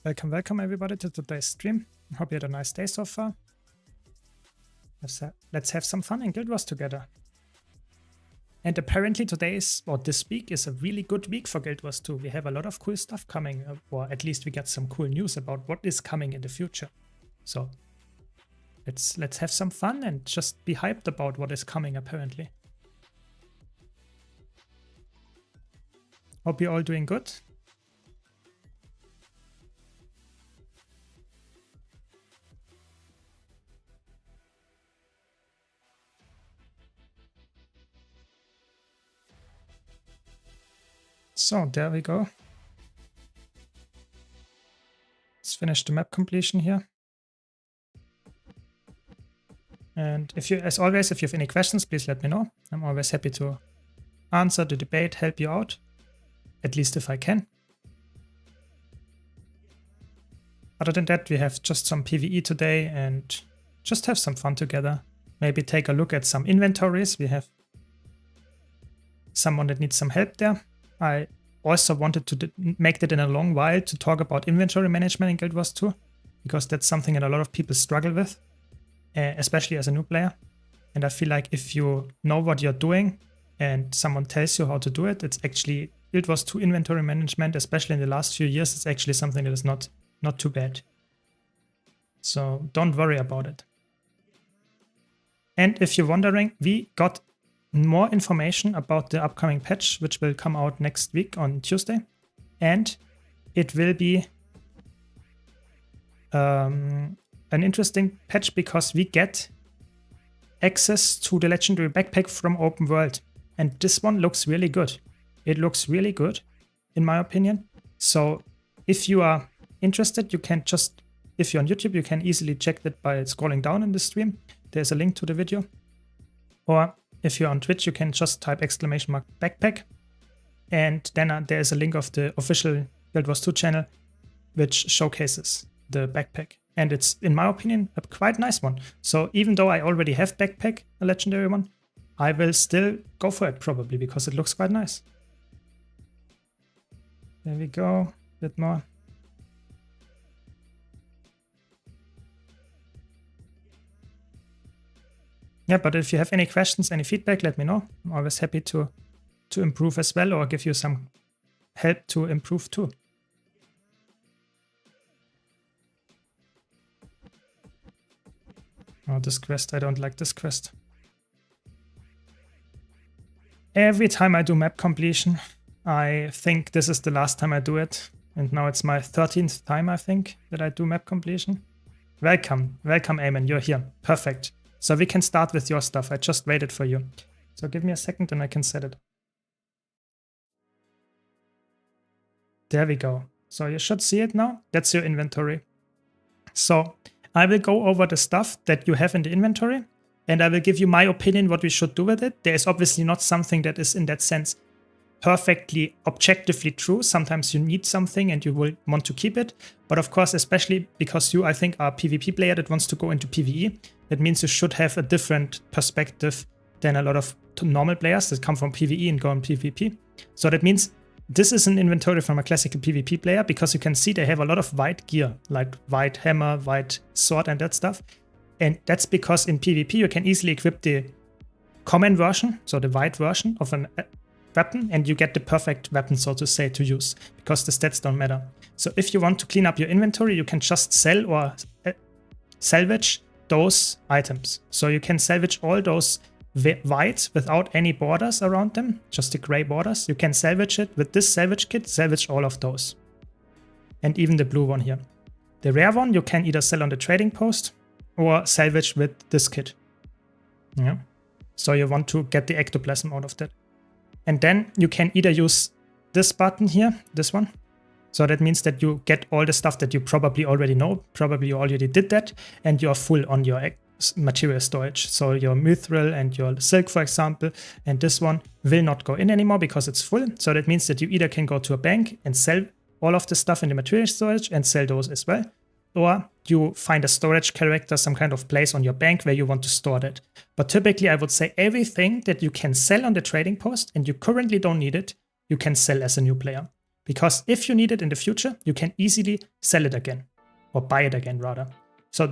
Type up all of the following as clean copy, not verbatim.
Welcome everybody to today's stream. Hope you had a nice day so far. Let's have some fun in Guild Wars together. And apparently this week is a really good week for Guild Wars 2. We have a lot of cool stuff coming, or at least we got some cool news about what is coming in the future. So let's have some fun and just be hyped about what is coming apparently. Hope you're all doing good. So there we go. Let's finish the map completion here. And as always, if you have any questions, please let me know. I'm always happy to answer the debate, help you out, at least if I can. Other than that, we have just some PvE today and just have some fun together. Maybe take a look at some inventories. We have someone that needs some help there. I also wanted to make that in a long while to talk about inventory management in Guild Wars 2, because that's something that a lot of people struggle with, especially as a new player. And I feel like if you know what you're doing and someone tells you how to do it, it's actually Guild Wars 2 inventory management, especially in the last few years, it's actually something that is not too bad. So don't worry about it. And if you're wondering, we got more information about the upcoming patch, which will come out next week on Tuesday. And it will be an interesting patch because we get access to the legendary backpack from open world. And this one looks really good. It looks really good, in my opinion. So if you are interested, you can just, if you're on YouTube, you can easily check that by scrolling down in the stream. There's a link to the video. Or if you're on Twitch, you can just type !backpack. And then there's a link of the official Guild Wars 2 channel, which showcases the backpack. And it's, in my opinion, a quite nice one. So even though I already have backpack, a legendary one, I will still go for it probably because it looks quite nice. There we go, a bit more. Yeah, but if you have any questions, any feedback, let me know. I'm always happy to improve as well, or give you some help to improve too. Oh, this quest, I don't like this quest. Every time I do map completion, I think this is the last time I do it. And now it's my 13th time, I think, that I do map completion. Welcome, Eamon, you're here. Perfect. So we can start with your stuff. I just waited for you. So give me a second and I can set it. There we go. So you should see it now. That's your inventory. So I will go over the stuff that you have in the inventory and I will give you my opinion what we should do with it. There is obviously not something that is in that sense perfectly objectively true. Sometimes you need something and you will want to keep it. But of course, especially because you, I think, are a PvP player that wants to go into PvE, that means you should have a different perspective than a lot of normal players that come from PvE and go on PvP. So that means this is an inventory from a classical PvP player because you can see they have a lot of white gear, like white hammer, white sword and that stuff. And that's because in PvP you can easily equip the common version, so the white version of an weapon, and you get the perfect weapon, so to say, to use, because the stats don't matter. So if you want to clean up your inventory, you can just sell or salvage those items. So you can salvage all those white without any borders around them, just the gray borders. You can salvage it with this salvage kit, salvage all of those. And even the blue one here. The rare one you can either sell on the trading post or salvage with this kit. Yeah. So you want to get the ectoplasm out of that. And then you can either use this button here, this one. So that means that you get all the stuff that you probably already know. Probably you already did that. And you are full on your material storage. So your mithril and your silk, for example. And this one will not go in anymore because it's full. So that means that you either can go to a bank and sell all of the stuff in the material storage and sell those as well. Or you find a storage character, some kind of place on your bank where you want to store that. But typically I would say everything that you can sell on the trading post and you currently don't need it, you can sell as a new player. Because if you need it in the future, you can easily sell it again, or buy it again rather. So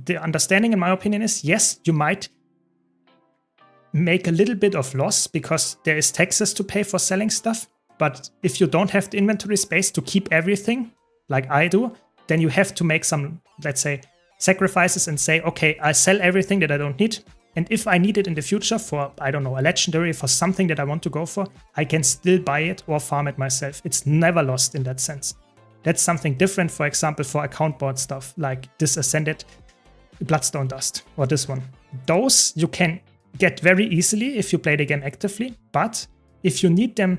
the understanding, in my opinion, is yes, you might make a little bit of loss because there is taxes to pay for selling stuff. But if you don't have the inventory space to keep everything, like I do, then you have to make some, let's say, sacrifices and say, okay, I sell everything that I don't need. And if I need it in the future for, I don't know, a legendary, for something that I want to go for, I can still buy it or farm it myself. It's never lost in that sense. That's something different, for example, for account board stuff, like this Ascended Bloodstone Dust or this one. Those you can get very easily if you play the game actively, but if you need them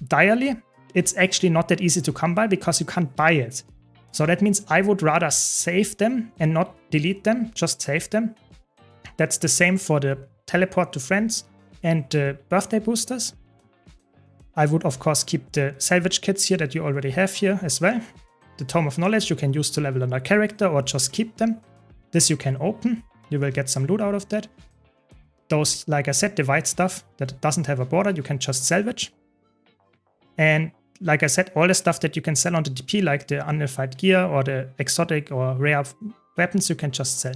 direly, it's actually not that easy to come by because you can't buy it. So that means I would rather save them and not delete them, just save them. That's the same for the teleport to friends and the birthday boosters. I would of course keep the salvage kits here that you already have here as well. The Tome of Knowledge you can use to level another character or just keep them. This you can open, you will get some loot out of that. Those, like I said, the white stuff that doesn't have a border, you can just salvage. And like I said, all the stuff that you can sell on the DP, like the unidentified gear or the exotic or rare weapons, you can just sell.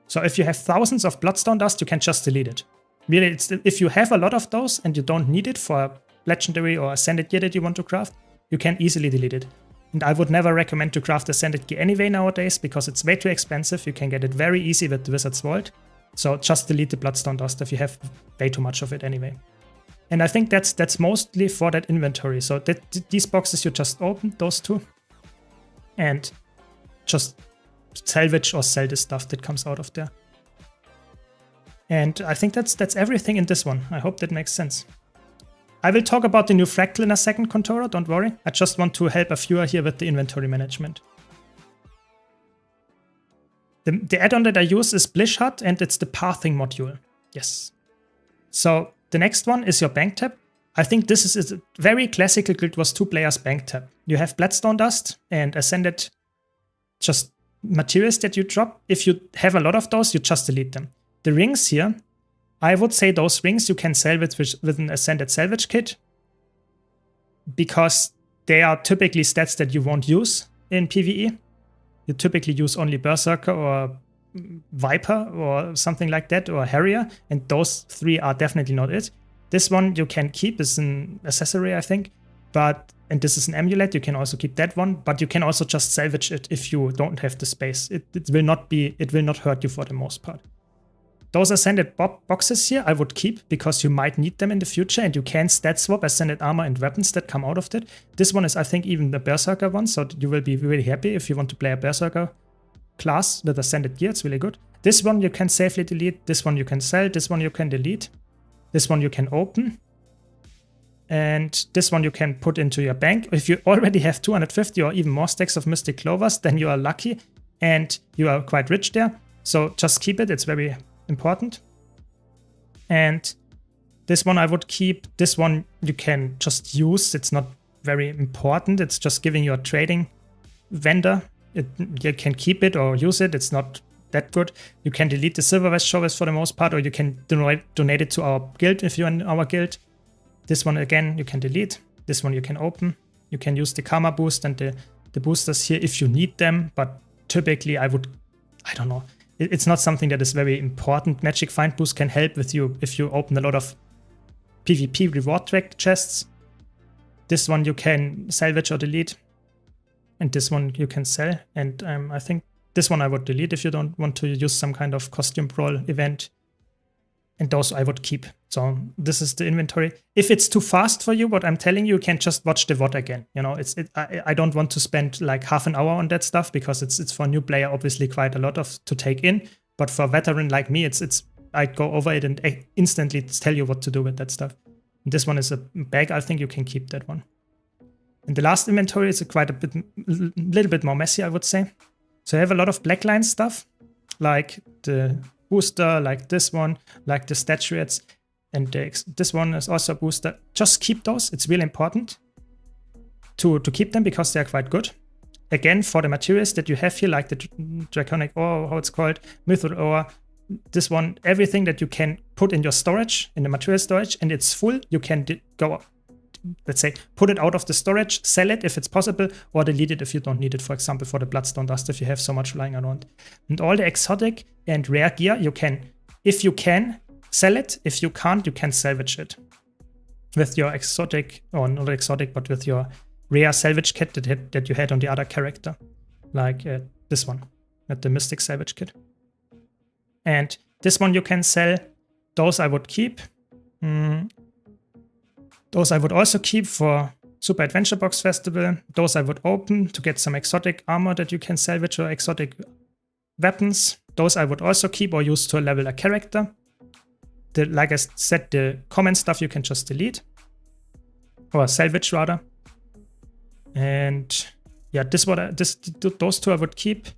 So if you have thousands of Bloodstone Dust, you can just delete it. Really, if you have a lot of those and you don't need it for a legendary or ascended gear that you want to craft, you can easily delete it. And I would never recommend to craft ascended gear anyway nowadays because it's way too expensive. You can get it very easy with the Wizard's Vault. So just delete the Bloodstone Dust if you have way too much of it anyway. And I think that's mostly for that inventory. So these boxes you just open, those two, and just salvage or sell the stuff that comes out of there. And I think that's everything in this one. I hope that makes sense. I will talk about the new Fractal in a second, Contoro, don't worry. I just want to help a viewer here with the inventory management. The add-on that I use is Blish Hut, and it's the pathing module. Yes. So the next one is your bank tab. I think this is a very classical Guild Wars 2 players bank tab. You have Bloodstone Dust and Ascended just materials that you drop. If you have a lot of those, you just delete them. The rings here, I would say those rings you can sell with an Ascended Salvage Kit because they are typically stats that you won't use in PvE. You typically use only Berserker or Viper or something like that, or Harrier, and those three are definitely not it. This one you can keep as an accessory, I think, and this is an amulet, you can also keep that one, but you can also just salvage it if you don't have the space. It will not hurt you for the most part. Those Ascended boxes here I would keep because you might need them in the future and you can stat swap Ascended armor and weapons that come out of it. This one is, I think, even the Berserker one, so you will be really happy if you want to play a Berserker class with Ascended gear. It's really good. This one you can safely delete, this one you can sell, this one you can delete, this one you can open, and this one you can put into your bank. If you already have 250 or even more stacks of Mystic Clovers, then you are lucky and you are quite rich there. So just keep it, it's very important. And this one I would keep. This one you can just use. It's not very important. It's just giving you a trading vendor. You can keep it or use it. It's not that good. You can delete the Silver West Showers for the most part, or you can donate it to our guild if you're in our guild. This one again you can delete. This one you can open. You can use the Karma boost and the boosters here if you need them, but typically I don't know. It's not something that is very important. Magic Find Boost can help with you if you open a lot of PvP reward track chests. This one you can salvage or delete. And this one you can sell. And I think this one I would delete if you don't want to use some kind of costume brawl event. And those I would keep. So this is the inventory. If it's too fast for you, what I'm telling you, you can just watch the VOD again. You know, I don't want to spend like half an hour on that stuff because it's for a new player obviously quite a lot to take in. But for a veteran like me, I go over it and instantly tell you what to do with that stuff. And this one is a bag. I think you can keep that one. And the last inventory is quite a little bit more messy, I would say. So I have a lot of blackline stuff, like the booster, like this one, like the statuettes, and this one is also a booster. Just keep those. It's really important to keep them because they're quite good. Again, for the materials that you have here, like the Draconic Ore, how it's called, Mythril Ore, this one, everything that you can put in your storage, in the material storage, and it's full, you can let's say, put it out of the storage, sell it if it's possible, or delete it if you don't need it, for example, for the Bloodstone Dust, if you have so much lying around. And all the exotic and rare gear, you can, if you can, sell it. If you can't, you can salvage it. With your exotic, or not exotic, but with your rare salvage kit that you had on the other character. Like this one, at the Mystic Salvage Kit. And this one you can sell. Those I would keep. Those I would also keep for Super Adventure Box Festival. Those I would open to get some exotic armor that you can salvage or exotic weapons. Those I would also keep or use to level a character. Like I said, the common stuff you can just delete. Or salvage rather. And yeah, those two I would keep.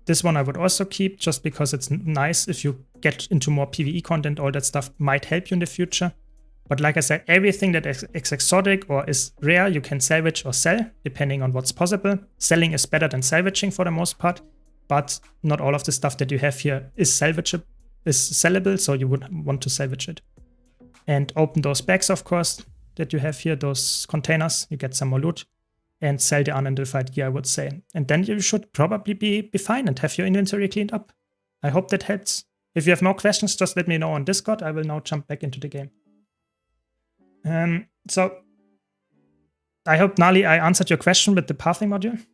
This one I would also keep just because it's nice if you get into more PvE content. All that stuff might help you in the future. But like I said, everything that is exotic or is rare, you can salvage or sell, depending on what's possible. Selling is better than salvaging for the most part, but not all of the stuff that you have here is salvageable, is sellable, so you would want to salvage it. And open those bags, of course, that you have here, those containers, you get some more loot, and sell the unidentified gear, I would say. And then you should probably be fine and have your inventory cleaned up. I hope that helps. If you have more questions, just let me know on Discord. I will now jump back into the game. So I hope, Nali, I answered your question with the pathing module.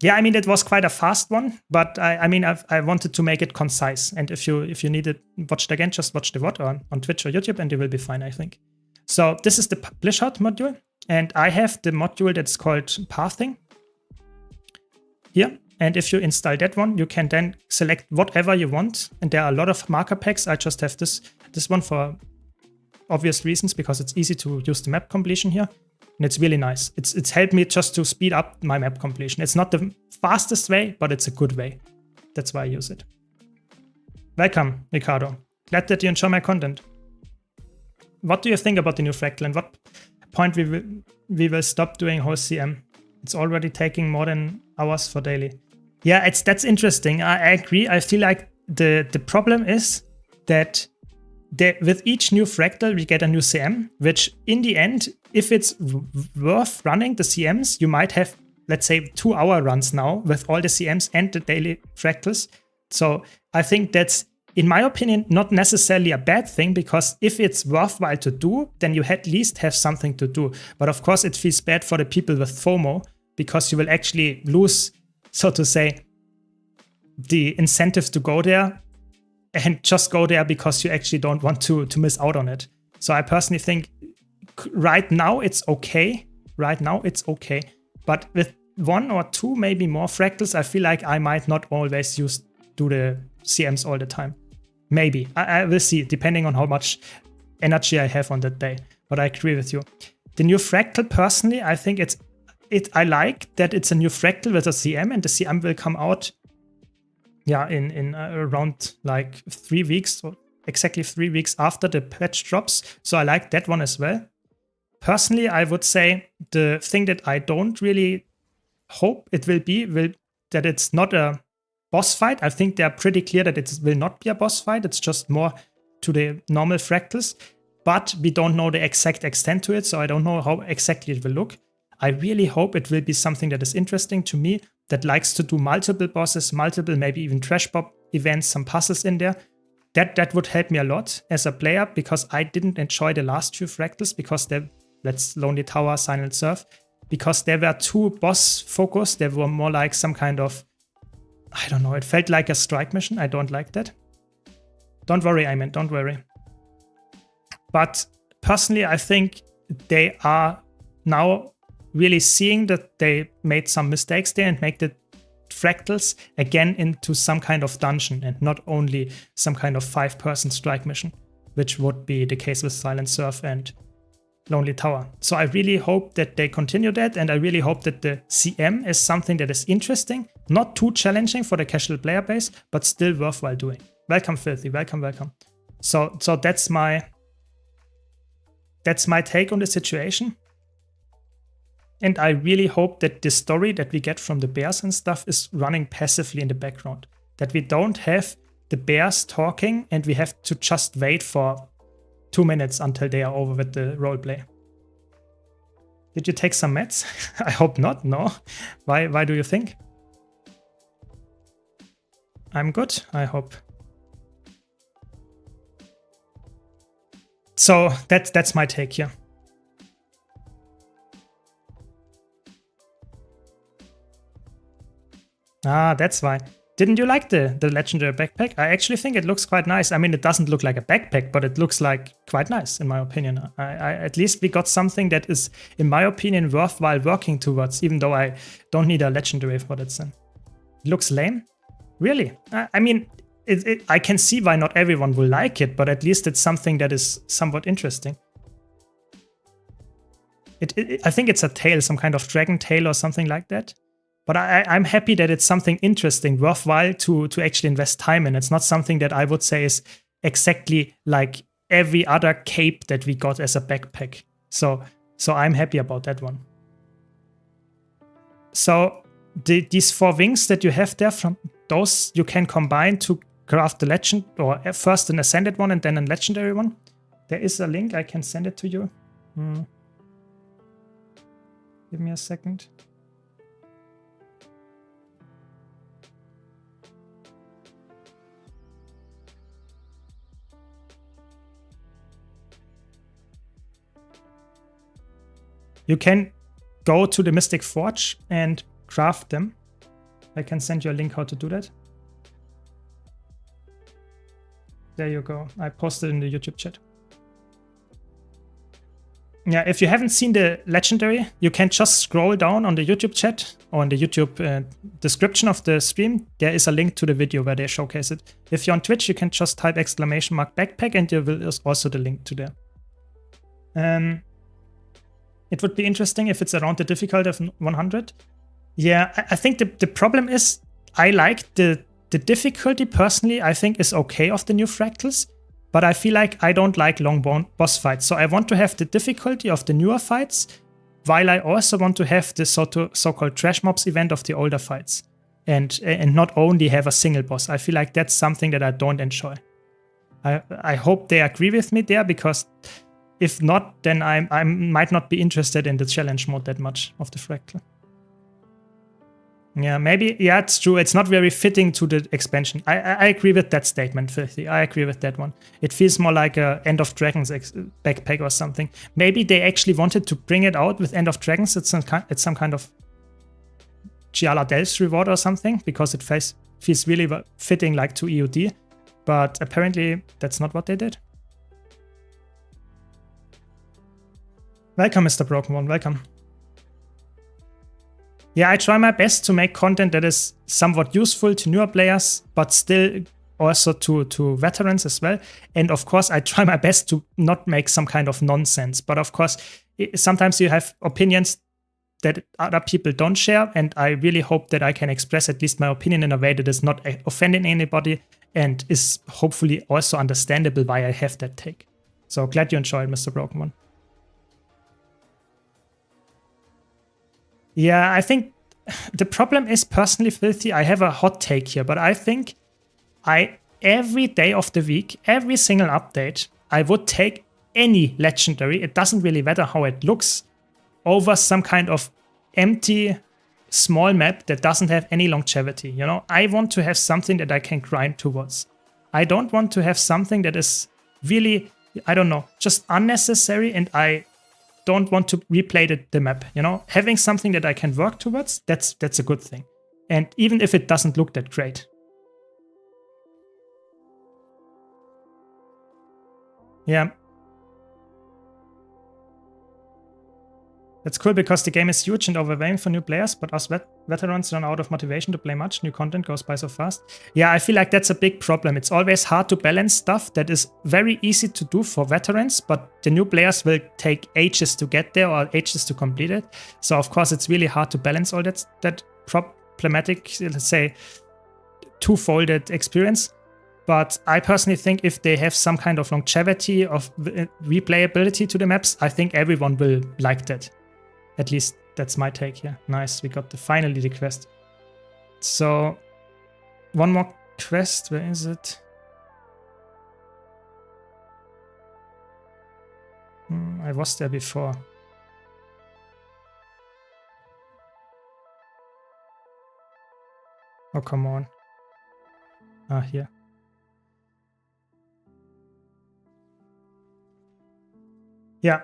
Yeah, I mean, it was quite a fast one, but I wanted to make it concise. And if you need it, watch it again, just watch the VOD on Twitch or YouTube and you will be fine, I think. So this is the Publish Hot module, and I have the module that's called Pathing here. And if you install that one, you can then select whatever you want. And there are a lot of marker packs. I just have this one for obvious reasons, because it's easy to use the map completion here. And it's really nice. It's helped me just to speed up my map completion. It's not the fastest way, but it's a good way. That's why I use it. Welcome, Ricardo. Glad that you enjoy my content. What do you think about the new fractal, and what point we will stop doing whole CM? It's already taking more than hours for daily. Yeah, that's interesting. I agree. I feel like the problem is that with each new fractal, we get a new CM, which in the end, if it's worth running the CMs, you might have, let's say, 2-hour runs now with all the CMs and the daily fractals. So I think that's, in my opinion, not necessarily a bad thing, because if it's worthwhile to do, then you at least have something to do. But of course, it feels bad for the people with FOMO, because you will actually lose, so to say, the incentives to go there, and just go there because you actually don't want to miss out on it. So I personally think right now it's okay. Right now it's okay. But with 1 or 2, maybe more fractals, I feel like I might not always do the CMs all the time. Maybe. I will see, depending on how much energy I have on that day. But I agree with you. The new fractal, personally, I think I like that it's a new fractal with a CM, and the CM will come out in around like 3 weeks, or exactly 3 weeks after the patch drops. So I like that one as well. Personally, I would say the thing that I don't really hope it will be that it's not a boss fight. I think they're pretty clear that it will not be a boss fight. It's just more to the normal fractals. But we don't know the exact extent to it, so I don't know how exactly it will look. I really hope it will be something that is interesting to me, that likes to do multiple bosses, multiple, maybe even trash pop events, some puzzles in there. That would help me a lot as a player, because I didn't enjoy the last few fractals, because that's Lonely Tower, Silent Surf, because they were too boss focused. They were more like some kind of, I don't know, it felt like a strike mission. I don't like that. Don't worry, Ayman, don't worry. But personally, I think they are now really seeing that they made some mistakes there and make the fractals again into some kind of dungeon and not only some kind of 5-person strike mission, which would be the case with Silent Surf and Lonely Tower. So I really hope that they continue that, and I really hope that the CM is something that is interesting, not too challenging for the casual player base, but still worthwhile doing. Welcome, Filthy. Welcome, welcome. So that's my take on the situation. And I really hope that the story that we get from the bears and stuff is running passively in the background. That we don't have the bears talking and we have to just wait for 2 minutes until they are over with the roleplay. Did you take some meds? I hope not, no. Why do you think? I'm good, I hope. So that's my take here. Ah, that's why. Didn't you like the legendary backpack? I actually think it looks quite nice. I mean, it doesn't look like a backpack, but it looks like quite nice, in my opinion. At least we got something that is, in my opinion, worthwhile working towards, even though I don't need a legendary for that then. It looks lame? Really? I mean, I can see why not everyone will like it, but at least it's something that is somewhat interesting. I think it's a tail, some kind of dragon tail or something like that. But I'm happy that it's something interesting, worthwhile to actually invest time in. It's not something that I would say is exactly like every other cape that we got as a backpack. So I'm happy about that one. So these 4 wings that you have there, from those you can combine to craft the legend, or first an ascended one and then a legendary one. There is a link, I can send it to you. Give me a second. You can go to the Mystic Forge and craft them. I can send you a link how to do that. There you go. I posted in the YouTube chat. Yeah, if you haven't seen the legendary, you can just scroll down on the YouTube chat or on the YouTube description of the stream. There is a link to the video where they showcase it. If you're on Twitch, you can just type !backpack and there will is also the link to there. It would be interesting if it's around the difficulty of 100. Yeah, I think the problem is I like the difficulty personally, I think is okay of the new fractals, but I feel like I don't like long boss fights. So I want to have the difficulty of the newer fights, while I also want to have the so-called trash mobs event of the older fights. And not only have a single boss. I feel like that's something that I don't enjoy. I hope they agree with me there, because if not, then I might not be interested in the challenge mode that much of the fractal. Yeah, maybe. Yeah, it's true. It's not very fitting to the expansion. I agree with that statement, Filthy. I agree with that one. It feels more like a End of Dragons backpack or something. Maybe they actually wanted to bring it out with End of Dragons. It's some kind of Giala Del's reward or something, because it feels really fitting like to EOD. But apparently that's not what they did. Welcome, Mr. Broken One. Welcome. Yeah, I try my best to make content that is somewhat useful to newer players, but still also to veterans as well. And of course, I try my best to not make some kind of nonsense. But of course, sometimes you have opinions that other people don't share. And I really hope that I can express at least my opinion in a way that is not offending anybody and is hopefully also understandable why I have that take. So glad you enjoyed, Mr. Broken One. Yeah, I think the problem is, personally, Filthy, I have a hot take here, but I think every day of the week, every single update, I would take any legendary, it doesn't really matter how it looks, over some kind of empty small map that doesn't have any longevity. You know, I want to have something that I can grind towards. I don't want to have something that is really, I don't know, just unnecessary, and I don't want to replay the map. You know, having something that I can work towards, that's a good thing. And even if it doesn't look that great. Yeah. That's cool, because the game is huge and overwhelming for new players, but us veterans run out of motivation to play much. New content goes by so fast. Yeah, I feel like that's a big problem. It's always hard to balance stuff that is very easy to do for veterans, but the new players will take ages to get there or ages to complete it. So of course, it's really hard to balance all that problematic, let's say, two-folded experience. But I personally think if they have some kind of longevity of replayability to the maps, I think everyone will like that. At least that's my take here. Nice, we got finally the quest. So, one more quest, where is it? I was there before. Oh, come on. Ah, here. Yeah,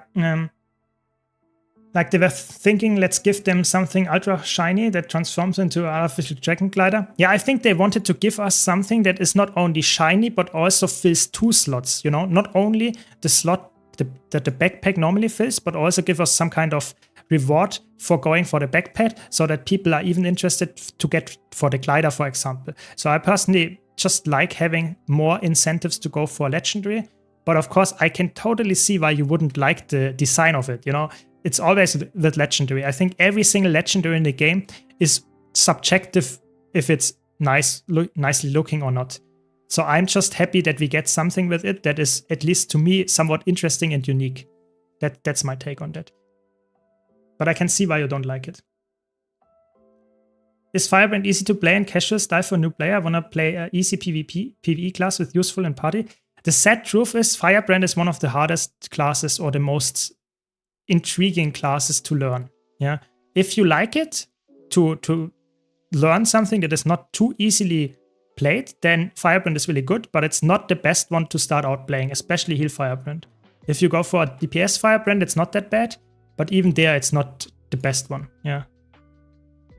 like they were thinking, let's give them something ultra shiny that transforms into an artificial dragon glider. Yeah, I think they wanted to give us something that is not only shiny, but also fills 2 slots, you know? Not only the slot that the backpack normally fills, but also give us some kind of reward for going for the backpack so that people are even interested to get for the glider, for example. So I personally just like having more incentives to go for legendary. But of course, I can totally see why you wouldn't like the design of it, you know? It's always with legendary. I think every single legendary in the game is subjective if it's nicely looking or not. So I'm just happy that we get something with it that is, at least to me, somewhat interesting and unique. That's my take on that. But I can see why you don't like it. Is Firebrand easy to play in casual style for a new player? I want to play an easy PvE class with useful and party. The sad truth is Firebrand is one of the hardest classes or the most intriguing classes to learn. Yeah, if you like it, to learn something that is not too easily played, then Firebrand is really good, but it's not the best one to start out playing, especially heal Firebrand. If you go for a DPS Firebrand, it's not that bad, but even there, it's not the best one. Yeah.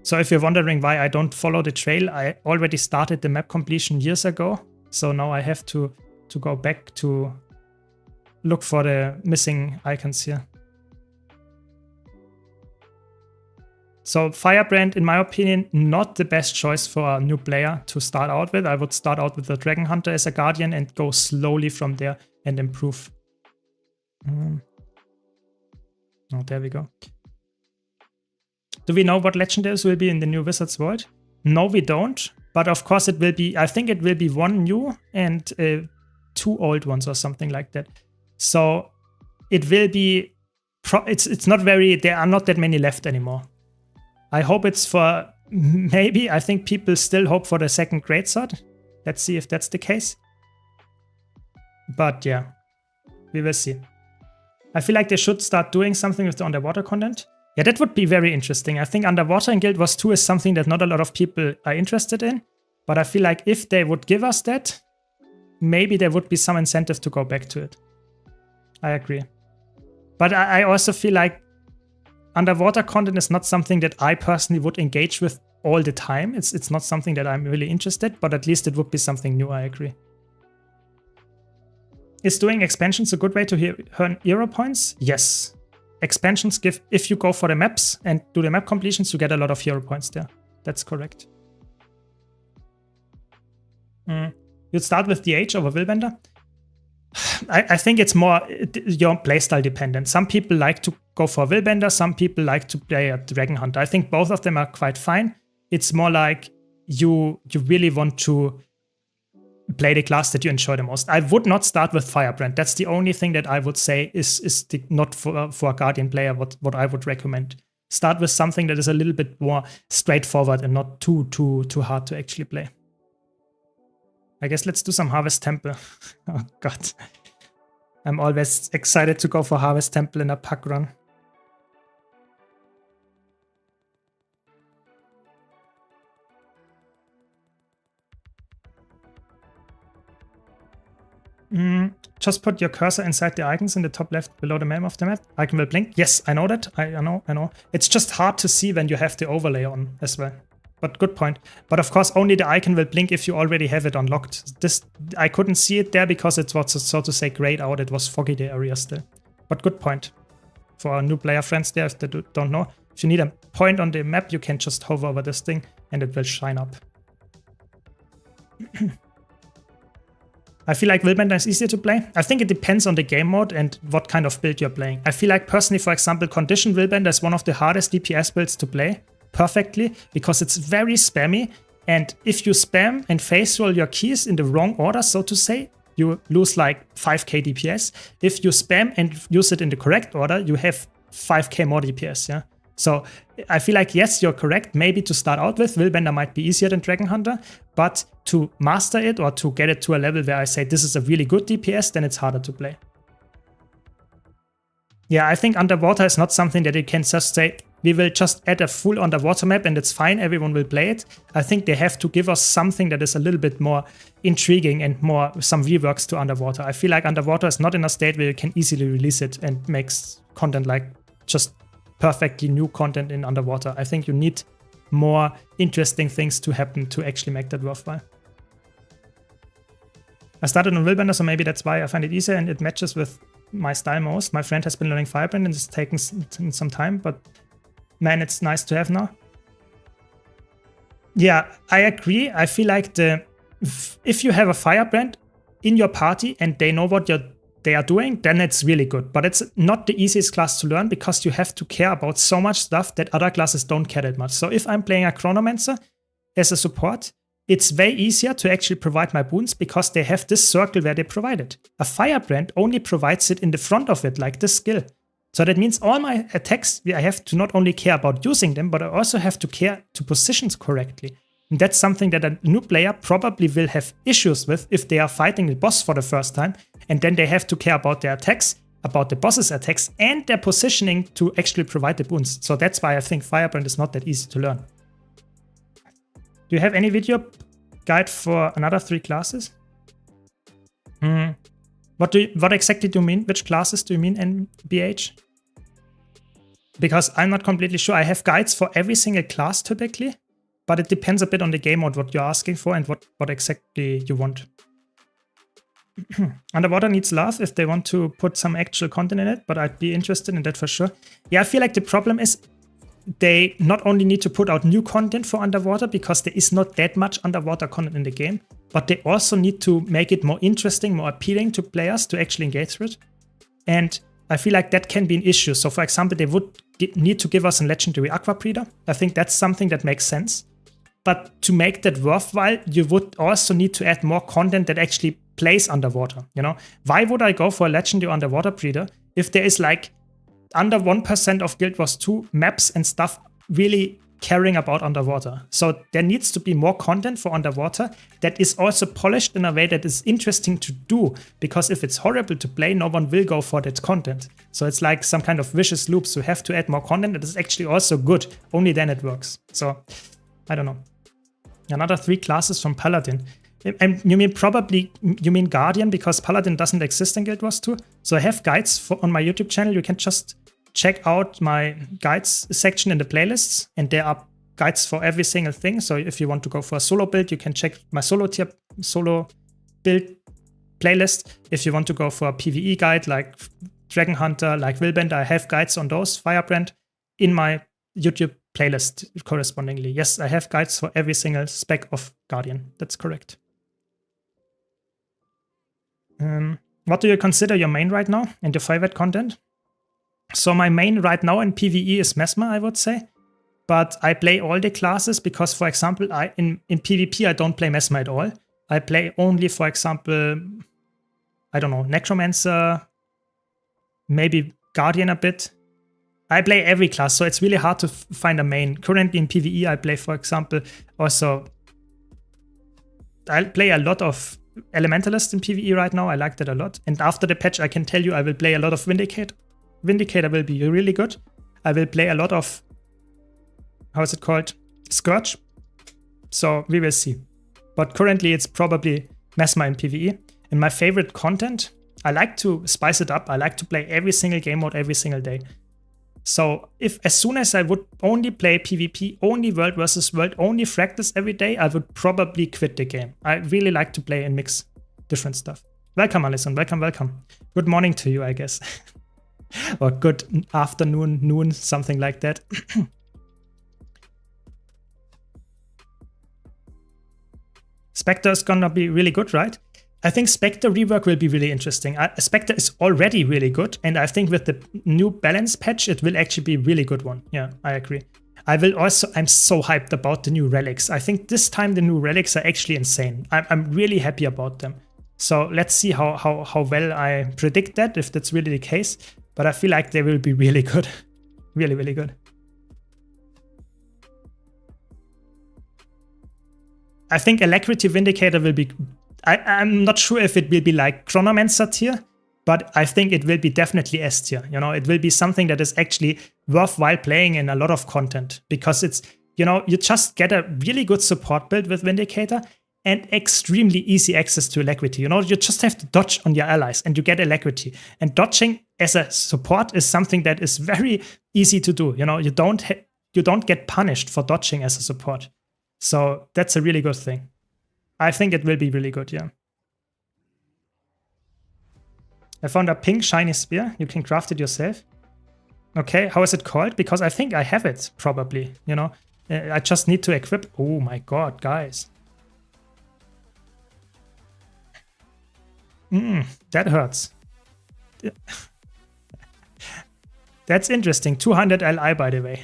So if you're wondering why I don't follow the trail, I already started the map completion years ago, so now I have to go back to look for the missing icons here. So Firebrand, in my opinion, not the best choice for a new player to start out with. I would start out with the Dragon Hunter as a Guardian and go slowly from there and improve. Oh, there we go. Do we know what legendaries will be in the new Wizards World? No, we don't. But of course it will be, I think it will be 1 new and 2 old ones or something like that. So it will be, it's not very, there are not that many left anymore. I hope it's for, maybe, I think people still hope for the 2nd Greatsword. Let's see if that's the case. But yeah, we will see. I feel like they should start doing something with the underwater content. Yeah, that would be very interesting. I think Underwater in Guild Wars 2 is something that not a lot of people are interested in. But I feel like if they would give us that, maybe there would be some incentive to go back to it. I agree. But I also feel like underwater content is not something that I personally would engage with all the time. It's not something that I'm really interested, but at least it would be something new, I agree. Is doing expansions a good way to earn hero points? Yes. Expansions give, if you go for the maps and do the map completions, you get a lot of hero points there. That's correct. You'd start with DH over Willbender? I think it's more your playstyle dependent. Some people like to go for Willbender, some people like to play a Dragon Hunter. I think both of them are quite fine. It's more like you really want to play the class that you enjoy the most. I would not start with Firebrand. That's the only thing that I would say is not for a Guardian player what I would recommend. Start with something that is a little bit more straightforward and not too hard to actually play. I guess let's do some Harvest Temple. Oh god. I'm always excited to go for Harvest Temple in a pack run. Just put your cursor inside the icons in the top left below the name of the map. Icon will blink. Yes, I know that. I know. It's just hard to see when you have the overlay on as well. But good point. But of course, only the icon will blink if you already have it unlocked. This I couldn't see it there because it was, so to say, grayed out. It was foggy, the area still. But good point. For our new player friends there, if they don't know. If you need a point on the map, you can just hover over this thing and it will shine up. I feel like Willbender is easier to play. I think it depends on the game mode and what kind of build you're playing. I feel like personally, for example, Condition Willbender is one of the hardest DPS builds to play perfectly because it's very spammy, and if you spam and face roll your keys in the wrong order, so to say, you lose like 5k DPS. If you spam and use it in the correct order, you have 5k more DPS, yeah? So I feel like, yes, you're correct. Maybe to start out with, Willbender might be easier than Dragon Hunter, but to master it or to get it to a level where I say this is a really good DPS, then it's harder to play. Yeah, I think underwater is not something that you can just say, we will just add a full underwater map and it's fine, everyone will play it. I think they have to give us something that is a little bit more intriguing and more some reworks to underwater. I feel like underwater is not in a state where you can easily release it and makes content like just perfectly new content in underwater. I think you need more interesting things to happen to actually make that worthwhile. I started on Willbender, so maybe that's why I find it easier and it matches with my style most. My friend has been learning Firebrand and it's taken some time, but man, it's nice to have now. Yeah, I agree. I feel like if you have a Firebrand in your party and they know what they are doing, then it's really good. But it's not the easiest class to learn because you have to care about so much stuff that other classes don't care that much. So if I'm playing a Chronomancer as a support, it's way easier to actually provide my boons because they have this circle where they provide it. A Firebrand only provides it in the front of it, like this skill. So that means all my attacks, I have to not only care about using them, but I also have to care to positions correctly. And that's something that a new player probably will have issues with if they are fighting the boss for the first time. And then they have to care about their attacks, about the boss's attacks, and their positioning to actually provide the boons. So that's why I think Firebrand is not that easy to learn. Do you have any video guide for another 3 classes? What exactly do you mean? Which classes do you mean in BH? Because I'm not completely sure. I have guides for every single class typically, but it depends a bit on the game mode, what you're asking for and what exactly you want. Underwater needs love if they want to put some actual content in it, but I'd be interested in that for sure. Yeah, I feel like the problem is they not only need to put out new content for underwater because there is not that much underwater content in the game, but they also need to make it more interesting, more appealing to players to actually engage with. And I feel like that can be an issue. So for example, they would need to give us a legendary Aqua Breeder. I think that's something that makes sense. But to make that worthwhile, you would also need to add more content that actually plays underwater. You know, why would I go for a legendary underwater breeder if there is like under 1% of Guild Wars 2 maps and stuff really caring about underwater? So there needs to be more content for underwater that is also polished in a way that is interesting to do, because if it's horrible to play, no one will go for that content. So it's like some kind of vicious loop. So you have to add more content that is actually also good. Only then it works. So I don't know. Another 3 classes from Paladin. And you mean Guardian, because Paladin doesn't exist in Guild Wars 2. So I have guides on my YouTube channel. You can just check out my guides section in the playlists, and there are guides for every single thing. So if you want to go for a solo build, you can check my solo build playlist. If you want to go for a PvE guide like Dragon Hunter, like Willbender, I have guides on those, Firebrand, in my YouTube playlist correspondingly. Yes, I have guides for every single spec of Guardian. That's correct. What do you consider your main right now and your favorite content? So my main right now in PvE is Mesmer, I would say. But I play all the classes because, for example, in PvP, I don't play Mesmer at all. I play only, for example, I don't know, Necromancer, maybe Guardian a bit. I play every class, so it's really hard to find a main. Currently in PvE, I play, for example, also, I play a lot of Elementalist in PvE right now. I like that a lot. And after the patch, I can tell you I will play a lot of Vindicate. Vindicator will be really good. I will play a lot of, how is it called? Scourge. So we will see. But currently it's probably Mesmer in PvE. And my favorite content, I like to spice it up. I like to play every single game mode every single day. So as soon as I would only play PvP, only World versus World, only Fractals every day, I would probably quit the game. I really like to play and mix different stuff. Welcome, Alison. Welcome, welcome. Good morning to you, I guess. Or good afternoon, noon, something like that. Spectre is gonna be really good, right? I think Spectre rework will be really interesting. Spectre is already really good, and I think with the new balance patch, it will actually be a really good one. Yeah, I agree. I'm so hyped about the new relics. I think this time the new relics are actually insane. I'm really happy about them. So let's see how well I predict that, if that's really the case. But I feel like they will be really good. Really, really good. I think Alacrity Vindicator will be... I'm not sure if it will be like Chronomancer tier, but I think it will be definitely S tier. You know, it will be something that is actually worthwhile playing in a lot of content, because it's, you know, you just get a really good support build with Vindicator and extremely easy access to alacrity. You know, you just have to dodge on your allies and you get alacrity. And dodging as a support is something that is very easy to do. You know, you don't get punished for dodging as a support. So that's a really good thing. I think it will be really good, yeah. I found a pink shiny spear. You can craft it yourself. Okay, how is it called? Because I think I have it, probably, you know. I just need to equip. Oh my god, guys. That hurts. That's interesting. 200 LI, by the way.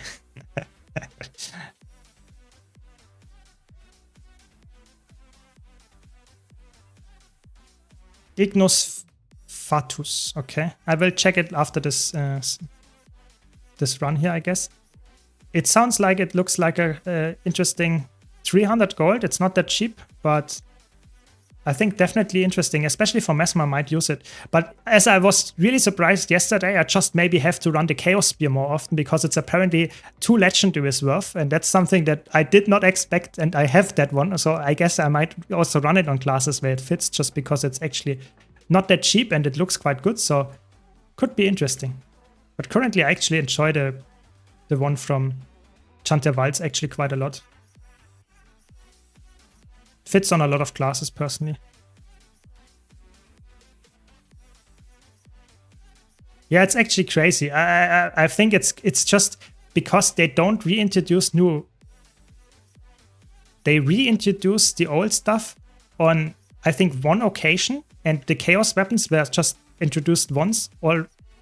Ignus Fatus. Okay, I will check it after this this run here, I guess. It sounds like it looks like a interesting 300 gold. It's not that cheap, but I think definitely interesting, especially for Mesmer might use it. But as I was really surprised yesterday, I just maybe have to run the Chaos Spear more often, because it's apparently 2 legendaries worth, and that's something that I did not expect, and I have that one. So I guess I might also run it on classes where it fits, just because it's actually not that cheap and it looks quite good. So could be interesting. But currently I actually enjoy the one from Chantervalds actually quite a lot. Fits on a lot of classes personally. Yeah, it's actually crazy. I think it's just because they don't reintroduce new. They reintroduce the old stuff on, I think, one occasion, and the chaos weapons were just introduced once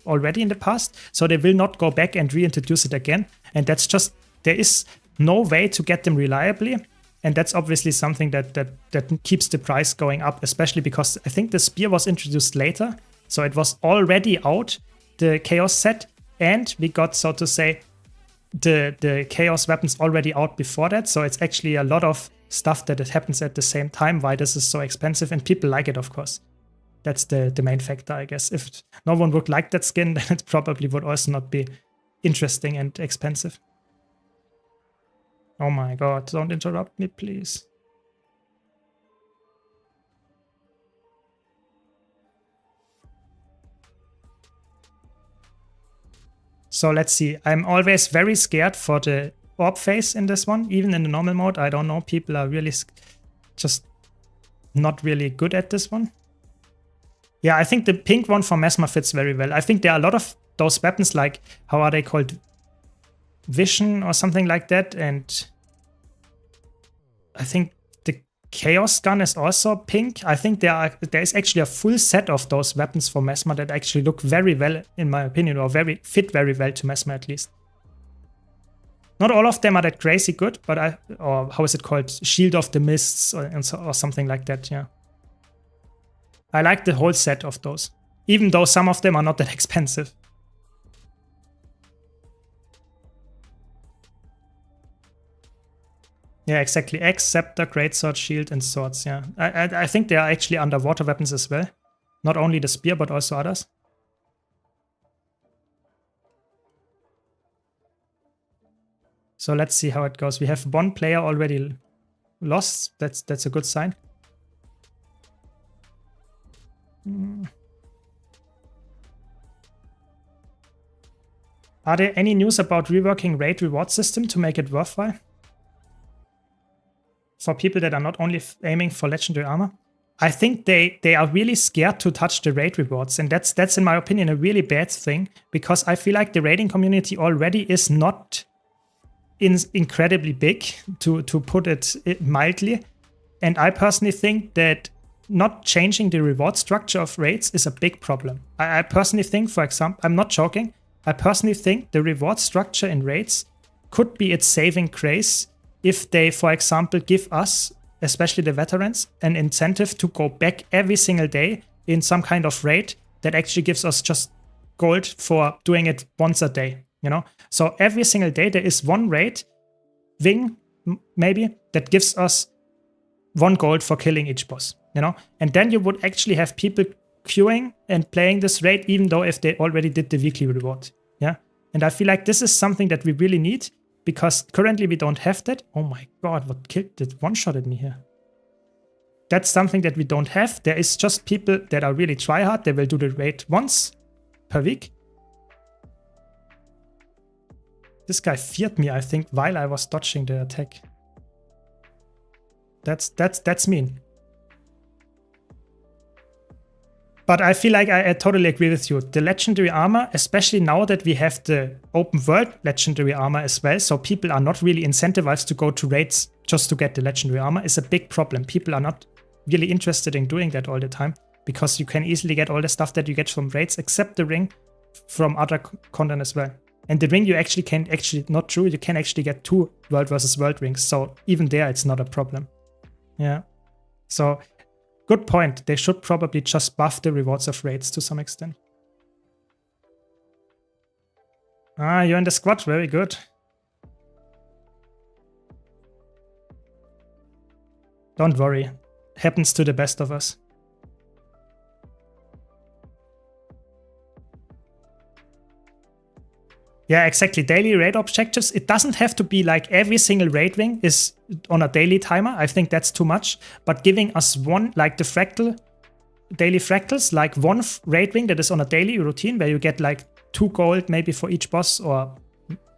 already in the past, so they will not go back and reintroduce it again. And that's just, there is no way to get them reliably. And that's obviously something that keeps the price going up, especially because I think the spear was introduced later. So it was already out, the chaos set, and we got, so to say, the chaos weapons already out before that. So it's actually a lot of stuff that it happens at the same time, why this is so expensive, and people like it, of course. That's the main factor, I guess. If no one would like that skin, then it probably would also not be interesting and expensive. Oh my god, don't interrupt me, please. So let's see. I'm always very scared for the orb phase in this one, even in the normal mode. I don't know, people are really just not really good at this one. Yeah, I think the pink one for Mesmer fits very well. I think there are a lot of those weapons, like, how are they called? Vision or something like that, and I think the Chaos Gun is also pink. I think there is actually a full set of those weapons for Mesmer that actually look very well, in my opinion, or fit very well to Mesmer at least. Not all of them are that crazy good, but or how is it called? Shield of the Mists or something like that, yeah. I like the whole set of those, even though some of them are not that expensive. Yeah, exactly. Axe, Scepter, Greatsword, Shield, and Swords, yeah. I think they are actually underwater weapons as well. Not only the spear, but also others. So let's see how it goes. We have one player already lost. That's a good sign. Are there any news about reworking raid reward system to make it worthwhile? For people that are not only aiming for legendary armor? I think they are really scared to touch the raid rewards, and that's in my opinion a really bad thing, because I feel like the raiding community already is not incredibly big, to put it mildly. And I personally think that not changing the reward structure of raids is a big problem. I personally think, for example, I'm not joking, I personally think the reward structure in raids could be its saving grace if they, for example, give us, especially the veterans, an incentive to go back every single day in some kind of raid that actually gives us just gold for doing it once a day, you know? So every single day there is one raid, wing maybe, that gives us 1 gold for killing each boss, you know? And then you would actually have people queuing and playing this raid, even though if they already did the weekly reward. Yeah. And I feel like this is something that we really need, because currently we don't have that. Oh my god, what killed did one-shotted me here? That's something that we don't have. There is just people that are really tryhard. They will do the raid once per week. This guy feared me, I think, while I was dodging the attack. That's mean. But I feel like I totally agree with you. The legendary armor, especially now that we have the open world legendary armor as well, so people are not really incentivized to go to raids just to get the legendary armor, is a big problem. People are not really interested in doing that all the time, because you can easily get all the stuff that you get from raids, except the ring, from other content as well. And the ring you actually can not true, you can actually get 2 world versus world rings, so even there it's not a problem. Yeah. So good point. They should probably just buff the rewards of raids to some extent. Ah, you're in the squad. Very good. Don't worry. Happens to the best of us. Yeah, exactly. Daily raid objectives. It doesn't have to be like every single raid ring is on a daily timer. I think that's too much. But giving us one, like the daily fractals, like one raid ring that is on a daily routine where you get like 2 gold maybe for each boss or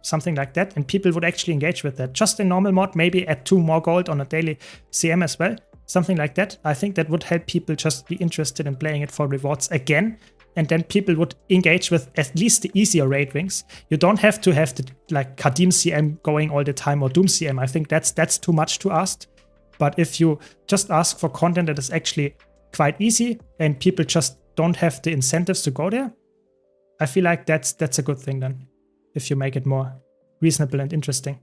something like that. And people would actually engage with that. Just in normal mode, maybe add 2 more gold on a daily CM as well. Something like that. I think that would help people just be interested in playing it for rewards again. And then people would engage with at least the easier raid rings. You don't have to have the like Kadim CM going all the time or Doom CM. I think that's too much to ask. But if you just ask for content that is actually quite easy and people just don't have the incentives to go there, I feel like that's a good thing then, if you make it more reasonable and interesting.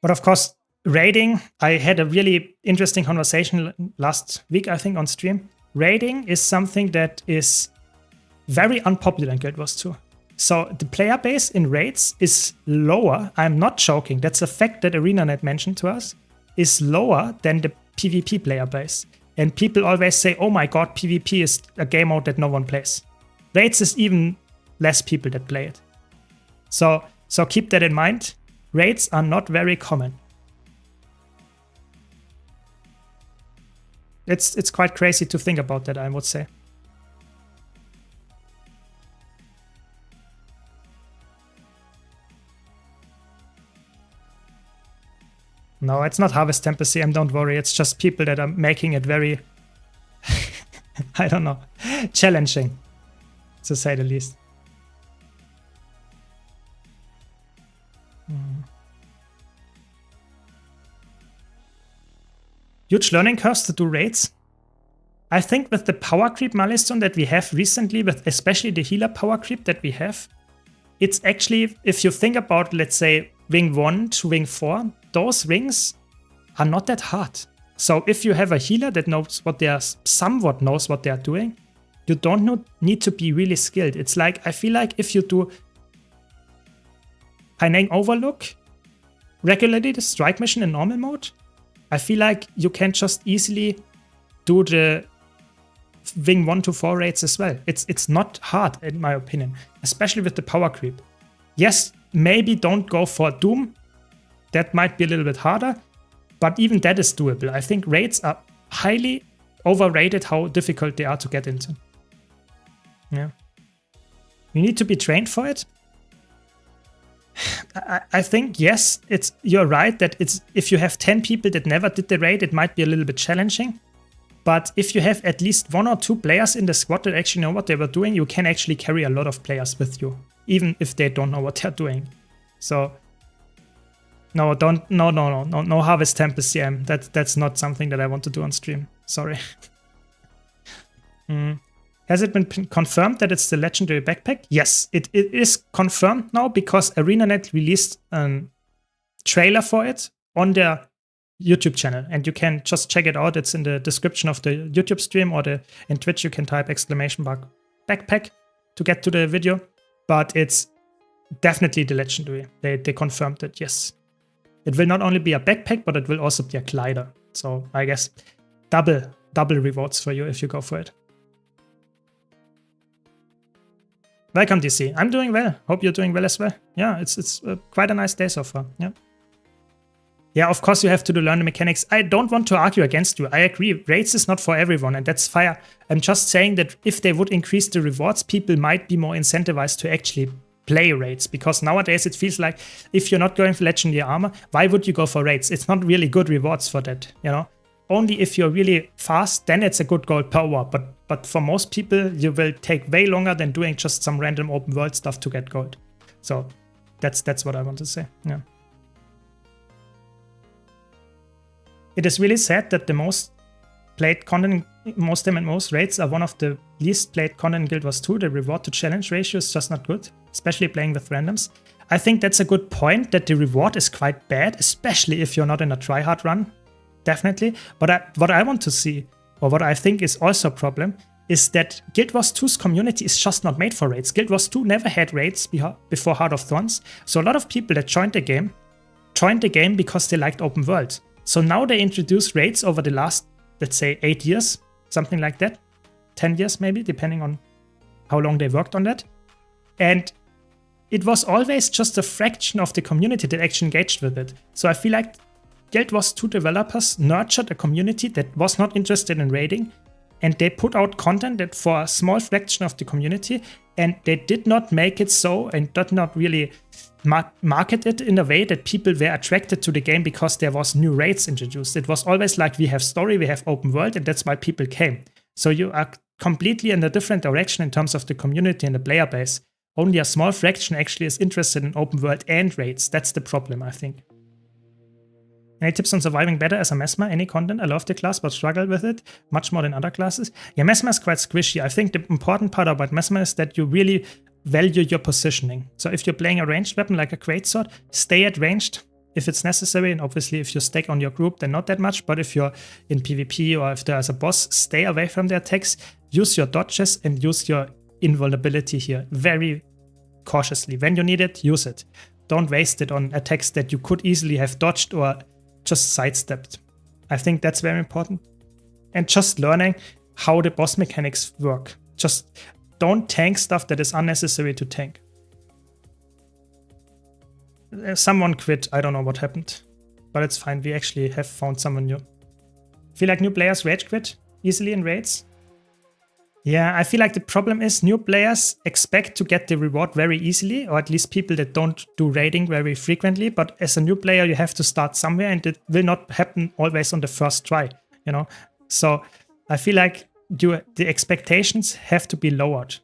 But of course, raiding, I had a really interesting conversation last week, I think, on stream. Raiding is something that is very unpopular in Guild Wars 2. So the player base in raids is lower. I'm not joking. That's a fact that ArenaNet mentioned to us. Is lower than the PvP player base. And people always say, oh my god, PvP is a game mode that no one plays. Raids is even less people that play it. So keep that in mind. Raids are not very common. It's quite crazy to think about that, I would say. No, it's not Harvest Temple CM, don't worry. It's just people that are making it very, I don't know, challenging, to say the least. Huge learning curves to do raids. I think with the power creep milestone that we have recently, with especially the healer power creep that we have, it's actually, if you think about, let's say, Ring 1 to Ring 4, those rings are not that hard. So if you have a healer that knows what they are, somewhat knows what they are doing, you don't need to be really skilled. It's like, I feel like if you do Penang Overlook regularly, the strike mission in normal mode, I feel like you can just easily do the Wing 1 to 4 raids as well. It's not hard, in my opinion, especially with the power creep. Yes, maybe don't go for Doom. That might be a little bit harder, but even that is doable. I think raids are highly overrated how difficult they are to get into. Yeah. You need to be trained for it. I think, yes, you're right that if you have 10 people that never did the raid, it might be a little bit challenging. But if you have at least 1 or 2 players in the squad that actually know what they were doing, you can actually carry a lot of players with you, even if they don't know what they're doing. So no, no Harvest Temple CM. That's not something that I want to do on stream. Sorry. Has it been confirmed that it's the legendary backpack? Yes, it is confirmed now because ArenaNet released a trailer for it on their YouTube channel, and you can just check it out. It's in the description of the YouTube stream, or in Twitch you can type !backpack to get to the video. But it's definitely the legendary. They confirmed it, yes. It will not only be a backpack, but it will also be a glider. So I guess double rewards for you if you go for it. Welcome, DC. I'm doing well. Hope you're doing well as well. Yeah, it's quite a nice day so far. Yeah. Yeah, of course you have to learn the mechanics. I don't want to argue against you. I agree. Raids is not for everyone, and that's fair. I'm just saying that if they would increase the rewards, people might be more incentivized to actually play raids, because nowadays it feels like if you're not going for legendary armor, why would you go for raids? It's not really good rewards for that, you know. Only if you're really fast, then it's a good gold per hour. But for most people, you will take way longer than doing just some random open world stuff to get gold. So that's what I want to say. Yeah. It is really sad that the most played content, most MMOs raids are one of the least played content in Guild Wars 2. The reward to challenge ratio is just not good, especially playing with randoms. I think that's a good point, that the reward is quite bad, especially if you're not in a tryhard run. Definitely. But what I want to see, or what I think is also a problem, is that Guild Wars 2's community is just not made for raids. Guild Wars 2 never had raids before Heart of Thorns. So a lot of people that joined the game because they liked open world. So now they introduce raids over the last, let's say, 8 years, something like that. 10 years maybe, depending on how long they worked on that. And it was always just a fraction of the community that actually engaged with it. So I feel like Guild Wars 2 developers nurtured a community that was not interested in raiding, and they put out content that for a small fraction of the community, and they did not make it so and did not really market it in a way that people were attracted to the game because there was new raids introduced. It was always like, we have story, we have open world, and that's why people came. So you are completely in a different direction in terms of the community and the player base. Only a small fraction actually is interested in open world and raids. That's the problem, I think. Any tips on surviving better as a Mesmer? Any content? I love the class, but struggle with it much more than other classes. Yeah, Mesmer is quite squishy. I think the important part about Mesmer is that you really value your positioning. So if you're playing a ranged weapon like a greatsword, stay at ranged if it's necessary. And obviously if you stack on your group, then not that much. But if you're in PvP or if there's a boss, stay away from their attacks. Use your dodges and use your invulnerability here very cautiously. When you need it, use it. Don't waste it on attacks that you could easily have dodged or just sidestepped. I think that's very important. And just learning how the boss mechanics work. Just don't tank stuff that is unnecessary to tank. Someone quit. I don't know what happened. But it's fine. We actually have found someone new. Feel like new players rage quit easily in raids? Yeah, I feel like the problem is new players expect to get the reward very easily, or at least people that don't do raiding very frequently. But as a new player, you have to start somewhere, and it will not happen always on the first try, you know? So I feel like the expectations have to be lowered.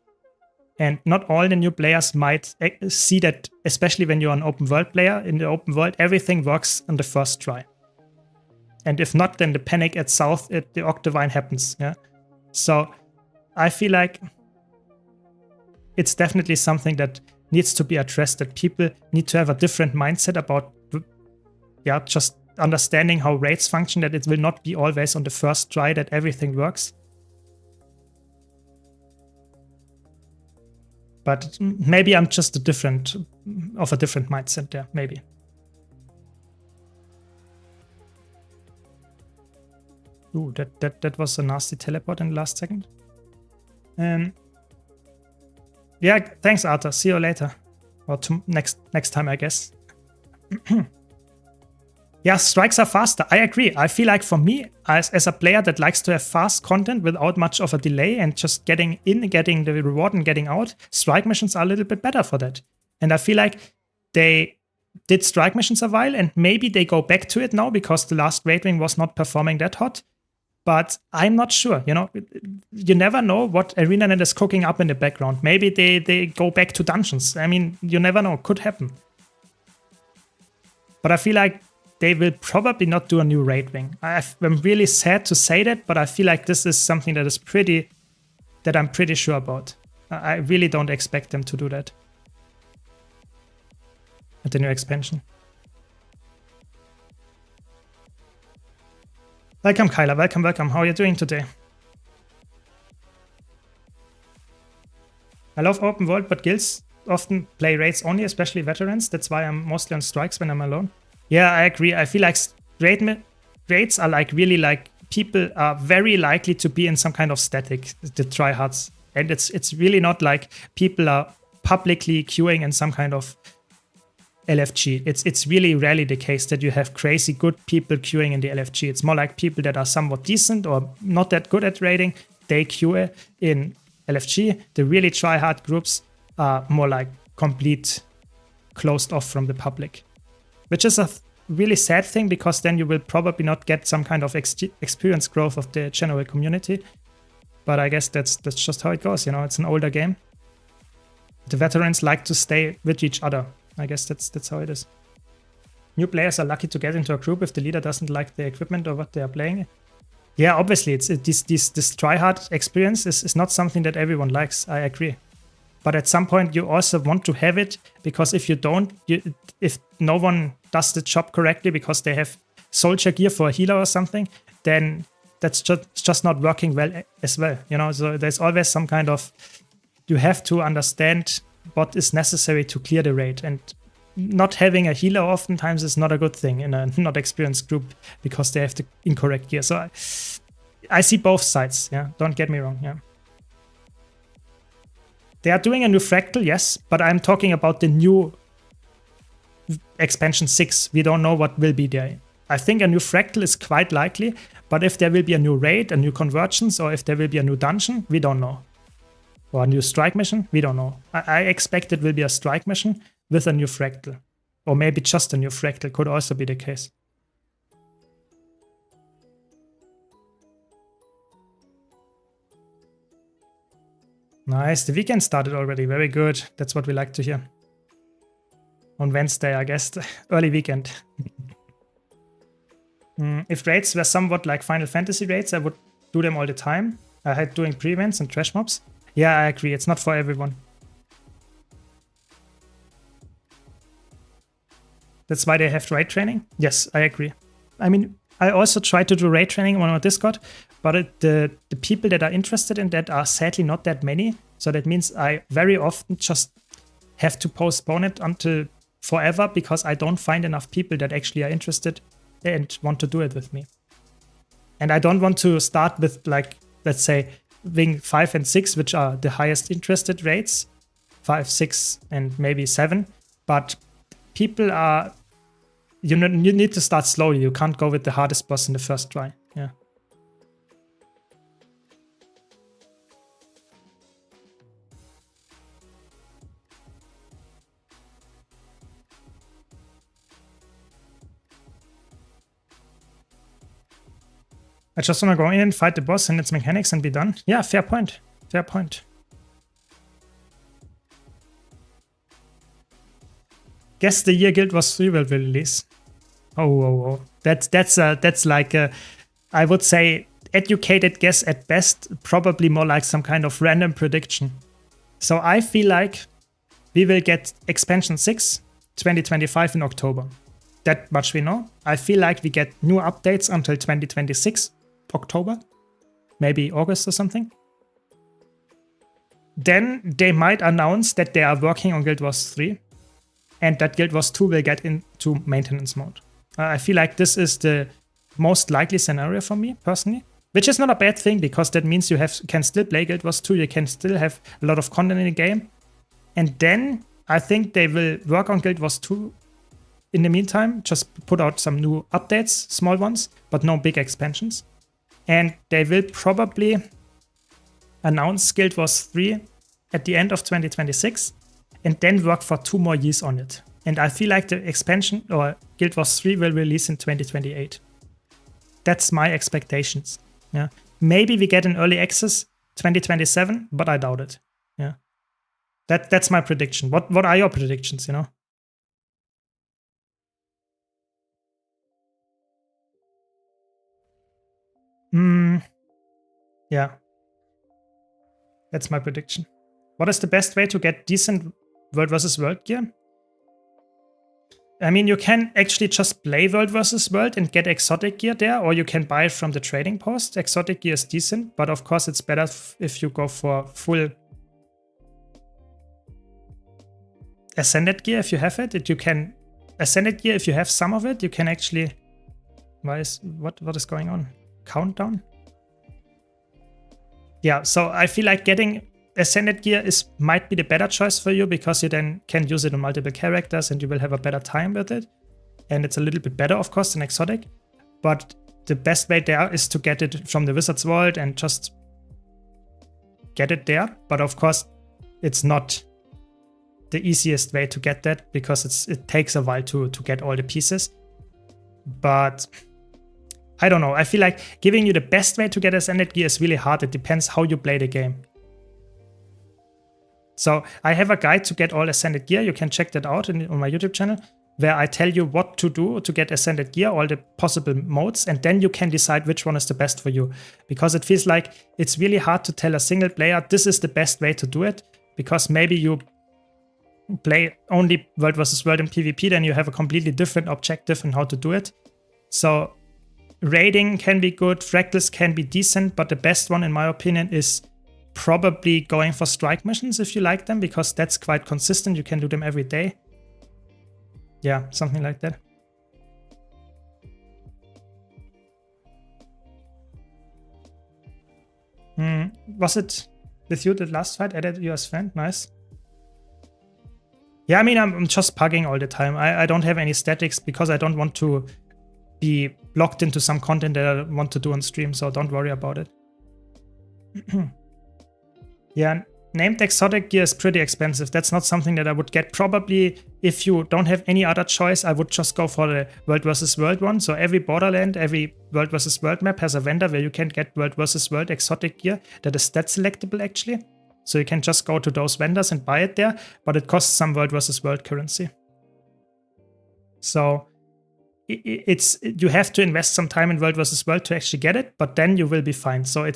And not all the new players might see that, especially when you're an open world player. In the open world, everything works on the first try. And if not, then the panic at South at the Octavine happens. Yeah. So I feel like it's definitely something that needs to be addressed, that people need to have a different mindset about, yeah, just understanding how raids function, that it will not be always on the first try that everything works. But maybe I'm just of a different mindset there, maybe. Ooh, that was a nasty teleport in the last second. Yeah, thanks, Arthur. See you later. Or next time, I guess. Yeah, strikes are faster. I agree. I feel like for me, as a player that likes to have fast content without much of a delay and just getting in, getting the reward and getting out, strike missions are a little bit better for that. And I feel like they did strike missions a while, and maybe they go back to it now because the last raid wing was not performing that hot. But I'm not sure, you know, you never know what ArenaNet is cooking up in the background. Maybe they go back to dungeons. I mean, you never know, could happen. But I feel like they will probably not do a new raid wing. I'm really sad to say that, but I feel like this is something that I'm pretty sure about. I really don't expect them to do that at the new expansion. Welcome, Kyla. Welcome. How are you doing today? I love open world, but guilds often play raids only, especially veterans. That's why I'm mostly on strikes when I'm alone. Yeah, I agree. I feel like rates are like really like people are very likely to be in some kind of static, the tryhards. And it's really not like people are publicly queuing in some kind of LFG. It's really rarely the case that you have crazy good people queuing in the LFG. It's more like people that are somewhat decent or not that good at raiding, they queue in LFG. The really try-hard groups are more like complete closed off from the public, which is a really sad thing because then you will probably not get some kind of experience growth of the general community. But I guess that's just how it goes. You know, it's an older game. The veterans like to stay with each other. I guess that's how it is. New players are lucky to get into a group if the leader doesn't like the equipment or what they are playing. Yeah, obviously, this try-hard experience is not something that everyone likes. I agree. But at some point, you also want to have it because if you don't, if no one does the job correctly because they have soldier gear for a healer or something, then that's just not working well as well. You know, so there's always some kind of, you have to understand what is necessary to clear the raid, and not having a healer oftentimes is not a good thing in a not experienced group because they have the incorrect gear. So I see both sides. Yeah, don't get me wrong. Yeah, they are doing a new fractal, yes, but I'm talking about the new expansion 6. We don't know what will be there. I think a new fractal is quite likely, but if there will be a new raid, a new convergence, or if there will be a new dungeon, we don't know. Or a new strike mission? We don't know. I expect it will be a strike mission with a new fractal. Or maybe just a new fractal could also be the case. Nice. The weekend started already. Very good. That's what we like to hear. On Wednesday, I guess. Early weekend. If raids were somewhat like Final Fantasy raids, I would do them all the time. I had doing pre-events and trash mobs. Yeah, I agree. It's not for everyone. That's why they have raid training? Yes, I agree. I mean, I also try to do raid training on our Discord, but the people that are interested in that are sadly not that many. So that means I very often just have to postpone it until forever because I don't find enough people that actually are interested and want to do it with me. And I don't want to start with, like, let's say, Wing 5 and 6, which are the highest interested rates, 5, 6, and maybe 7. But people are, you need to start slowly. You can't go with the hardest boss in the first try. Yeah. I just want to go in, fight the boss and its mechanics and be done. Yeah, fair point. Fair point. Guess the year Guild Wars 3 will release. Oh. That's like a, I would say, educated guess at best, probably more like some kind of random prediction. So I feel like we will get expansion 6 2025 in October. That much we know. I feel like we get new updates until 2026 October, maybe August or something. Then they might announce that they are working on Guild Wars 3 and that Guild Wars 2 will get into maintenance mode. I feel like this is the most likely scenario for me personally, which is not a bad thing because that means you can still play Guild Wars 2, you can still have a lot of content in the game. And then I think they will work on Guild Wars 2 in the meantime, just put out some new updates, small ones, but no big expansions. And they will probably announce Guild Wars 3 at the end of 2026 and then work for 2 more years on it. And I feel like the expansion or Guild Wars 3 will release in 2028. That's my expectations. Yeah, maybe we get an early access 2027, but I doubt it. Yeah, that's my prediction. What are your predictions? You know. Yeah, that's my prediction. What is the best way to get decent World vs. World gear? I mean, you can actually just play World vs. World and get exotic gear there, or you can buy it from the trading post. Exotic gear is decent, but of course it's better if you go for full Ascended gear if you have it. You can Ascended Gear, if you have some of it, you can actually... What is going on? Countdown? Yeah, so I feel like getting Ascended Gear might be the better choice for you because you then can use it on multiple characters and you will have a better time with it. And it's a little bit better, of course, than Exotic. But the best way there is to get it from the Wizard's Vault and just get it there. But of course, it's not the easiest way to get that because it takes a while to get all the pieces. But I don't know. I feel like giving you the best way to get Ascended Gear is really hard. It depends how you play the game. So I have a guide to get all Ascended Gear. You can check that out on my YouTube channel, where I tell you what to do to get Ascended Gear, all the possible modes, and then you can decide which one is the best for you. Because it feels like it's really hard to tell a single player, this is the best way to do it, because maybe you play only World vs. World in PvP, then you have a completely different objective in how to do it. So raiding can be good, fractals can be decent, but the best one, in my opinion, is probably going for strike missions if you like them, because that's quite consistent. You can do them every day. Yeah, something like that. Was it with you the last fight? Added you as friend? Nice. Yeah, I mean, I'm just pugging all the time. I don't have any statics because I don't want to be blocked into some content that I want to do on stream, so don't worry about it. Yeah, named Exotic Gear is pretty expensive. That's not something that I would get. Probably if you don't have any other choice, I would just go for the World vs. World one. So every Borderland, every World vs. World map has a vendor where you can get World vs. World Exotic Gear that is stat selectable actually. So you can just go to those vendors and buy it there, but it costs some World vs. World currency. So you have to invest some time in World vs. World to actually get it, but then you will be fine. So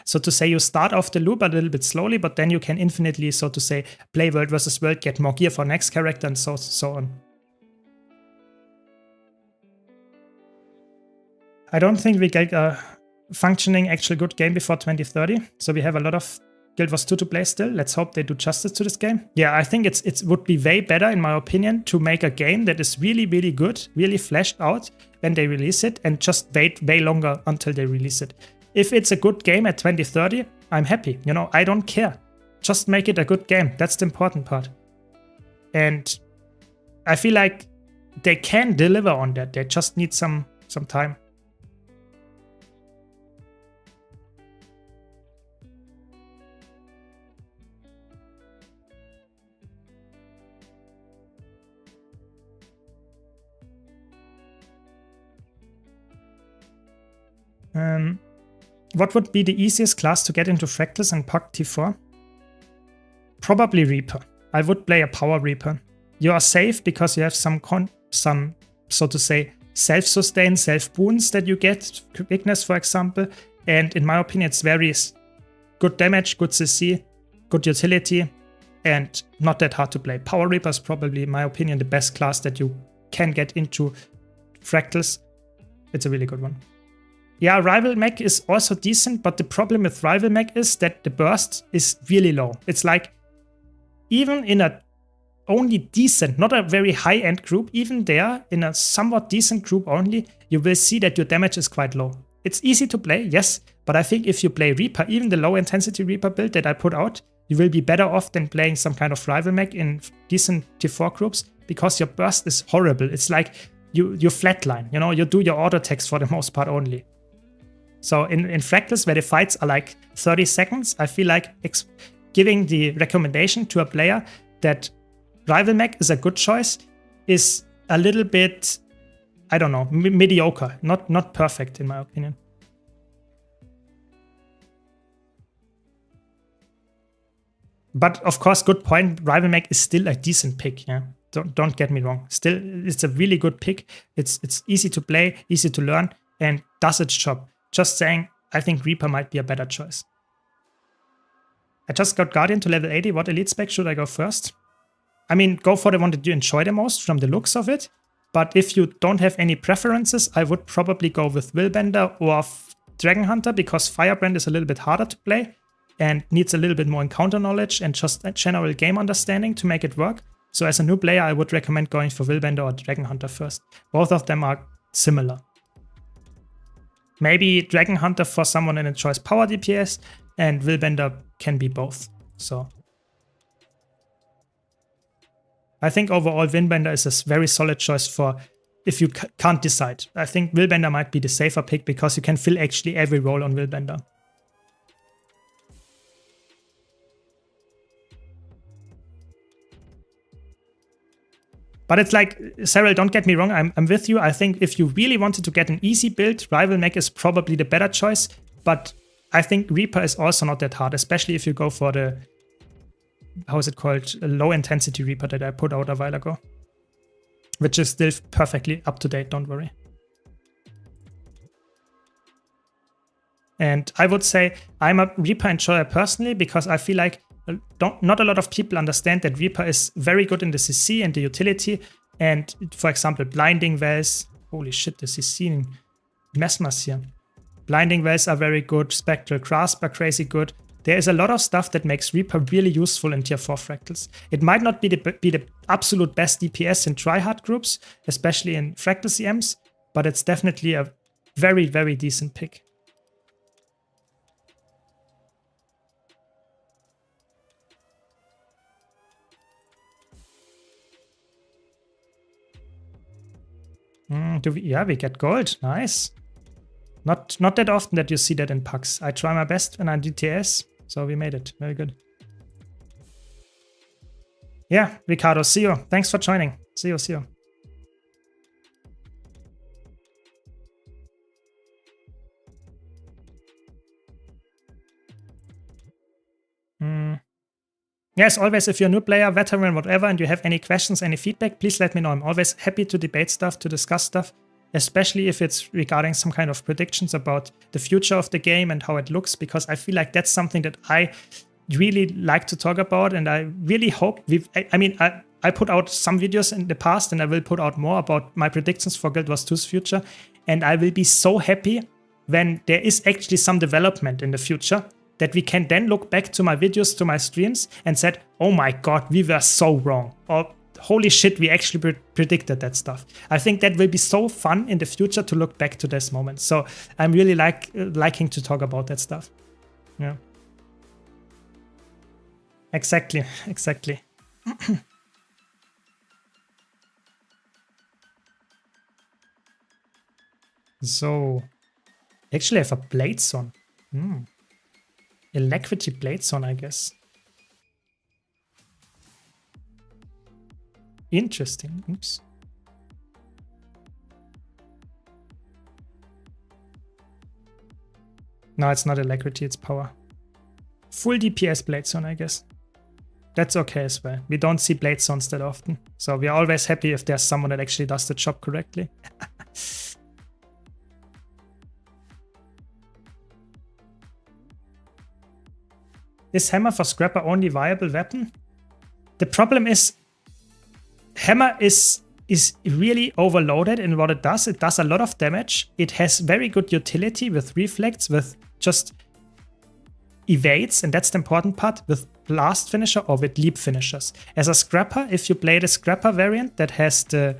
so to say, you start off the loop a little bit slowly, but then you can infinitely, so to say, play World vs. World, get more gear for next character, and so on. I don't think we get a functioning, actual good game before 2030. So we have a lot of Guild Wars 2 to play still. Let's hope they do justice to this game. Yeah, I think it would be way better, in my opinion, to make a game that is really, really good, really fleshed out when they release it, and just wait way longer until they release it. If it's a good game at 2030, I'm happy. You know, I don't care. Just make it a good game. That's the important part. And I feel like they can deliver on that. They just need some time. What would be the easiest class to get into Fractals and Puck T4? Probably Reaper. I would play a Power Reaper. You are safe because you have some so to say, self-sustain, self-boons that you get, quickness for example, and in my opinion it's very good damage, good CC, good utility, and not that hard to play. Power Reaper is probably, in my opinion, the best class that you can get into Fractals. It's a really good one. Yeah, Rival Mech is also decent, but the problem with Rival Mech is that the burst is really low. It's like, even in a only decent, not a very high-end group, even there, in a somewhat decent group only, you will see that your damage is quite low. It's easy to play, yes, but I think if you play Reaper, even the low-intensity Reaper build that I put out, you will be better off than playing some kind of Rival Mech in decent T4 groups, because your burst is horrible. It's like you flatline, you know, you do your auto attacks for the most part only. So in Fractals, where the fights are like 30 seconds, I feel like giving the recommendation to a player that Rival Mech is a good choice is a little bit, I don't know, mediocre, not perfect in my opinion. But of course, good point, Rival Mech is still a decent pick, yeah. Don't get me wrong. Still, it's a really good pick. It's easy to play, easy to learn, and does its job. Just saying, I think Reaper might be a better choice. I just got Guardian to level 80. What elite spec should I go first? I mean, go for the one that you enjoy the most from the looks of it. But if you don't have any preferences, I would probably go with Willbender or Dragon Hunter, because Firebrand is a little bit harder to play and needs a little bit more encounter knowledge and just a general game understanding to make it work. So as a new player, I would recommend going for Willbender or Dragon Hunter first. Both of them are similar. Maybe Dragon Hunter for someone that enjoys power DPS, and Willbender can be both. So I think overall Willbender is a very solid choice for if you can't decide. I think Willbender might be the safer pick because you can fill actually every role on Willbender. But it's like, Cyril, don't get me wrong, I'm with you. I think if you really wanted to get an easy build, Rival Mech is probably the better choice. But I think Reaper is also not that hard, especially if you go for the, how is it called, a low intensity Reaper that I put out a while ago. Which is still perfectly up to date, don't worry. And I would say I'm a Reaper enjoyer personally because I feel like not a lot of people understand that Reaper is very good in the CC and the utility. And for example, Blinding Wells. Holy shit, the CC in Mesmas here. Blinding Wells are very good. Spectral Grasp are crazy good. There is a lot of stuff that makes Reaper really useful in tier 4 fractals. It might not be the absolute best DPS in tryhard groups, especially in fractal CMs, but it's definitely a very, very decent pick. Yeah, we get gold. Nice. Not that often that you see that in packs. I try my best when I DTS, so we made it. Very good. Yeah, Ricardo, see you. Thanks for joining. See you, see you. Yes, always, if you're a new player, veteran, whatever, and you have any questions, any feedback, please let me know. I'm always happy to debate stuff, to discuss stuff, especially if it's regarding some kind of predictions about the future of the game and how it looks, because I feel like that's something that I really like to talk about, and I really hope I put out some videos in the past, and I will put out more about my predictions for Guild Wars 2's future, and I will be so happy when there is actually some development in the future, that we can then look back to my videos, to my streams, and said, oh my god, we were so wrong. Or holy shit, we actually predicted that stuff. I think that will be so fun in the future to look back to this moment. So I'm really liking to talk about that stuff. Yeah. Exactly, exactly. So, actually I have a Blade Zone. Alacrity Blade Zone, I guess. Interesting. Oops. No, it's not Alacrity, it's Power. Full DPS Blade Zone, I guess. That's okay as well. We don't see Blade Zones that often. So we're always happy if there's someone that actually does the job correctly. Is Hammer for Scrapper only viable weapon? The problem is Hammer is really overloaded in what it does. It does a lot of damage. It has very good utility with reflects, with just evades, and that's the important part, with blast finisher or with leap finishers. As a Scrapper, if you play the Scrapper variant that has the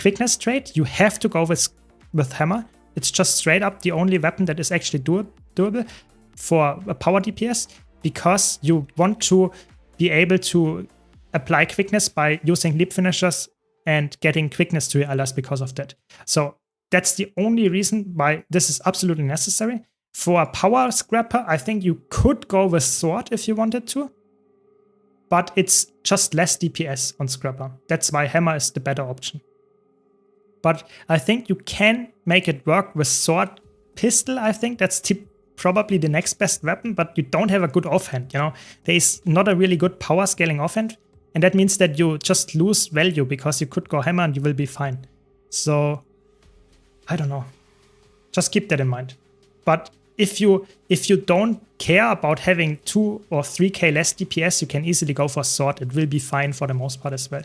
quickness trait, you have to go with Hammer. It's just straight up the only weapon that is actually doable for a power DPS, because you want to be able to apply quickness by using leap finishers and getting quickness to your allies because of that. So that's the only reason why this is absolutely necessary. For a power Scrapper, I think you could go with Sword if you wanted to, but it's just less DPS on Scrapper. That's why Hammer is the better option. But I think you can make it work with Sword Pistol. I think that's probably the next best weapon, but you don't have a good offhand, you know. There is not a really good power scaling offhand, and that means that you just lose value because you could go Hammer and you will be fine. So I don't know. Just keep that in mind. But if you don't care about having 2 or 3k less DPS, you can easily go for Sword. It will be fine for the most part as well.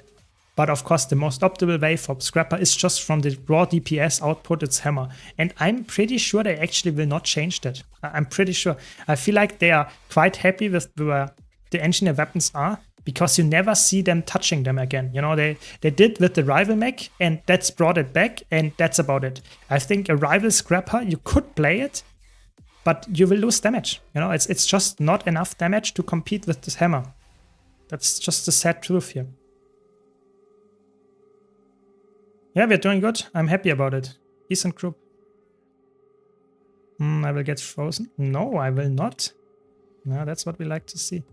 But of course, the most optimal way for Scrapper is just from the raw DPS output, it's Hammer. And I'm pretty sure they actually will not change that. I'm pretty sure. I feel like they are quite happy with where the engineer weapons are, because you never see them touching them again. You know, they did with the rival mech, and that's brought it back, and that's about it. I think a rival scrapper, you could play it, but you will lose damage. You know, it's just not enough damage to compete with this hammer. That's just the sad truth here. Yeah, we're doing good. I'm happy about it. Decent group. I will get frozen. No, I will not. No, that's what we like to see.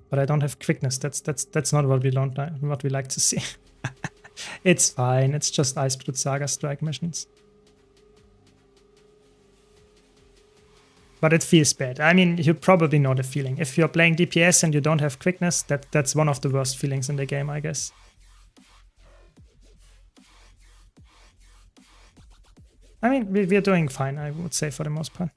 But I don't have quickness. That's not what we like to see. It's fine. It's just Ice Brute Saga strike missions. But it feels bad. I mean, you probably know the feeling. If you're playing DPS and you don't have quickness, that's one of the worst feelings in the game, I guess. I mean, we're doing fine, I would say, for the most part.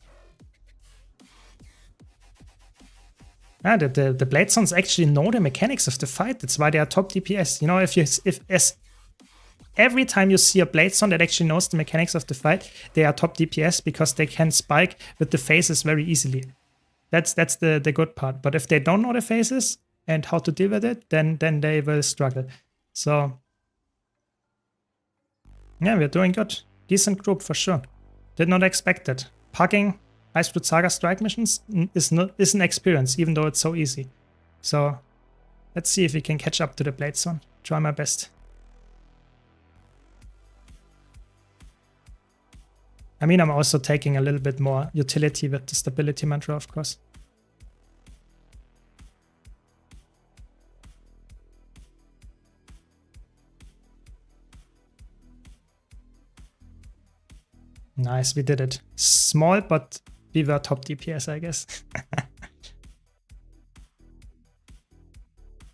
Ah, the Blade Sons actually know the mechanics of the fight. That's why they are top DPS. You know, every time you see a Blade Son that actually knows the mechanics of the fight, they are top DPS because they can spike with the phases very easily. That's the good part. But if they don't know the phases and how to deal with it, then they will struggle. So yeah, we're doing good. Decent group for sure. Did not expect it. Pugging Ice Brute Saga strike missions is an experience, even though it's so easy. So let's see if we can catch up to the Blade Son. Try my best. I mean, I'm also taking a little bit more utility with the stability mantra, of course. Nice, we did it. Small, but we were top DPS, I guess.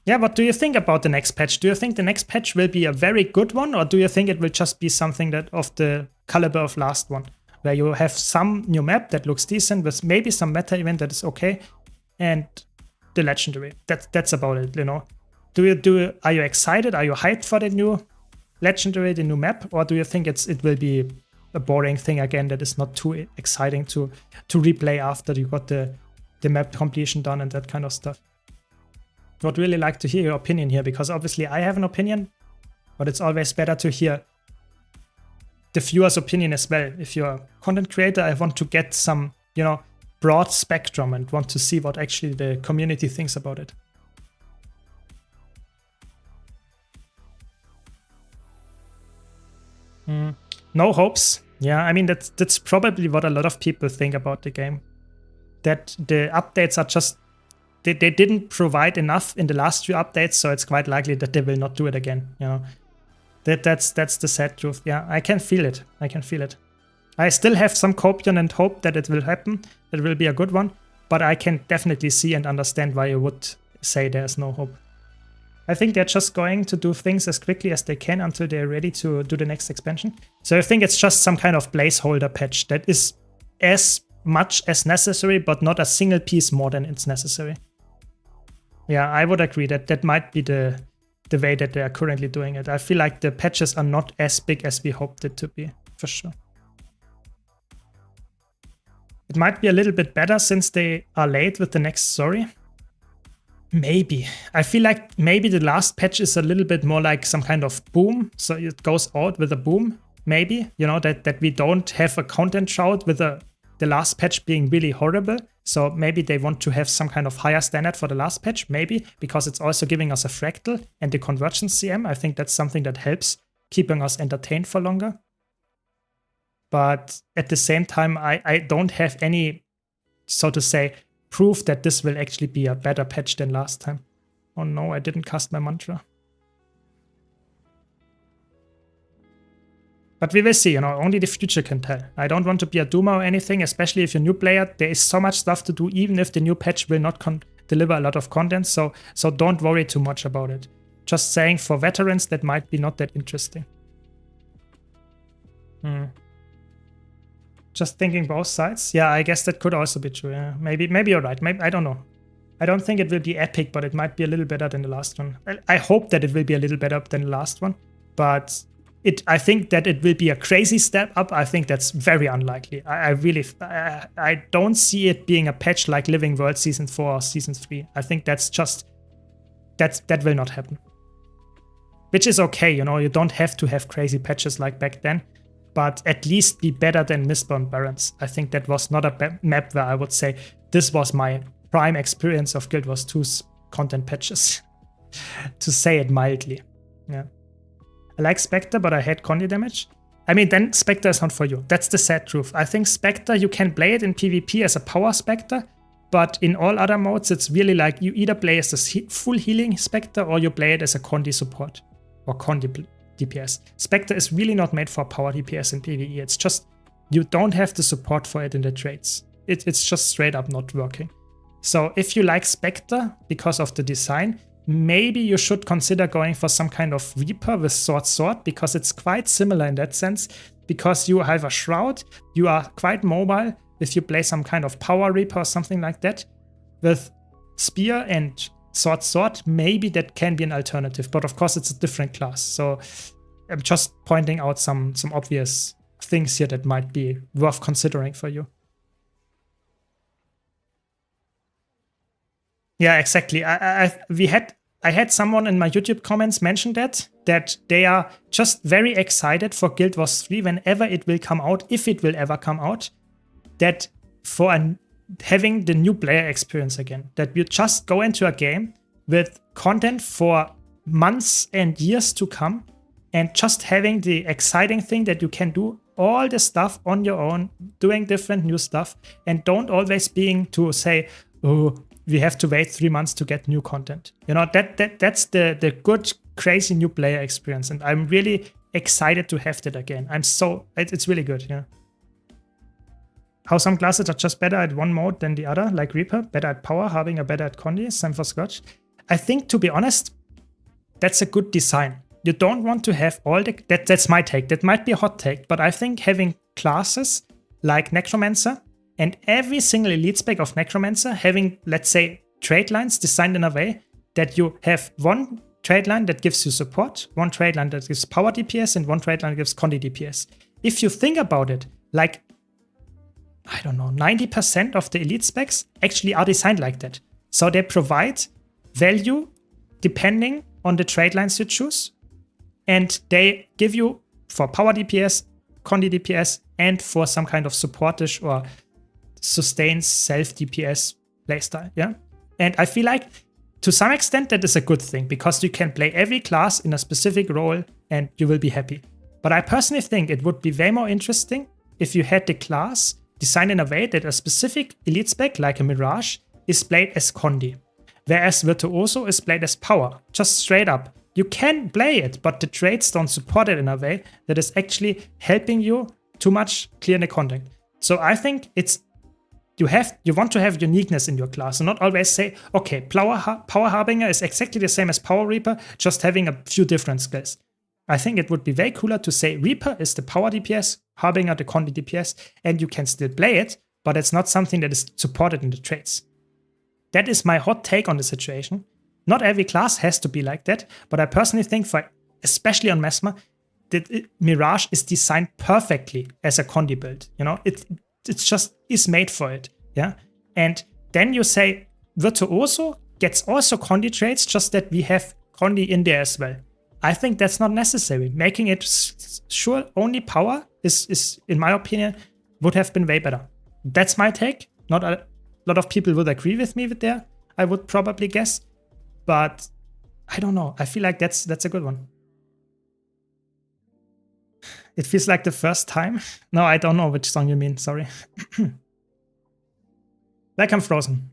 Yeah, what do you think about the next patch? Do you think the next patch will be a very good one, or do you think it will just be something that of the caliber of last one, where you have some new map that looks decent with maybe some meta event that is okay, and the legendary? That's about it, you know. Are you excited? Are you hyped for the new legendary, the new map, or do you think it will be a boring thing again that is not too exciting to replay after you got the map completion done and that kind of stuff? I would really like to hear your opinion here, because obviously I have an opinion, but it's always better to hear the viewer's opinion as well. If you're a content creator, I want to get some, you know, broad spectrum and want to see what actually the community thinks about it. No hopes. Yeah, I mean, that's probably what a lot of people think about the game. That the updates are just, they didn't provide enough in the last few updates, so it's quite likely that they will not do it again, you know. That's the sad truth. Yeah, I can feel it. I can feel it. I still have some copion and hope that it will happen. It will be a good one, but I can definitely see and understand why you would say there's no hope. I think they're just going to do things as quickly as they can until they're ready to do the next expansion. So I think it's just some kind of placeholder patch that is as much as necessary, but not a single piece more than it's necessary. Yeah, I would agree that that might be the way that they are currently doing it. I feel like the patches are not as big as we hoped it to be, for sure. It might be a little bit better since they are late with the next story. Maybe. I feel like maybe the last patch is a little bit more like some kind of boom. So it goes out with a boom, maybe. You know, that we don't have a content drought with the last patch being really horrible. So maybe they want to have some kind of higher standard for the last patch, maybe, because it's also giving us a fractal and the convergence CM. I think that's something that helps keeping us entertained for longer. But at the same time, I don't have any, so to say, proof that this will actually be a better patch than last time. Oh no, I didn't cast my mantra. But we will see, you know, only the future can tell. I don't want to be a doomer or anything, especially if you're a new player. There is so much stuff to do, even if the new patch will not deliver a lot of content, so don't worry too much about it. Just saying, for veterans, that might be not that interesting. Just thinking both sides. Yeah, I guess that could also be true. Yeah, maybe you're right. Maybe, I don't know. I don't think it will be epic, but it might be a little better than the last one. I hope that it will be a little better than the last one, but I think that it will be a crazy step up. I think that's very unlikely. I don't see it being a patch like Living World Season 4 or Season 3. I think that will not happen. Which is okay, you know, you don't have to have crazy patches like back then, but at least be better than Mistborn Barrens. I think that was not a map where I would say this was my prime experience of Guild Wars 2's content patches, to say it mildly. Yeah. I like Spectre, but I hate Condi damage. I mean, then Spectre is not for you. That's the sad truth. I think Spectre, you can play it in PvP as a power Spectre, but in all other modes, it's really like you either play as a full healing Spectre or you play it as a Condi support or Condi DPS. Spectre is really not made for power DPS in PvE. It's just, you don't have the support for it in the trades. It's just straight up not working. So if you like Spectre because of the design, maybe you should consider going for some kind of Reaper with Sword, because it's quite similar in that sense, because you have a Shroud, you are quite mobile. If you play some kind of Power Reaper or something like that, with Spear and Sword, maybe that can be an alternative, but of course it's a different class. So I'm just pointing out some obvious things here that might be worth considering for you. Yeah, exactly. I had someone in my YouTube comments mention that they are just very excited for Guild Wars 3 whenever it will come out, if it will ever come out, that for having the new player experience again, that you just go into a game with content for months and years to come, and just having the exciting thing that you can do all the stuff on your own, doing different new stuff, and don't always being to say, oh, we have to wait 3 months to get new content. You know, that's the good, crazy new player experience. And I'm really excited to have that again. It's really good, yeah. How some classes are just better at one mode than the other, like Reaper, better at Power, Harbinger better at Condi, same for Scourge. I think, to be honest, that's a good design. You don't want to have all the... That's my take. That might be a hot take, but I think having classes like Necromancer, and every single elite spec of Necromancer having, let's say, trade lines designed in a way that you have one trade line that gives you support, one trade line that gives power DPS, and one trade line that gives Condi DPS. If you think about it, like, I don't know, 90% of the elite specs actually are designed like that. So they provide value depending on the trade lines you choose, and they give you for power DPS, Condi DPS, and for some kind of supportish or sustains self DPS playstyle, yeah? And I feel like to some extent that is a good thing, because you can play every class in a specific role and you will be happy. But I personally think it would be way more interesting if you had the class designed in a way that a specific elite spec, like a Mirage, is played as Condi, whereas Virtuoso is played as Power, just straight up. You can play it, but the trades don't support it in a way that is actually helping you too much clear the content. So I think you want to have uniqueness in your class and not always say, okay, Power Harbinger is exactly the same as Power Reaper, just having a few different skills. I think it would be way cooler to say Reaper is the power DPS, Harbinger the Condi DPS, and you can still play it, but it's not something that is supported in the trades. That is my hot take on the situation. Not every class has to be like that, but I personally think, especially on Mesmer, that Mirage is designed perfectly as a Condi build. You know, it's just is made for it, yeah? And then you say Virtuoso gets also Condi traits, just that we have Condi in there as well. I think that's not necessary. Making it sure only power is, in my opinion, would have been way better. That's my take. Not a lot of people would agree with me with there, I would probably guess. But I don't know. I feel like that's a good one. It feels like the first time. No, I don't know which song you mean. Sorry. Like I'm frozen.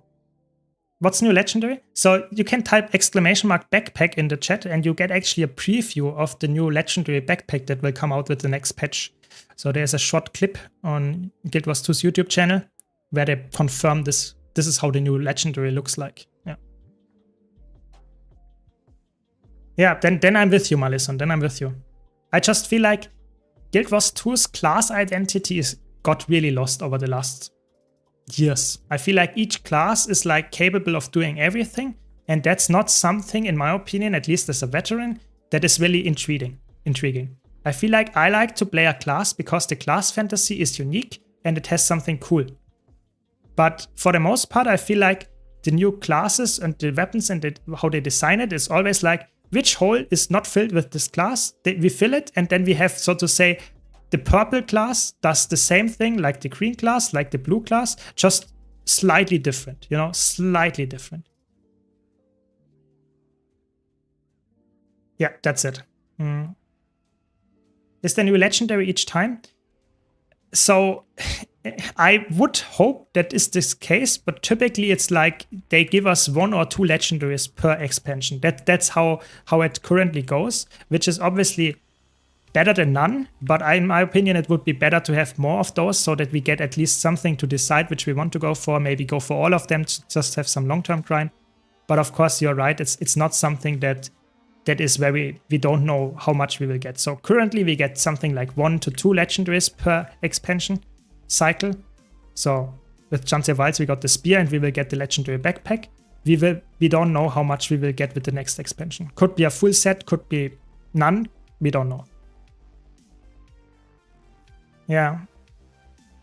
What's new legendary? So you can type !backpack in the chat and you get actually a preview of the new legendary backpack that will come out with the next patch. So there's a short clip on Guild Wars 2's YouTube channel where they confirm this. This is how the new legendary looks like. Yeah. Yeah, then I'm with you, Malison. Then I'm with you. I just feel like Guild Wars 2's class identity got really lost over the last years. I feel like each class is like capable of doing everything, and that's not something, in my opinion, at least as a veteran, that is really intriguing. I feel like I like to play a class because the class fantasy is unique and it has something cool. But for the most part, I feel like the new classes and the weapons and how they design it is always like, which hole is not filled with this class? We fill it, and then we have, so to say, the purple class does the same thing like the green class, like the blue class, just slightly different, you know, slightly different. Yeah, that's it. Is there new legendary each time? So I would hope that is this case, but typically it's like they give us 1 or 2 legendaries per expansion. That's how it currently goes, which is obviously better than none. But in my opinion, it would be better to have more of those so that we get at least something to decide which we want to go for. Maybe go for all of them to just have some long-term grind. But of course, you're right. It's not something that is where we don't know how much we will get. So currently we get something like 1 to 2 legendaries per expansion cycle. So with Chance Wilds we got the spear and we will get the legendary backpack. We don't know how much we will get with the next expansion. Could be a full set, could be none. We don't know. Yeah.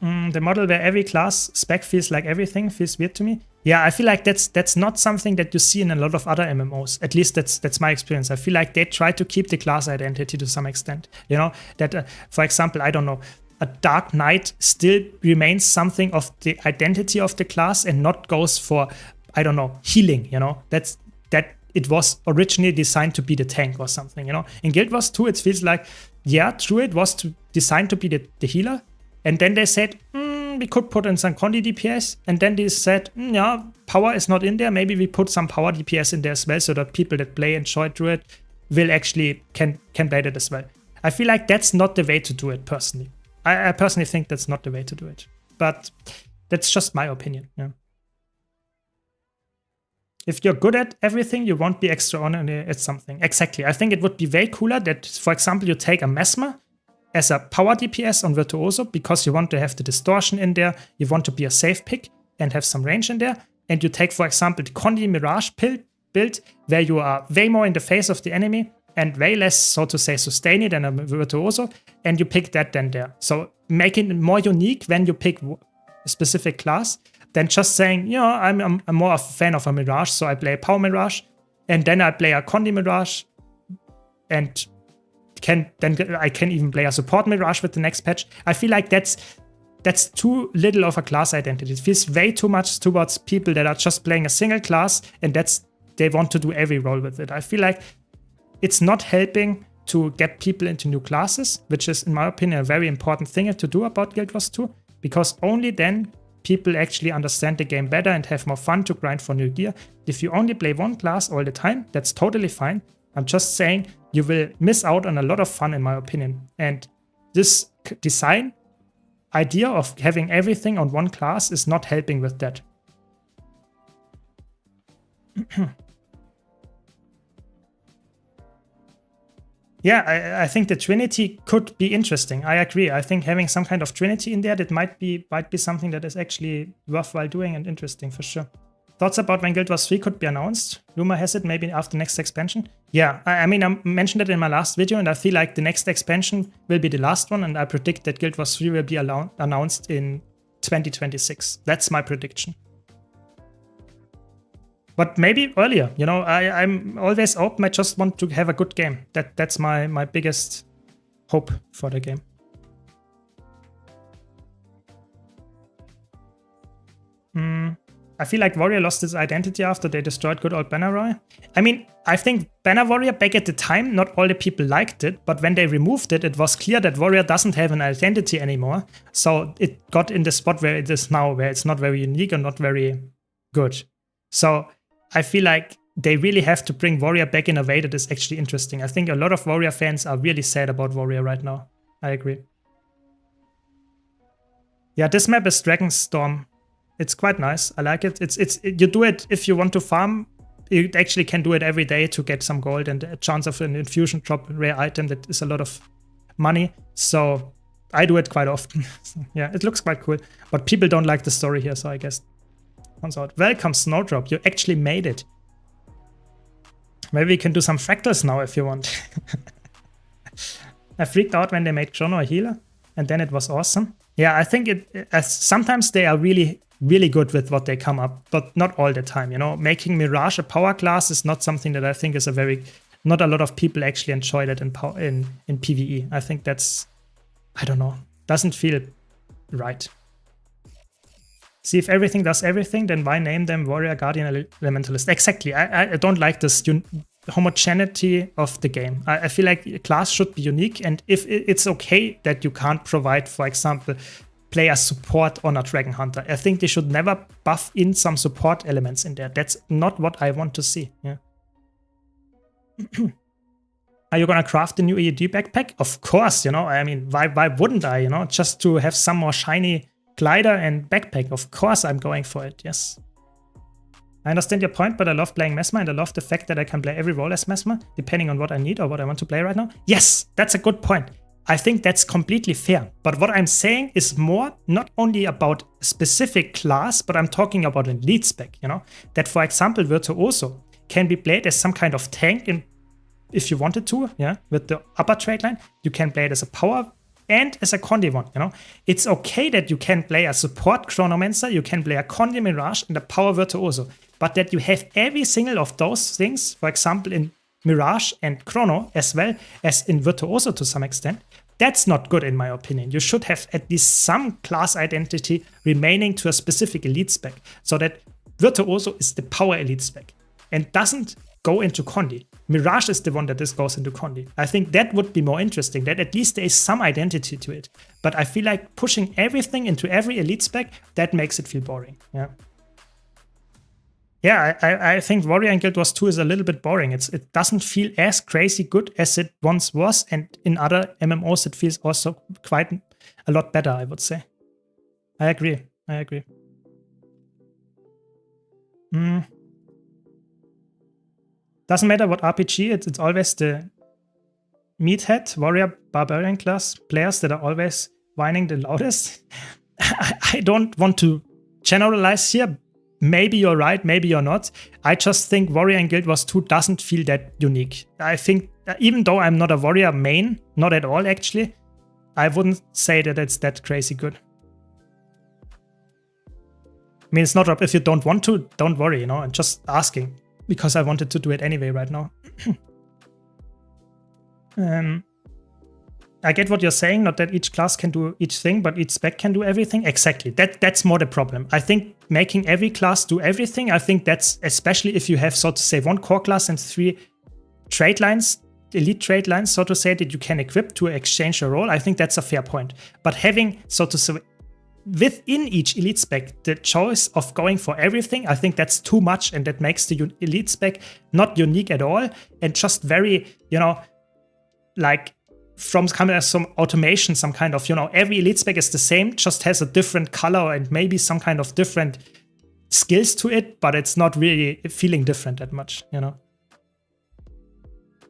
The model where every class spec feels like everything feels weird to me. Yeah, I feel like that's not something that you see in a lot of other MMOs. At least that's my experience. I feel like they try to keep the class identity to some extent. You know, that for example, I don't know, a Dark Knight still remains something of the identity of the class and not goes for, I don't know, healing, you know. That it was originally designed to be the tank or something, you know. In Guild Wars 2, it feels like, yeah, true, it was designed to be the healer. And then they said, we could put in some Condi DPS. And then they said, yeah, power is not in there. Maybe we put some power DPS in there as well so that people that play and enjoy Druid will actually can play that as well. I feel like that's not the way to do it personally. I personally think that's not the way to do it. But that's just my opinion. Yeah. If you're good at everything, you won't be extraordinary at something. Exactly. I think it would be way cooler that, for example, you take a Mesmer as a power DPS on Virtuoso because you want to have the distortion in there, you want to be a safe pick and have some range in there, and you take, for example, the Condi Mirage build where you are way more in the face of the enemy and way less, so to say, sustained than a Virtuoso, and you pick that then there. So making it more unique when you pick a specific class than just saying, you know, I'm more a fan of a Mirage, so I play a Power Mirage, and then I play a Condi Mirage, and I can even play a support Mirage with the next patch. I feel like that's too little of a class identity. It feels way too much towards people that are just playing a single class and they want to do every role with it. I feel like it's not helping to get people into new classes, which is, in my opinion, a very important thing to do about Guild Wars 2, because only then people actually understand the game better and have more fun to grind for new gear. If you only play one class all the time, that's totally fine. I'm just saying you will miss out on a lot of fun, in my opinion. And this design idea of having everything on one class is not helping with that. Yeah, I think the Trinity could be interesting. I agree. I think having some kind of Trinity in there, that might be something that is actually worthwhile doing and interesting for sure. Thoughts about when Guild Wars 3 could be announced? Rumor has it maybe after next expansion. Yeah, I mean, I mentioned it in my last video, and I feel like the next expansion will be the last one, and I predict that Guild Wars 3 will be announced in 2026. That's my prediction. But maybe earlier, you know, I'm always open. I just want to have a good game. That's my biggest hope for the game. I feel like Warrior lost its identity after they destroyed good old Banner Warrior. I mean, I think Banner Warrior back at the time, not all the people liked it, but when they removed it, it was clear that Warrior doesn't have an identity anymore. So it got in the spot where it is now, where it's not very unique and not very good. So I feel like they really have to bring Warrior back in a way that is actually interesting. I think a lot of Warrior fans are really sad about Warrior right now. I agree. Yeah, this map is Dragonstorm. It's quite nice. I like it. You do it if you want to farm. You actually can do it every day to get some gold and a chance of an infusion drop rare item that is a lot of money. So I do it quite often. Yeah, it looks quite cool. But people don't like the story here, so I guess comes out. Welcome, Snowdrop. You actually made it. Maybe we can do some fractals now if you want. I freaked out when they made Chrono a healer, and then it was awesome. Yeah, I think sometimes they are really, really good with what they come up, but not all the time, you know. Making Mirage a power class is not something that I think is not a lot of people actually enjoy that in PvE. I think that's, I don't know, doesn't feel right. See, if everything does everything, then why name them Warrior, Guardian, Elementalist? Exactly. I don't like this homogeneity of the game. I feel like a class should be unique, and if it's okay that you can't provide, for example, player support on a Dragon Hunter. I think they should never buff in some support elements in there. That's not what I want to see. Yeah. Are you gonna craft the new EUD backpack? Of course, you know. I mean, why wouldn't I? You know, just to have some more shiny glider and backpack. Of course, I'm going for it. Yes. I understand your point, but I love playing Mesmer, and I love the fact that I can play every role as Mesmer, depending on what I need or what I want to play right now. Yes, that's a good point. I think that's completely fair. But what I'm saying is more not only about a specific class, but I'm talking about an elite spec, you know? That, for example, Virtuoso can be played as some kind of tank if you wanted to, yeah? With the upper trade line, you can play it as a power and as a Condi one, you know? It's okay that you can play a support Chronomancer, you can play a Condi Mirage and a power Virtuoso, but that you have every single of those things, for example, in Mirage and Chrono, as well as in Virtuoso to some extent, that's not good in my opinion. You should have at least some class identity remaining to a specific elite spec, so that Virtuoso is the power elite spec and doesn't go into Condi. Mirage is the one that this goes into Condi. I think that would be more interesting, that at least there is some identity to it. But I feel like pushing everything into every elite spec, that makes it feel boring. Yeah. Yeah, I think Warrior and Guild Wars 2 is a little bit boring. It doesn't feel as crazy good as it once was, and in other MMOs it feels also quite a lot better, I would say. I agree. Doesn't matter what RPG, it's always the meathead, warrior, barbarian class players that are always whining the loudest. I don't want to generalize here. Maybe you're right, maybe you're not. I just think Warrior and Guild Wars 2 doesn't feel that unique. I think, even though I'm not a Warrior main, not at all actually, I wouldn't say that it's that crazy good. I mean, it's not, if you don't want to, don't worry, you know, I'm just asking, because I wanted to do it anyway right now. I get what you're saying, not that each class can do each thing, but each spec can do everything. Exactly, that's more the problem. I think making every class do everything, I think that's, especially if you have, so to say, one core class and 3 trade lines, elite trade lines, so to say, that you can equip to exchange your role, I think that's a fair point. But having, so to say, within each elite spec, the choice of going for everything, I think that's too much, and that makes the elite spec not unique at all, and just very, you know, like, from kind of some automation, some kind of, you know, every elite spec is the same, just has a different color and maybe some kind of different skills to it, but it's not really feeling different that much, you know.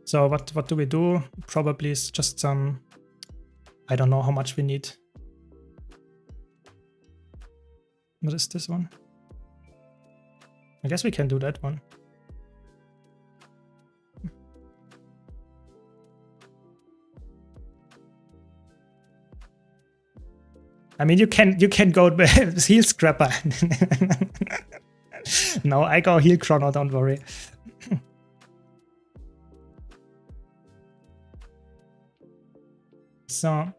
So what do we do? Probably is just some, I don't know how much we need. What is this one? I guess we can do that one. I mean, you can go heal scrapper. No, I go heal chrono, don't worry. So,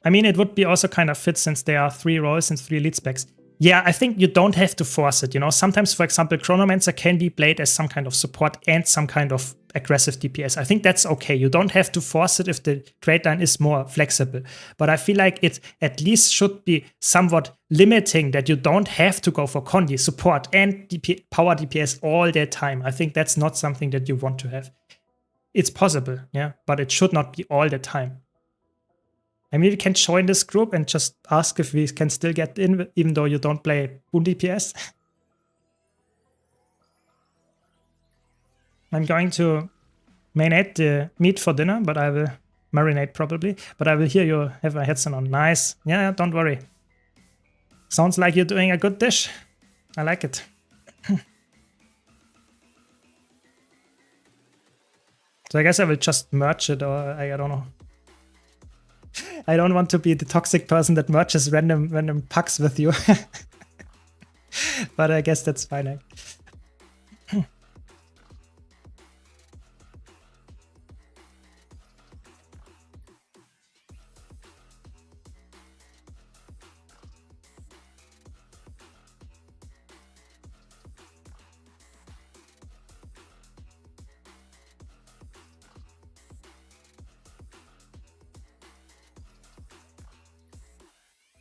I mean, it would be also kind of fit since there are 3 roles and 3 elite specs. Yeah, I think you don't have to force it, you know. Sometimes, for example, Chronomancer can be played as some kind of support and some kind of aggressive DPS. I think that's okay. You don't have to force it if the trade line is more flexible. But I feel like it at least should be somewhat limiting, that you don't have to go for Condi, support, and power DPS all the time. I think that's not something that you want to have. It's possible, yeah, but it should not be all the time. I mean, you can join this group and just ask if we can still get in, even though you don't play Boon DPS. I'm going to marinate the meat for dinner, but I will marinate probably. But I will hear you have a headset on. Nice. Yeah, don't worry. Sounds like you're doing a good dish. I like it. So I guess I will just merge it, or I don't know. I don't want to be the toxic person that merges random packs with you. But I guess that's fine.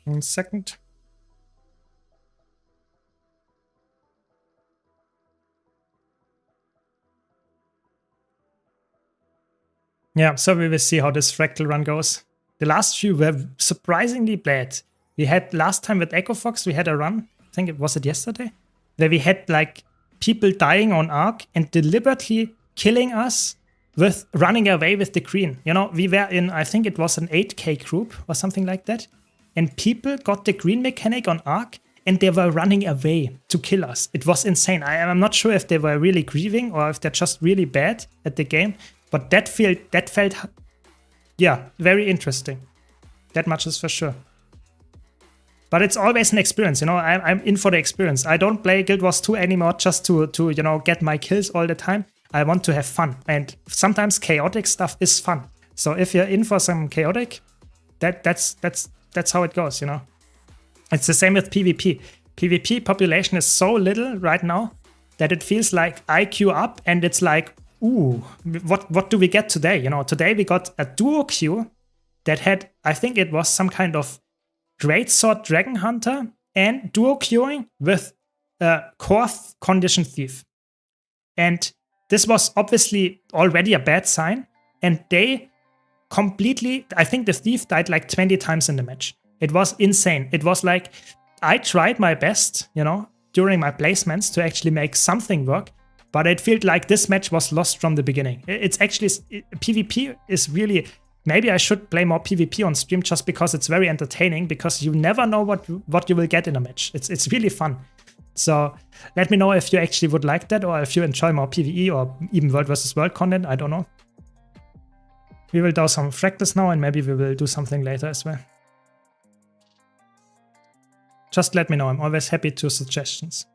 One second. Yeah, so we will see how this fractal run goes. The last few were surprisingly bad. We had last time with Echo Fox, we had a run, I think it was yesterday, where we had like people dying on Arc and deliberately killing us with running away with the green. You know, we were in, I think it was an 8K group or something like that. And people got the green mechanic on Arc and they were running away to kill us. It was insane. I'm not sure if they were really grieving or if they're just really bad at the game. But that felt, yeah, very interesting. That much is for sure. But it's always an experience, you know. I'm in for the experience. I don't play Guild Wars 2 anymore just to you know, get my kills all the time. I want to have fun, and sometimes chaotic stuff is fun. So if you're in for some chaotic, that's how it goes, you know. It's the same with PvP. PvP population is so little right now that it feels like IQ up, and it's like, ooh, what do we get today? You know, today we got a duo queue that had, I think it was some kind of Greatsword Dragon Hunter and duo queuing with Core Condition Thief. And this was obviously already a bad sign. And they completely, I think the Thief died like 20 times in the match. It was insane. It was like, I tried my best, you know, during my placements to actually make something work. But it felt like this match was lost from the beginning. It's actually, PvP is really, maybe I should play more PvP on stream just because it's very entertaining, because you never know what you will get in a match. It's really fun. So let me know if you actually would like that, or if you enjoy more PvE or even World vs. World content, I don't know. We will do some fractals now, and maybe we will do something later as well. Just let me know, I'm always happy to suggestions.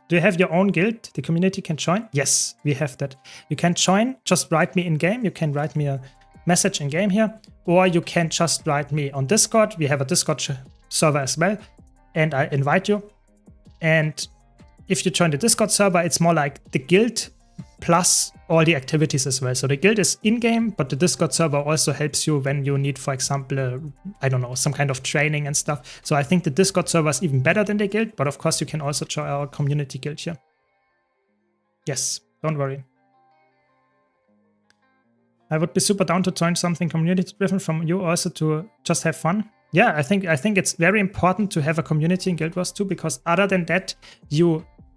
Do you have your own guild the community can join? Yes, we have that. You can join, just write me in game. You can write me a message in game here, or you can just write me on Discord. We have a Discord server as well, and I invite you. And if you join the Discord server, it's more like the guild plus all the activities as well. So the guild is in-game, but the Discord server also helps you when you need, for example, I don't know, some kind of training and stuff. So I think the Discord server is even better than the guild, but of course you can also join our community guild here. Yes, don't worry. I would be super down to join something community-driven from you also to just have fun. Yeah, I think it's very important to have a community in Guild Wars 2, because other than that,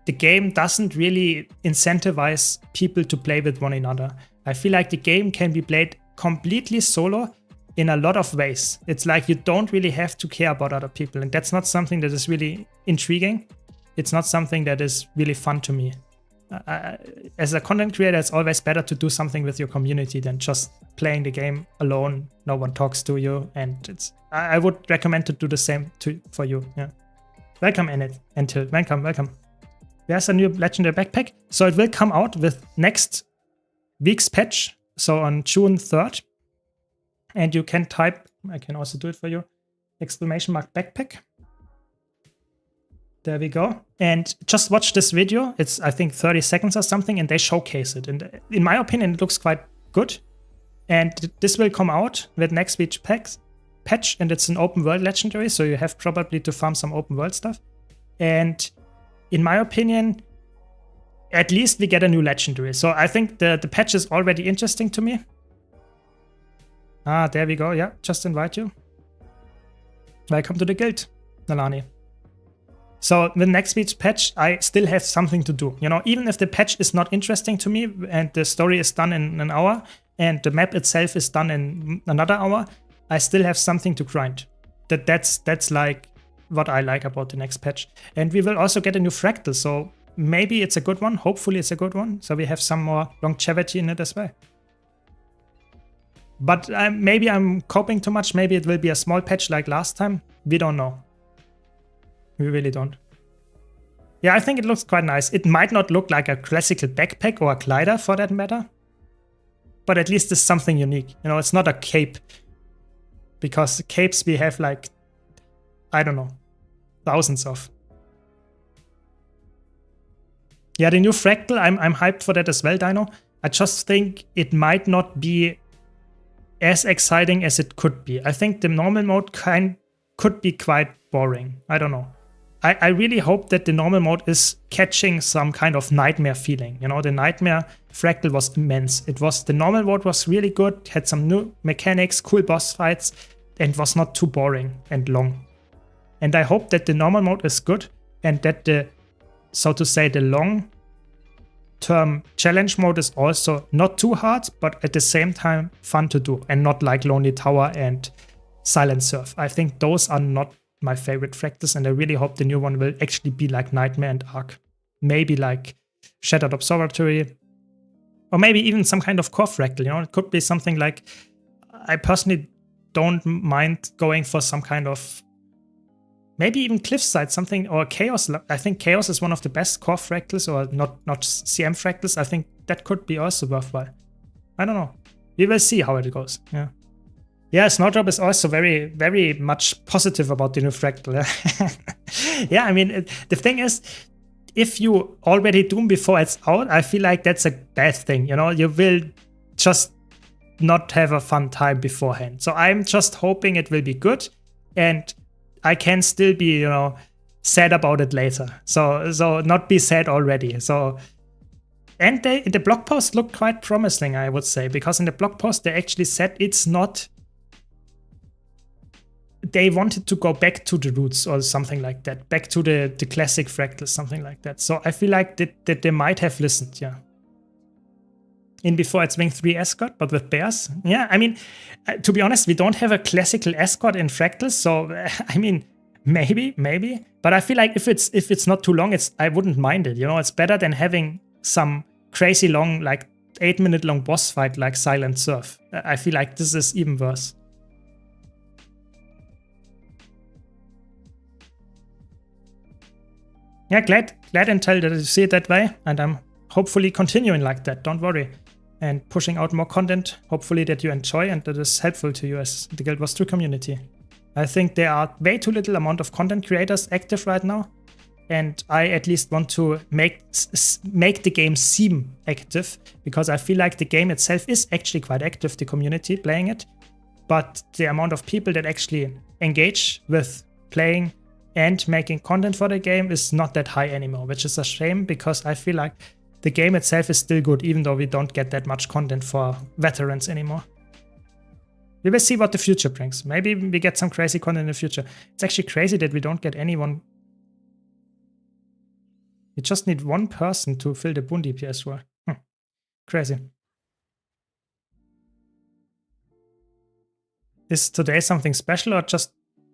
the game doesn't really incentivize people to play with one another. I feel like the game can be played completely solo in a lot of ways. It's like you don't really have to care about other people, and that's not something that is really intriguing. It's not something that is really fun to me. As a content creator, it's always better to do something with your community than just playing the game alone. No one talks to you, and I would recommend to do the same for you. Yeah. Welcome, Enid. Until welcome. There's a new legendary backpack. So it will come out with next week's patch. So on June 3rd. And you can type, I can also do it for you, ! backpack. There we go. And just watch this video. It's, I think, 30 seconds or something, and they showcase it. And in my opinion, it looks quite good. And this will come out with next week's patch, and it's an open world legendary, so you have probably to farm some open world stuff. And in my opinion, at least we get a new legendary. So I think the patch is already interesting to me. Ah, there we go. Yeah, just invite you. Welcome to the guild, Nalani. So the next week's patch, I still have something to do. You know, even if the patch is not interesting to me and the story is done in an hour and the map itself is done in another hour, I still have something to grind. That's like what I like about the next patch. And we will also get a new fractal, so maybe it's a good one. Hopefully it's a good one. So we have some more longevity in it as well. But maybe I'm coping too much. Maybe it will be a small patch like last time. We don't know. We really don't. Yeah, I think it looks quite nice. It might not look like a classical backpack or a glider for that matter. But at least it's something unique. You know, it's not a cape. Because capes we have like, I don't know, thousands of. Yeah, the new Fractal, I'm hyped for that as well, Dino. I just think it might not be as exciting as it could be. I think the normal mode could be quite boring. I don't know. I really hope that the normal mode is catching some kind of nightmare feeling. You know, the nightmare Fractal was immense. The normal mode was really good, had some new mechanics, cool boss fights, and was not too boring and long. And I hope that the normal mode is good and that the, so to say, the long-term challenge mode is also not too hard, but at the same time fun to do and not like Lonely Tower and Silent Surf. I think those are not my favorite Fractals, and I really hope the new one will actually be like Nightmare and Ark. Maybe like Shattered Observatory, or maybe even some kind of core Fractal, you know? It could be something like, I personally don't mind going for some kind of, maybe even Cliffside, something, or Chaos. I think Chaos is one of the best core Fractals, or not CM Fractals. I think that could be also worthwhile. I don't know. We will see how it goes. Yeah. Yeah, Snowdrop is also very, very much positive about the new Fractal. Yeah, I mean, the thing is, if you already Doom before it's out, I feel like that's a bad thing. You know, you will just not have a fun time beforehand. So I'm just hoping it will be good, and I can still be, you know, sad about it later. So not be sad already. So, and the blog post looked quite promising, I would say, because in the blog post they actually said it's not. They wanted to go back to the roots or something like that, back to the classic Fractals, something like that. So I feel like that they might have listened, yeah. In Before It's Wing 3 Escort, but with bears. Yeah, I mean, to be honest, we don't have a classical escort in Fractals, so I mean, maybe. But I feel like if it's not too long, I wouldn't mind it. You know, it's better than having some crazy long, like 8-minute long boss fight like Silent Surf. I feel like this is even worse. Yeah, glad Intel that you see it that way, and I'm hopefully continuing like that. Don't worry. And pushing out more content, hopefully that you enjoy and that is helpful to you as the Guild Wars 2 community. I think there are way too little amount of content creators active right now, and I at least want to make the game seem active, because I feel like the game itself is actually quite active, the community playing it, but the amount of people that actually engage with playing and making content for the game is not that high anymore, which is a shame, because I feel like the game itself is still good, even though we don't get that much content for veterans anymore. We will see what the future brings. Maybe we get some crazy content in the future. It's actually crazy that we don't get anyone. We just need one person to fill the Boon DPS role. Crazy. Is today something special, or just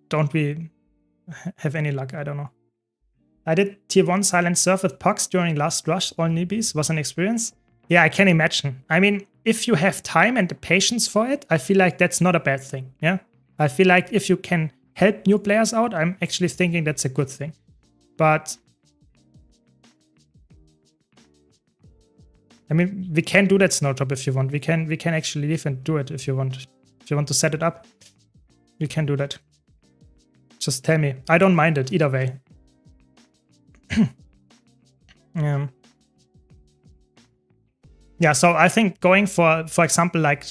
don't we have any luck? I don't know. I did tier 1 Silent Surf with Pox during last rush. All newbies. Was an experience. Yeah, I can imagine. I mean, if you have time and the patience for it, I feel like that's not a bad thing. Yeah, I feel like if you can help new players out, I'm actually thinking that's a good thing. But I mean, we can do that Snowdrop if you want. We can actually leave and do it if you want. If you want to set it up, we can do that. Just tell me. I don't mind it either way. Yeah, so I think going for example, like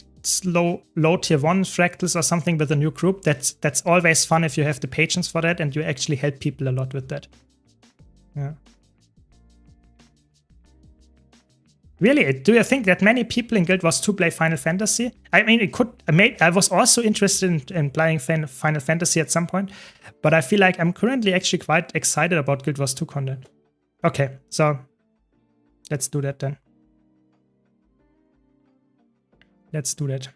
low tier 1 Fractals or something with a new group, that's always fun if you have the patience for that and you actually help people a lot with that. Yeah. Really, do you think that many people in Guild Wars 2 play Final Fantasy? I mean, I was also interested in playing Final Fantasy at some point, but I feel like I'm currently actually quite excited about Guild Wars 2 content. Okay, so let's do that then. Let's do that.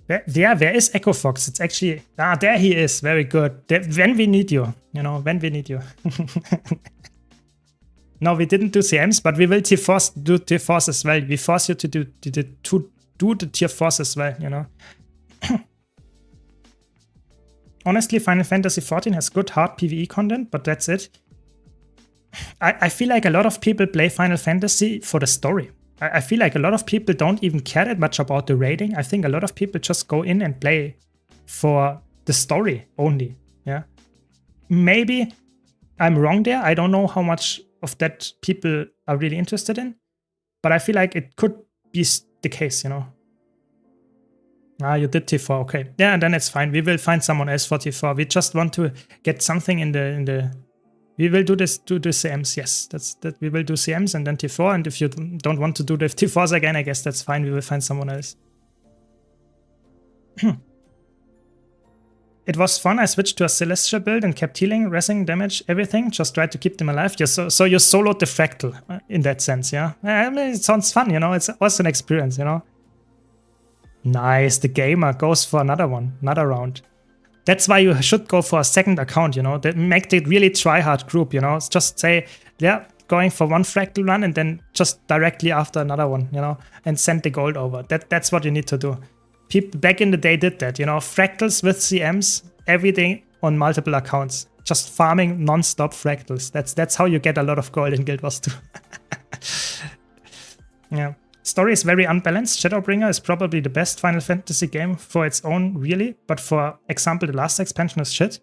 Where is Echo Fox? It's actually... Ah, there he is. Very good. When we need you. You know, when we need you. No, we didn't do CMs, but we will do tier 4s as well. We force you to do the tier 4s as well, you know. Honestly, Final Fantasy XIV has good hard PvE content, but that's it. I feel like a lot of people play Final Fantasy for the story. I feel like a lot of people don't even care that much about the rating. I think a lot of people just go in and play for the story only. Yeah. Maybe I'm wrong there. I don't know how much of that people are really interested in. But I feel like it could be the case, you know. Ah, you did T4, okay. Yeah, and then it's fine. We will find someone else for T4. We just want to get something in the we will do the CMs, yes. That we will do CMs and then T4, and if you don't want to do the T4s again, I guess that's fine. We will find someone else. It was fun. I switched to a Celestial build and kept healing, resing, damage, everything. Just tried to keep them alive. Yeah, so you soloed the Fractal in that sense, yeah? I mean, it sounds fun, you know? It's also an experience, you know? Nice, the gamer goes for another one, another round. That's why you should go for a second account, you know? That make it really try-hard group, you know? It's just say, yeah, going for one Fractal run and then just directly after another one, you know? And send the gold over. That's what you need to do. People back in the day did that, you know? Fractals with CMs, every day on multiple accounts. Just farming non-stop Fractals. That's how you get a lot of gold in Guild Wars 2. Yeah. Story is very unbalanced. Shadowbringer is probably the best Final Fantasy game for its own, really. But for example, the last expansion is shit.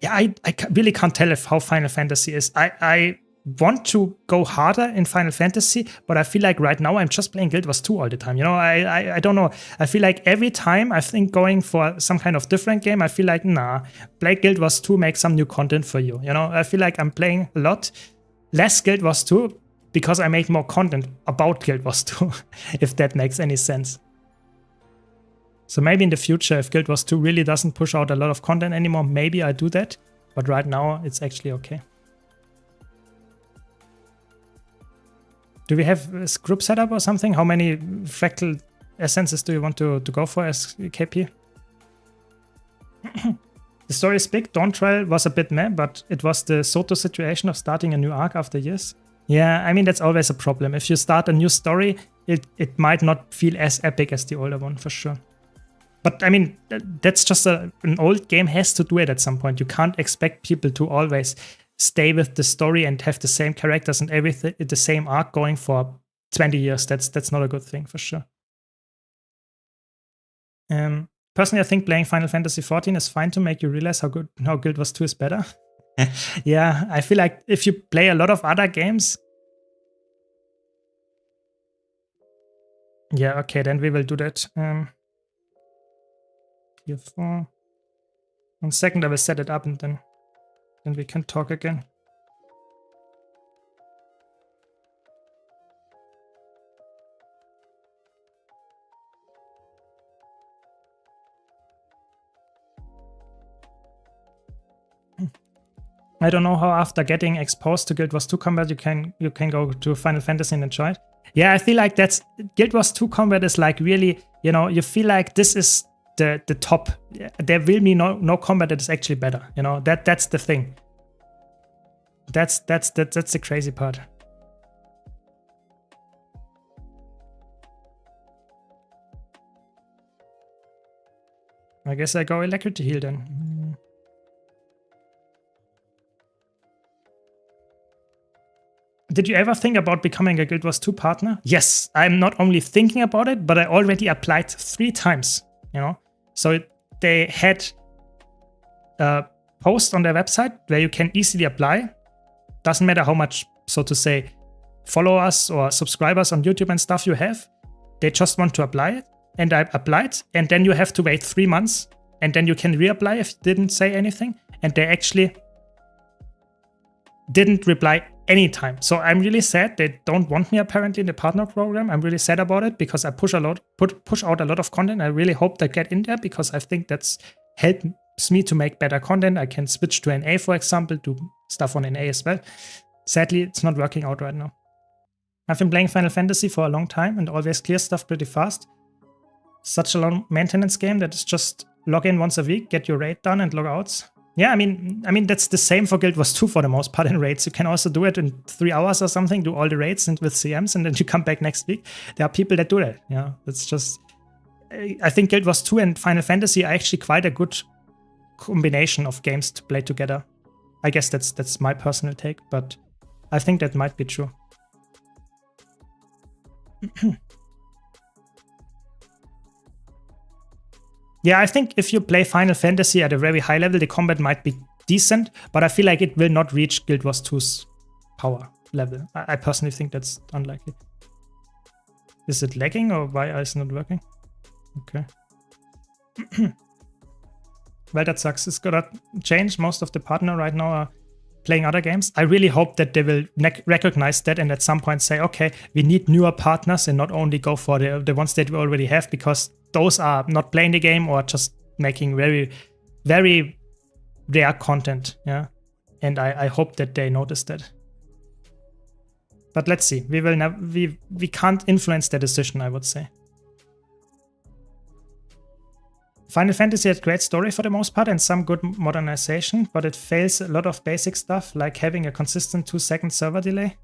Yeah, I really can't tell how Final Fantasy is. I want to go harder in Final Fantasy, but I feel like right now I'm just playing Guild Wars 2 all the time. You know, I don't know. I feel like every time I think going for some kind of different game, I feel like, nah, play Guild Wars 2, make some new content for you. You know, I feel like I'm playing a lot less Guild Wars 2 because I make more content about Guild Wars 2, if that makes any sense. So maybe in the future, if Guild Wars 2 really doesn't push out a lot of content anymore, maybe I do that. But right now, it's actually okay. Do we have a group setup or something? How many Fractal essences do you want to go for as KP? The story is big. Dawn Trial was a bit meh, but it was the Soto situation of starting a new arc after years. Yeah, I mean, that's always a problem. If you start a new story, it might not feel as epic as the older one, for sure. But I mean, that's just an old game has to do it at some point. You can't expect people to always stay with the story and have the same characters and everything, the same arc going for 20 years. That's not a good thing, for sure. Personally, I think playing Final Fantasy XIV is fine to make you realize how Guild Wars 2 is better. Yeah, I feel like if you play a lot of other games... Yeah, okay, then we will do that. Tier 4. 1 second, I will set it up and then we can talk again. I don't know how after getting exposed to Guild Wars 2 combat you can go to Final Fantasy and enjoy it. Yeah, I feel like that's Guild Wars 2 combat is like really, you know, you feel like this is the top. There will be no combat that is actually better. You know, that's the thing. That's the crazy part. I guess I go Electricity Heal then. Did you ever think about becoming a Guild Wars 2 partner? Yes, I'm not only thinking about it, but I already applied 3 times, you know? So they had a post on their website where you can easily apply. Doesn't matter how much, so to say, followers or subscribers on YouTube and stuff you have. They just want to apply it. And I applied, and then you have to wait 3 months, and then you can reapply if you didn't say anything. And they actually didn't reply anytime. So I'm really sad they don't want me apparently in the partner program. I'm really sad about it because I push out a lot of content. I really hope they get in there because I think that's helps me to make better content. I can switch to NA, for example, do stuff on NA as well. Sadly, it's not working out right now. I've been playing Final Fantasy for a long time and always clear stuff pretty fast. such a long maintenance game that is just log in once a week, get your raid done, and log out. Yeah, I mean that's the same for Guild Wars 2 for the most part in raids. You can also do it in 3 hours or something, do all the raids and with CMs, and then you come back next week. There are people that do that. Yeah, it's just. I think Guild Wars 2 and Final Fantasy are actually quite a good combination of games to play together. I guess that's my personal take, but I think that might be true. Yeah, I think if you play Final Fantasy at a very high level, the combat might be decent, but I feel like it will not reach Guild Wars 2's power level. I personally think that's unlikely. Is it lagging or why is it not working? Okay. Well, that sucks. It's gonna change. Most of the partner right now are playing other games. I really hope that they will recognize that and at some point say, okay, we need newer partners and not only go for the ones that we already have, because those are not playing the game or just making very, very rare content. Yeah. And I hope that they notice that. But let's see. We can't influence their decision, I would say. Final Fantasy had great story for the most part and some good modernization, but it fails a lot of basic stuff like having a consistent 2-second server delay.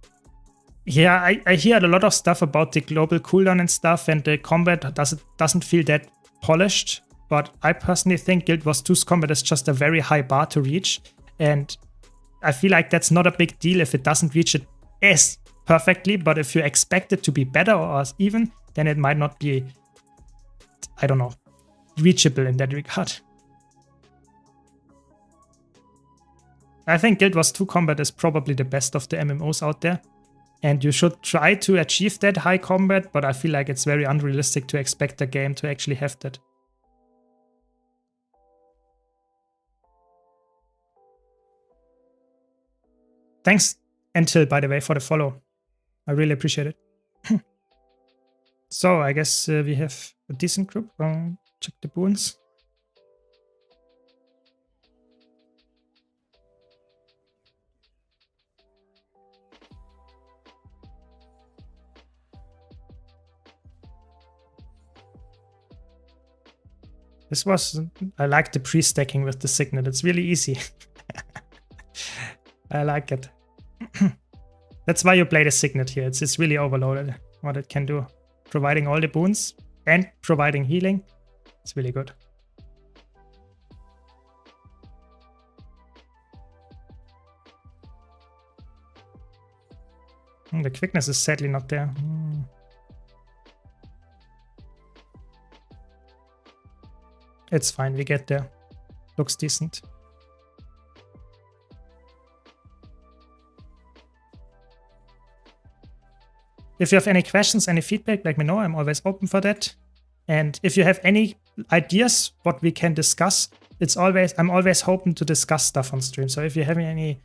Yeah, I hear a lot of stuff about the global cooldown and stuff, and the combat doesn't feel that polished, but I personally think Guild Wars 2's combat is just a very high bar to reach, and I feel like that's not a big deal if it doesn't reach it as perfectly, but if you expect it to be better or even, then it might not be, I don't know, reachable in that regard. I think Guild Wars 2 combat is probably the best of the MMOs out there, and you should try to achieve that high combat, but I feel like it's very unrealistic to expect a game to actually have that. Thanks, Until, by the way, for the follow. I really appreciate it. So, I guess we have a decent group. Check the boons. This was, I like the pre-stacking with the signet. It's really easy. I like it. That's why you play the signet here. It's really overloaded what it can do. Providing all the boons and providing healing. It's really good. The quickness is sadly not there. It's fine, we get there. Looks decent. If you have any questions, any feedback, let me know. I'm always open for that. And if you have any ideas what we can discuss, I'm always hoping to discuss stuff on stream. So if you have any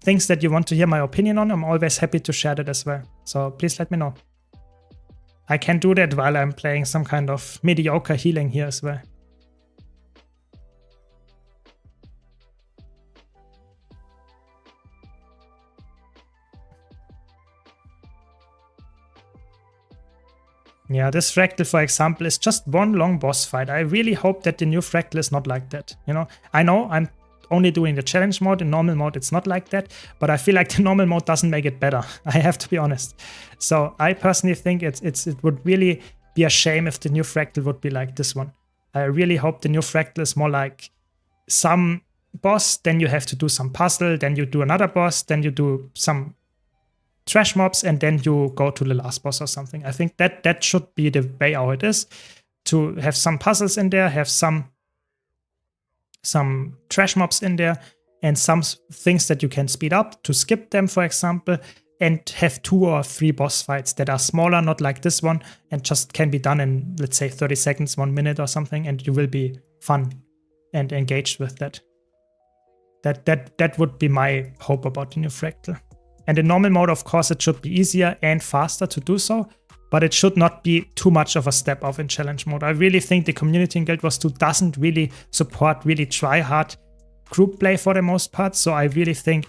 things that you want to hear my opinion on, I'm always happy to share that as well. So please let me know. I can do that while I'm playing some kind of mediocre healing here as well. Yeah, this fractal, for example, is just one long boss fight. I really hope that the new fractal is not like that. You know, I know I'm only doing the challenge mode. In normal mode, it's not like that. But I feel like the normal mode doesn't make it better. I have to be honest. So I personally think it would really be a shame if the new fractal would be like this one. I really hope the new fractal is more like some boss, then you have to do some puzzle, then you do another boss, then you do some trash mobs, and then you go to the last boss or something. I think that should be the way how it is, to have some puzzles in there, have some trash mobs in there, and some things that you can speed up to skip them, for example, and have 2 or 3 boss fights that are smaller, not like this one, and just can be done in, let's say, 30 seconds, 1 minute or something, and you will be fun and engaged with that. That would be my hope about the new fractal. And in normal mode, of course, it should be easier and faster to do so, but it should not be too much of a step off in challenge mode. I really think the community in Guild Wars 2 doesn't really support really try-hard group play for the most part, so I really think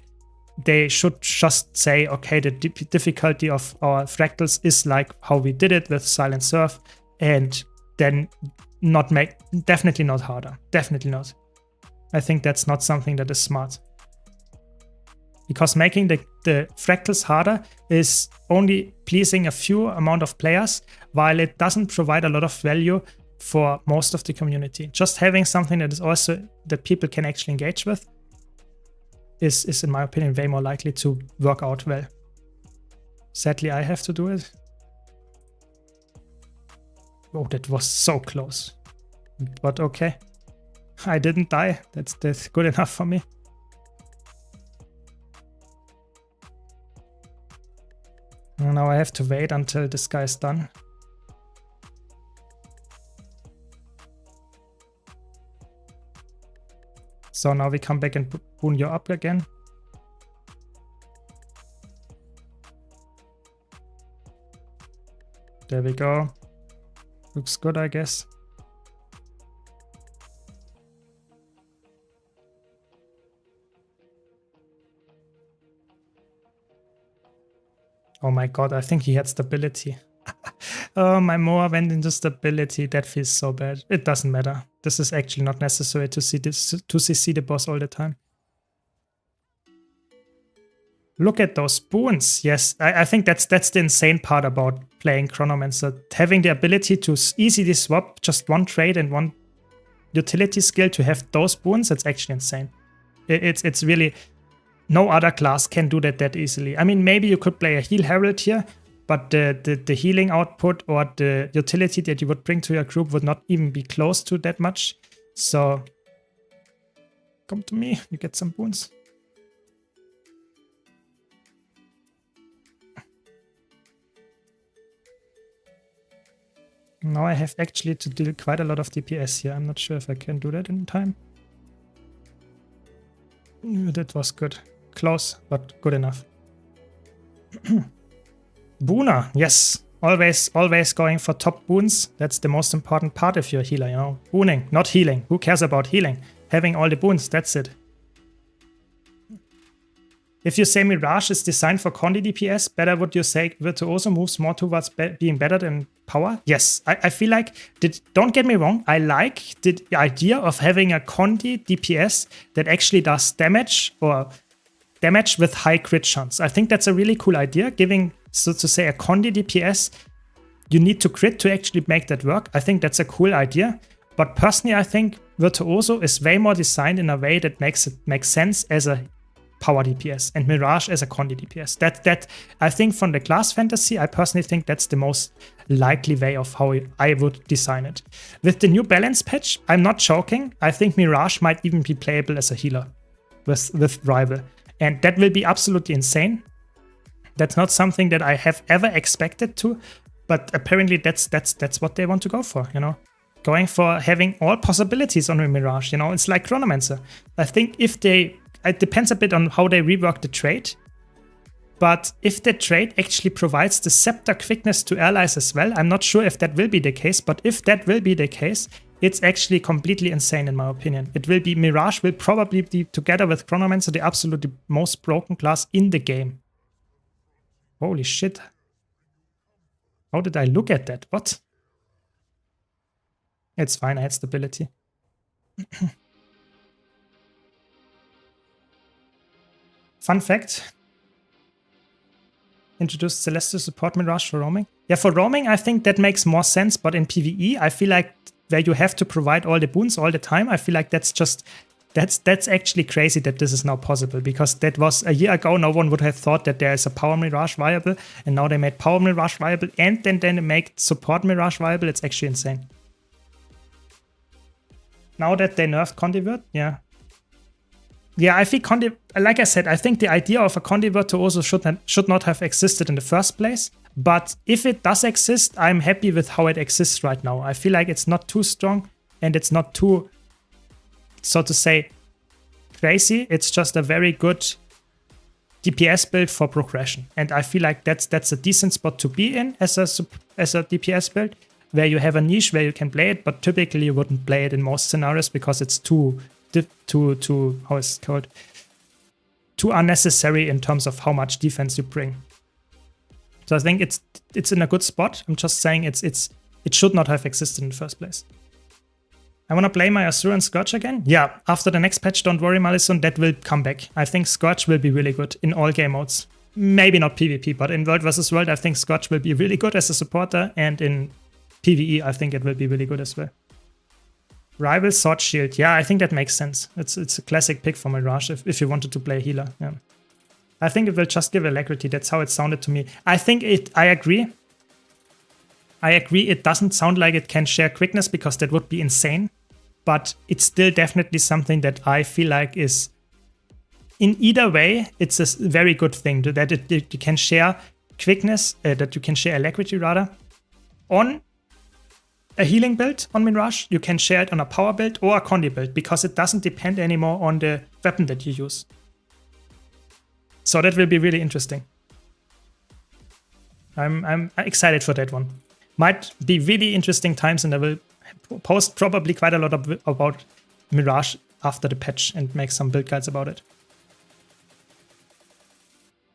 they should just say, okay, the difficulty of our fractals is like how we did it with Silent Surf, and then definitely not harder. Definitely not. I think that's not something that is smart. Because making the fractals harder is only pleasing a few amount of players, while it doesn't provide a lot of value for most of the community. Just having something that is also that people can actually engage with is in my opinion way more likely to work out well. Sadly, I have to do it. Oh, that was so close. But okay. I didn't die. That's good enough for me. And now I have to wait until this guy is done. So now we come back and boon you up again. There we go. Looks good, I guess. Oh my god, I think he had stability. Oh, my Moa went into stability. That feels so bad. It doesn't matter. This is actually not necessary to see CC the boss all the time. Look at those boons. Yes, I think that's the insane part about playing Chronomancer. Having the ability to easily swap just one trait and one utility skill to have those boons, it's actually insane. It's really... No other class can do that easily. I mean, maybe you could play a Heal Herald here, but the healing output or the utility that you would bring to your group would not even be close to that much. So, come to me, you get some boons. Now I have actually to deal quite a lot of DPS here. I'm not sure if I can do that in time. That was good. Close, but good enough. Booner, yes. Always going for top boons. That's the most important part if you're a healer, you know. Booning, not healing. Who cares about healing? Having all the boons, that's it. If you say Mirage is designed for Condi DPS, better would you say Virtuoso moves more towards being better than power? Yes, I feel like, don't get me wrong, I like the idea of having a Condi DPS that actually does damage or damage with high crit chance. I think that's a really cool idea, giving, so to say, a Condi DPS, you need to crit to actually make that work. I think that's a cool idea. But personally, I think Virtuoso is way more designed in a way that makes sense as a power DPS and Mirage as a Condi DPS. That I think from the class fantasy, I personally think that's the most likely way of how I would design it. With the new balance patch, I'm not joking. I think Mirage might even be playable as a healer with Rival. And that will be absolutely insane. That's not something that I have ever expected to, but apparently that's what they want to go for, you know? Going for having all possibilities on a Mirage, you know? It's like Chronomancer. I think it depends a bit on how they rework the trait. But if the trait actually provides the scepter quickness to allies as well, I'm not sure if that will be the case, but if that will be the case, it's actually completely insane in my opinion. It will be, Mirage will probably be, together with Chronomancer, the absolutely most broken class in the game. Holy shit. How did I look at that? What? It's fine, I had stability. Fun fact. Introduced Celestial support Mirage for roaming. Yeah, for roaming, I think that makes more sense, but in PvE, I feel like where you have to provide all the boons all the time, I feel like that's actually crazy that this is now possible, because that was a year ago, no one would have thought that there is a Power Mirage viable, and now they made Power Mirage viable, and then they make Support Mirage viable. It's actually insane. Now that they nerfed Condivert, yeah. Yeah, I think like I said, I think the idea of a Condi Virtuoso should not have existed in the first place. But if it does exist, I'm happy with how it exists right now. I feel like it's not too strong and it's not too, so to say, crazy. It's just a very good DPS build for progression. And I feel like that's a decent spot to be in as a DPS build, where you have a niche where you can play it, but typically you wouldn't play it in most scenarios because it's too how is it called? Too unnecessary in terms of how much defense you bring. So I think it's in a good spot. I'm just saying it's It should not have existed in the first place. I want to play my Asura and Scourge again. Yeah, after the next patch, don't worry, Malison, that will come back. I think Scourge will be really good in all game modes. Maybe not PvP, but in World vs. World, I think Scourge will be really good as a supporter, and in PvE, I think it will be really good as well. Rival Sword Shield. Yeah, I think that makes sense. It's a classic pick for Mirage if you wanted to play a healer. Yeah. I think it will just give alacrity. That's how it sounded to me. I agree. I agree it doesn't sound like it can share quickness because that would be insane. But it's still definitely something that I feel like is, in either way, it's a very good thing that you can share quickness, that you can share alacrity rather, on a healing build on Mirage. You can share it on a power build or a Condi build because it doesn't depend anymore on the weapon that you use. So that will be really interesting. I'm excited for that one. Might be really interesting times, and I will post probably quite a lot about Mirage after the patch and make some build guides about it.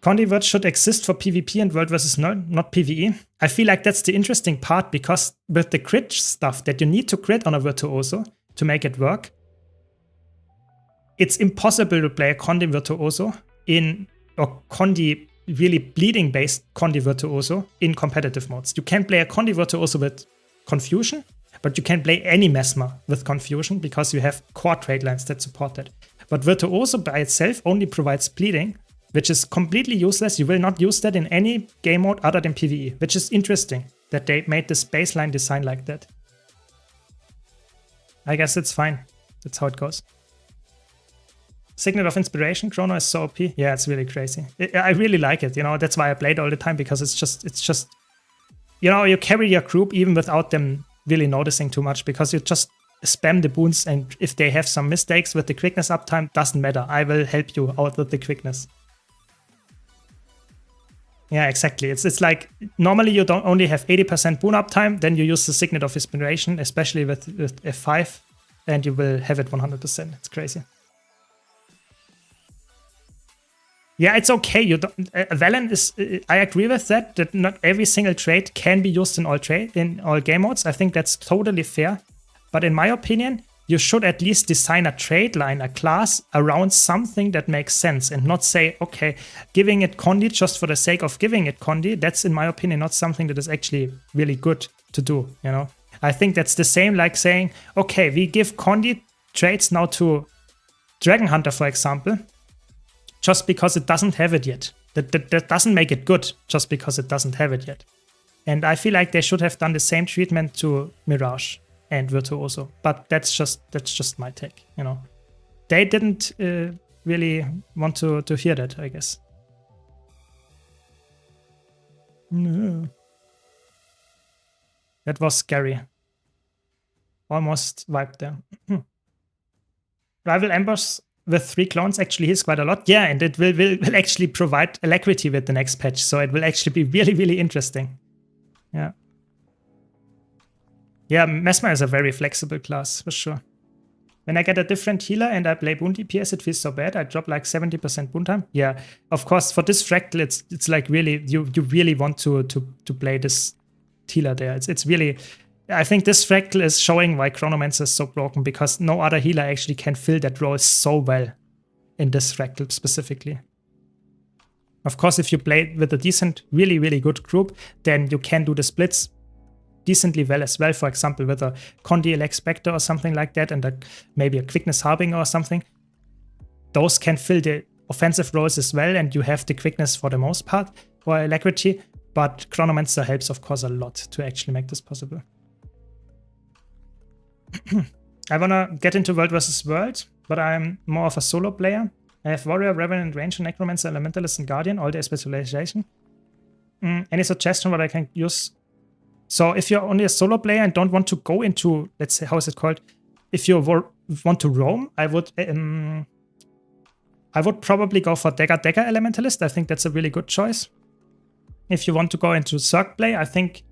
Condiverge should exist for PvP and World vs. World, not PvE. I feel like that's the interesting part because with the crit stuff that you need to crit on a Virtuoso to make it work, it's impossible to play a Condi Virtuoso or Condi really bleeding based Condi Virtuoso in competitive modes. You can play a Condi Virtuoso with Confusion, but you can play any Mesmer with Confusion because you have core trade lines that support that. But Virtuoso by itself only provides bleeding, which is completely useless. You will not use that in any game mode other than PvE, which is interesting that they made this baseline design like that. I guess it's fine. That's how it goes. Signet of Inspiration, Chrono is so OP. Yeah, it's really crazy. I really like it, you know, that's why I play it all the time, because it's just, you know, you carry your group even without them really noticing too much, because you just spam the boons, and if they have some mistakes with the quickness uptime, doesn't matter. I will help you out with the quickness. Yeah, exactly. It's like, normally you don't only have 80% boon uptime, then you use the Signet of Inspiration, especially with F5, and you will have it 100%. It's crazy. Yeah, it's okay. You don't. Valen is. I agree with that. That not every single trait can be used in all game modes. I think that's totally fair. But in my opinion, you should at least design a trait line, a class around something that makes sense, and not say, okay, giving it Condi just for the sake of giving it Condi. That's, in my opinion, not something that is actually really good to do. You know, I think that's the same like saying, okay, we give Condi traits now to Dragon Hunter, for example, just because it doesn't have it yet. That doesn't make it good just because it doesn't have it yet. And I feel like they should have done the same treatment to Mirage and Virtuoso. But that's just my take, you know. They didn't really want to hear that, I guess. No. That was scary. Almost wiped there. Rival Embers with 3 clones actually heals quite a lot. Yeah, and it will actually provide alacrity with the next patch. So it will actually be really, really interesting. Yeah. Yeah, Mesmer is a very flexible class, for sure. When I get a different healer and I play boon DPS, it feels so bad. I drop like 70% boon time. Yeah, of course, for this fractal, it's like really, you really want to play this healer there. It's really, I think this fractal is showing why Chronomancer is so broken, because no other healer actually can fill that role so well in this fractal specifically. Of course, if you play with a decent, really, really good group, then you can do the splits decently well as well. For example, with a Condi Elect Spectre or something like that, and maybe a Quickness Harbinger or something. Those can fill the offensive roles as well, and you have the quickness for the most part, or alacrity, but Chronomancer helps, of course, a lot to actually make this possible. I wanna get into World vs. World, but I'm more of a solo player. I have Warrior, Revenant, Ranger, Necromancer, Elementalist, and Guardian, all their specialization. Any suggestion what I can use? So if you're only a solo player and don't want to go into, let's say, how is it called? If you want to roam, I would probably go for Dagger Elementalist. I think that's a really good choice. If you want to go into Zerg play, I think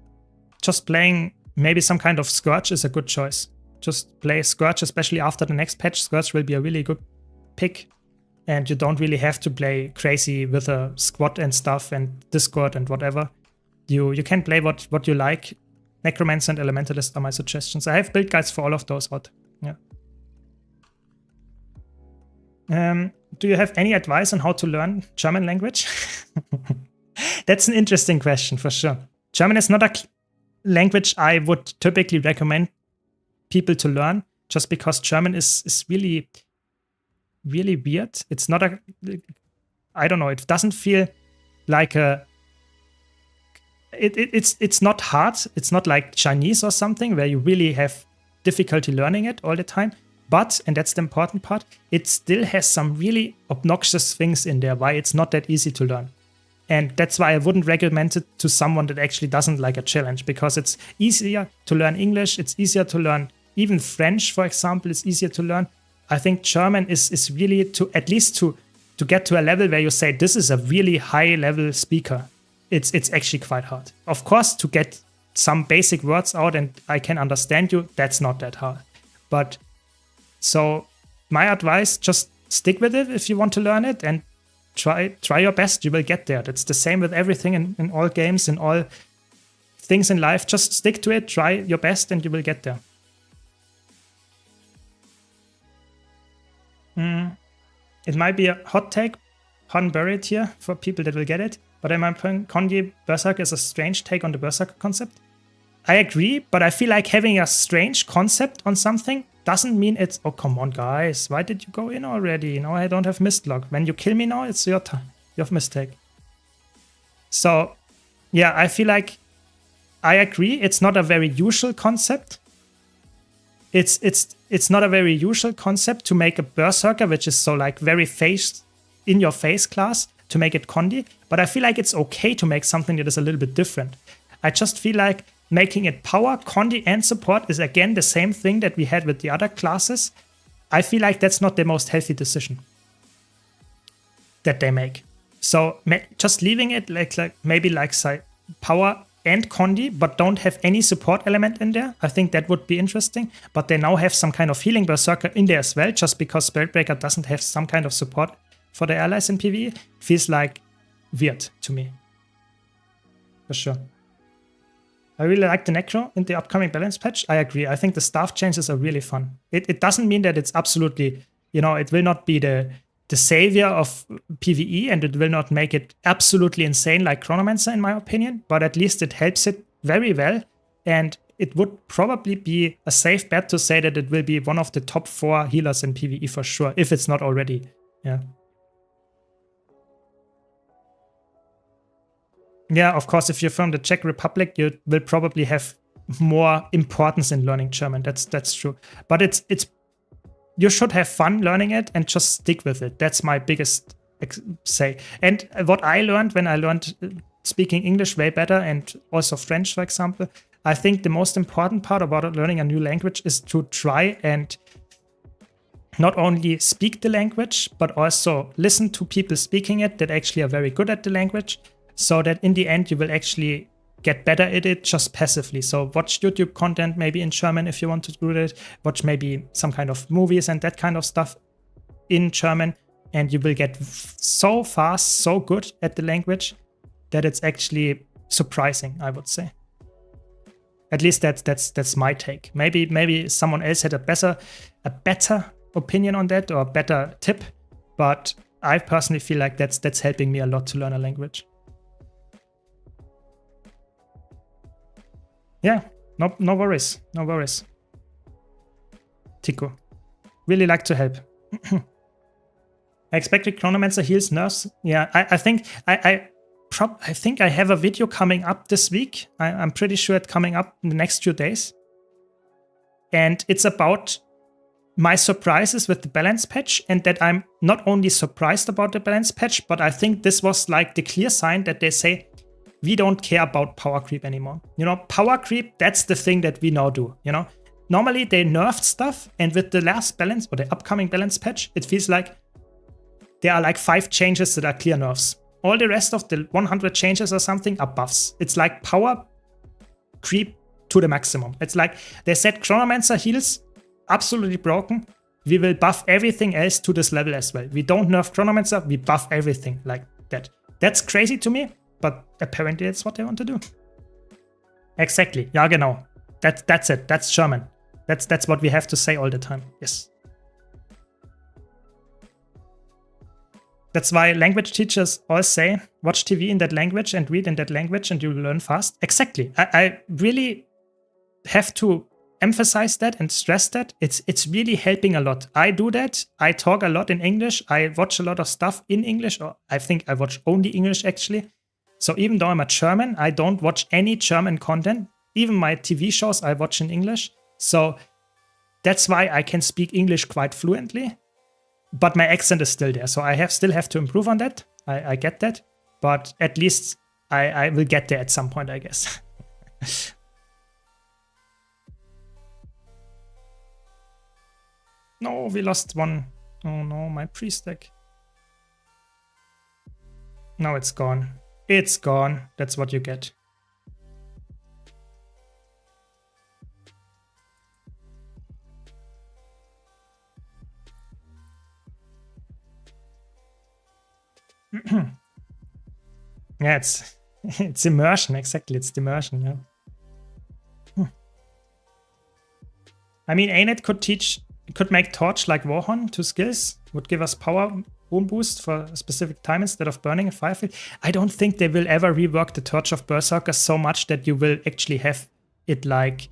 just playing maybe some kind of Scourge is a good choice. Just play Scourge, especially after the next patch. Scourge will be a really good pick. And you don't really have to play crazy with a squad and stuff and Discord and whatever. You can play what you like Necromancer and Elementalist are my suggestions. I have build guides for all of those out. Yeah. Do you have any advice on how to learn German language? That's an interesting question for sure. German is not a language I would typically recommend people to learn, just because German is really, really weird. It's not a, I don't know, it doesn't feel like a, it's not hard. It's not like Chinese or something where you really have difficulty learning it all the time. But, and that's the important part, it still has some really obnoxious things in there why it's not that easy to learn. And that's why I wouldn't recommend it to someone that actually doesn't like a challenge, because it's easier to learn English, it's easier to learn even French, for example, is easier to learn. I think German is really to, at least to get to a level where you say, this is a really high level speaker. It's actually quite hard. Of course, to get some basic words out and I can understand you, that's not that hard. But so my advice, just stick with it if you want to learn it and try your best. You will get there. That's the same with everything in all games, in all things in life. Just stick to it, try your best, and you will get there. It might be a hot take, pun buried here for people that will get it, but in my opinion, Kongi Berserker is a strange take on the Berserker concept. I agree, but I feel like having a strange concept on something doesn't mean it's, oh, come on, guys, why did you go in already? No, I don't have Mistlock. When you kill me now, it's your time. You have mistake. So, yeah, I feel like I agree. It's not a very usual concept. It's not a very usual concept to make a Berserker, which is so like very in your face class, to make it Kondi. But I feel like it's okay to make something that is a little bit different. I just feel like making it power, Kondi, and support is again the same thing that we had with the other classes. I feel like that's not the most healthy decision that they make. So just leaving it like maybe like say power and Kondi, but don't have any support element in there. I think that would be interesting. But they now have some kind of healing Berserker in there as well, just because Spellbreaker doesn't have some kind of support for the allies in PvE. Feels like weird to me. For sure. I really like the Necro in the upcoming balance patch. I agree. I think the staff changes are really fun. It doesn't mean that it's absolutely, it will not be the savior of PvE, and it will not make it absolutely insane like Chronomancer, in my opinion, but at least it helps it very well. And it would probably be a safe bet to say that it will be one of the top 4 healers in PvE for sure, if it's not already. Yeah. Yeah, of course, if you're from the Czech Republic, you will probably have more importance in learning German. That's true. But it's you should have fun learning it and just stick with it. That's my biggest say. And what I learned when I learned speaking English way better, and also French, for example, I think the most important part about learning a new language is to try and not only speak the language, but also listen to people speaking it that actually are very good at the language, so that in the end you will actually get better at it just passively. So watch YouTube content maybe in German if you want to do that. Watch maybe some kind of movies and that kind of stuff in German, and you will get so fast, so good at the language that it's actually surprising, I would say. At least that's my take. Maybe someone else had a better opinion on that, or a better tip, but I personally feel like that's helping me a lot to learn a language. Yeah, no worries, no worries. Tico, really like to help. I expected Chronomancer heals nerfs. Yeah, I think I think I have a video coming up this week. I'm pretty sure it's coming up in the next few days. And it's about my surprises with the balance patch, and that I'm not only surprised about the balance patch, but I think this was like the clear sign that they say, we don't care about power creep anymore. Power creep, that's the thing that we now do. Normally they nerfed stuff, and with the last balance or the upcoming balance patch, it feels like there are like 5 changes that are clear nerfs. All the rest of the 100 changes or something are buffs. It's like power creep to the maximum. It's like they said Chronomancer heals absolutely broken. We will buff everything else to this level as well. We don't nerf Chronomancer, we buff everything like that. That's crazy to me. But apparently it's what they want to do. Exactly. Ja, genau. That's it. That's German. That's what we have to say all the time. Yes. That's why language teachers all say, watch TV in that language and read in that language and you will learn fast. Exactly. I really have to emphasize that and stress that. It's really helping a lot. I do that. I talk a lot in English. I watch a lot of stuff in English. Or I think I watch only English actually. So even though I'm a German, I don't watch any German content. Even my TV shows I watch in English. So that's why I can speak English quite fluently. But my accent is still there. So I still have to improve on that. I get that. But at least I will get there at some point, I guess. No, we lost one. Oh no, my pre-stack. Now it's gone. It's gone. That's what you get. Yeah, it's immersion, exactly. It's immersion, yeah. I mean, ANET could make Torch like Warhorn, 2 skills, would give us power boom boost for a specific time instead of burning a firefield. I don't think they will ever rework the Torch of Berserker so much that you will actually have it like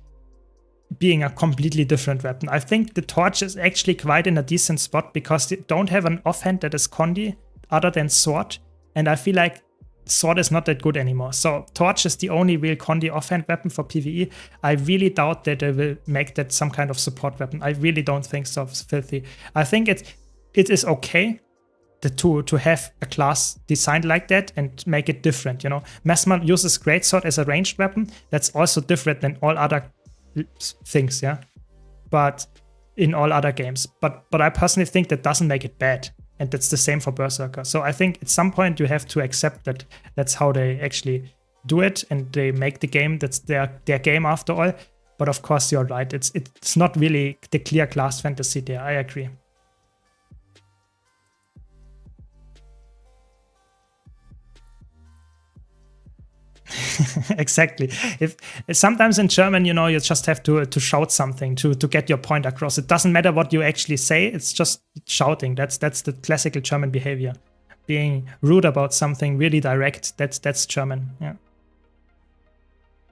being a completely different weapon. I think the Torch is actually quite in a decent spot because they don't have an offhand that is Condi other than Sword, and I feel like Sword is not that good anymore. So Torch is the only real Condi offhand weapon for PvE. I really doubt that they will make that some kind of support weapon. I really don't think so, Filthy. I think it is okay to have a class designed like that and make it different, you know. Mesmer uses Greatsword as a ranged weapon. That's also different than all other things, yeah. But in all other games. But I personally think that doesn't make it bad. And that's the same for Berserker. So I think at some point you have to accept that that's how they actually do it, and they make the game. That's their game after all. But of course you're right. It's not really the clear class fantasy there. I agree. Exactly. If sometimes in German, you know, you just have to shout something to get your point across. It doesn't matter what you actually say. It's just shouting. That's the classical German behavior. Being rude about something, really direct. That's German. Yeah.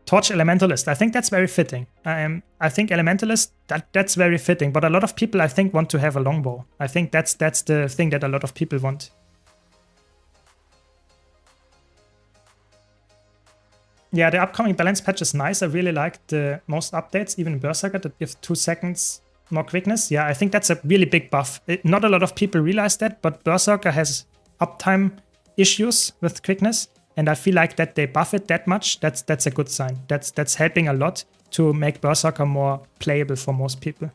Torch Elementalist. I think that's very fitting. I think Elementalist, that's very fitting. But a lot of people, I think, want to have a longbow. I think that's the thing that a lot of people want. Yeah, the upcoming balance patch is nice. I really like the most updates, even Berserker, that give 2 seconds more quickness. Yeah, I think that's a really big buff. Not a lot of people realize that, but Berserker has uptime issues with quickness, and I feel like that they buff it that much. That's a good sign. That's helping a lot to make Berserker more playable for most people.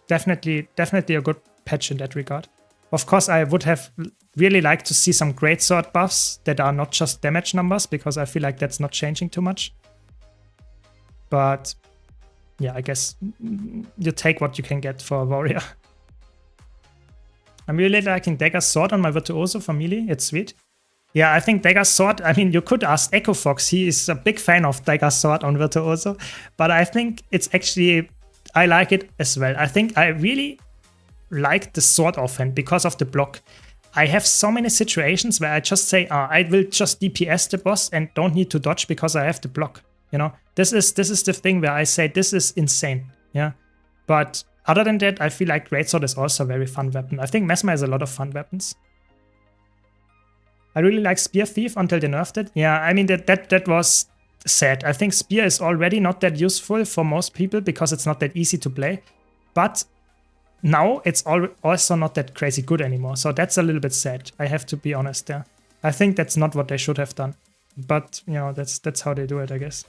Definitely a good patch in that regard. Of course, I would have really liked to see some greatsword buffs that are not just damage numbers, because I feel like that's not changing too much. But yeah, I guess you take what you can get for a warrior. I'm really liking Dagger's sword on my Virtuoso for melee. It's sweet. Yeah, I think Dagger's sword, I mean, you could ask Echo Fox. He is a big fan of Dagger's sword on Virtuoso. But I think it's actually, I like it as well. I think I really like the sword offhand because of the block. I have so many situations where I just say, I will just DPS the boss and don't need to dodge because I have the block. You know, this is the thing where I say this is insane. Yeah, but other than that, I feel like Greatsword is also a very fun weapon. I think Mesmer has a lot of fun weapons. I really like Spear Thief until they nerfed it. Yeah, I mean that was sad. I think Spear is already not that useful for most people because it's not that easy to play. But now it's also not that crazy good anymore. So that's a little bit sad. I have to be honest there. I think that's not what they should have done. But, you know, that's how they do it, I guess.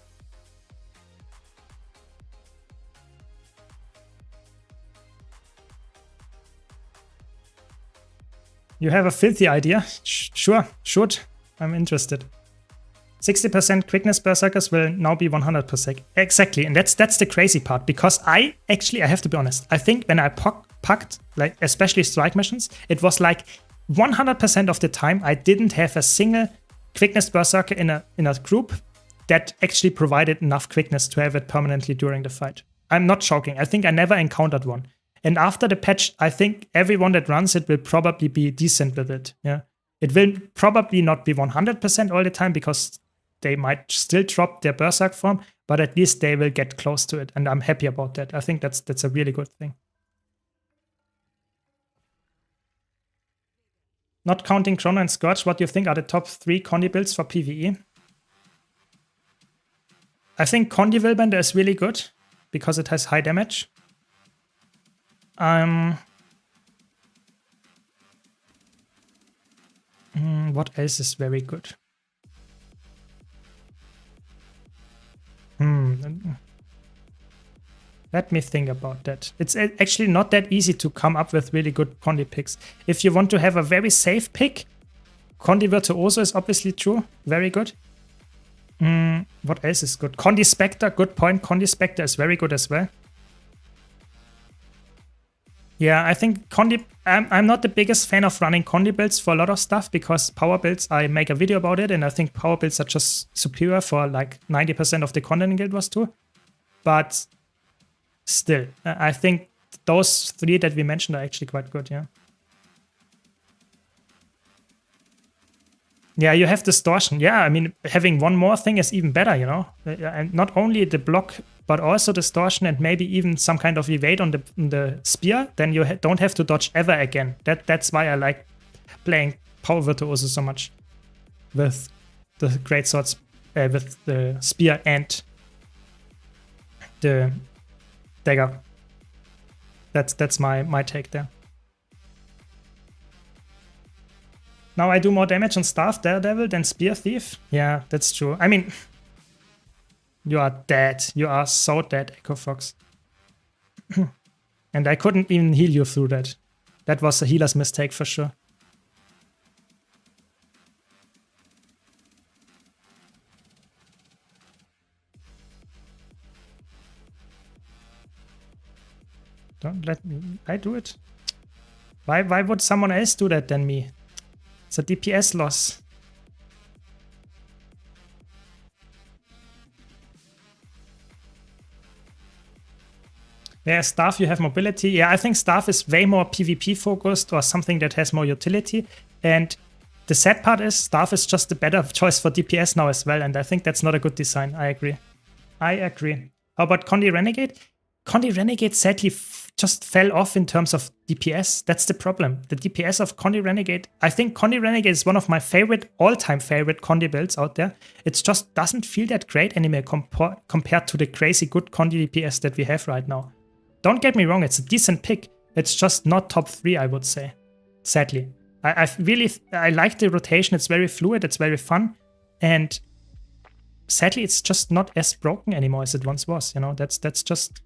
You have a filthy idea? Sure, should. I'm interested. 60% quickness berserkers will now be 100%. Exactly, and that's the crazy part, because I have to be honest, I think when I packed, like especially strike missions, it was like 100% of the time I didn't have a single quickness berserker in a group that actually provided enough quickness to have it permanently during the fight. I'm not joking. I think I never encountered one. And after the patch, I think everyone that runs it will probably be decent with it. Yeah, it will probably not be 100% all the time because they might still drop their Berserk form, but at least they will get close to it, and I'm happy about that. I think that's a really good thing. Not counting Chrono and Scourge, what do you think are the top 3 Condi builds for PvE? I think Condi Willbender is really good because it has high damage. What else is very good? Let me think about that. It's actually not that easy to come up with really good Condi picks. If you want to have a very safe pick, Condi Virtuoso is obviously true. Very good. What else is good? Condi Spectre, good point. Condi Spectre is very good as well. Yeah, I think Condi... I'm not the biggest fan of running Condi builds for a lot of stuff because power builds, I make a video about it, and I think power builds are just superior for like 90% of the content in Guild Wars 2. But still, I think those 3 that we mentioned are actually quite good, yeah. Yeah, you have Distortion. Yeah, I mean, having one more thing is even better, you know? And not only the block, but also Distortion and maybe even some kind of evade on the spear, then you don't have to dodge ever again. That's why I like playing Power Virtuoso so much with the greatswords, with the spear and the dagger. That's my take there. Now I do more damage on Staff Daredevil than Spear Thief. Yeah, that's true. I mean, you are dead. You are so dead, Echo Fox. And I couldn't even heal you through that. That was a healer's mistake for sure. Don't let me... I do it. Why would someone else do that than me? It's a DPS loss. Yeah, Staff, you have mobility. Yeah, I think Staff is way more PvP focused or something that has more utility. And the sad part is Staff is just a better choice for DPS now as well. And I think that's not a good design. I agree. I agree. How about Condi Renegade? Condi Renegade sadly just fell off in terms of DPS. That's the problem. The DPS of Condi Renegade, I think Condi Renegade is one of my favorite, all-time favorite Condi builds out there. It just doesn't feel that great anymore compared to the crazy good Condi DPS that we have right now. Don't get me wrong, it's a decent pick. It's just not top 3, I would say. Sadly. I like the rotation. It's very fluid. It's very fun. And sadly, it's just not as broken anymore as it once was. You know, that's just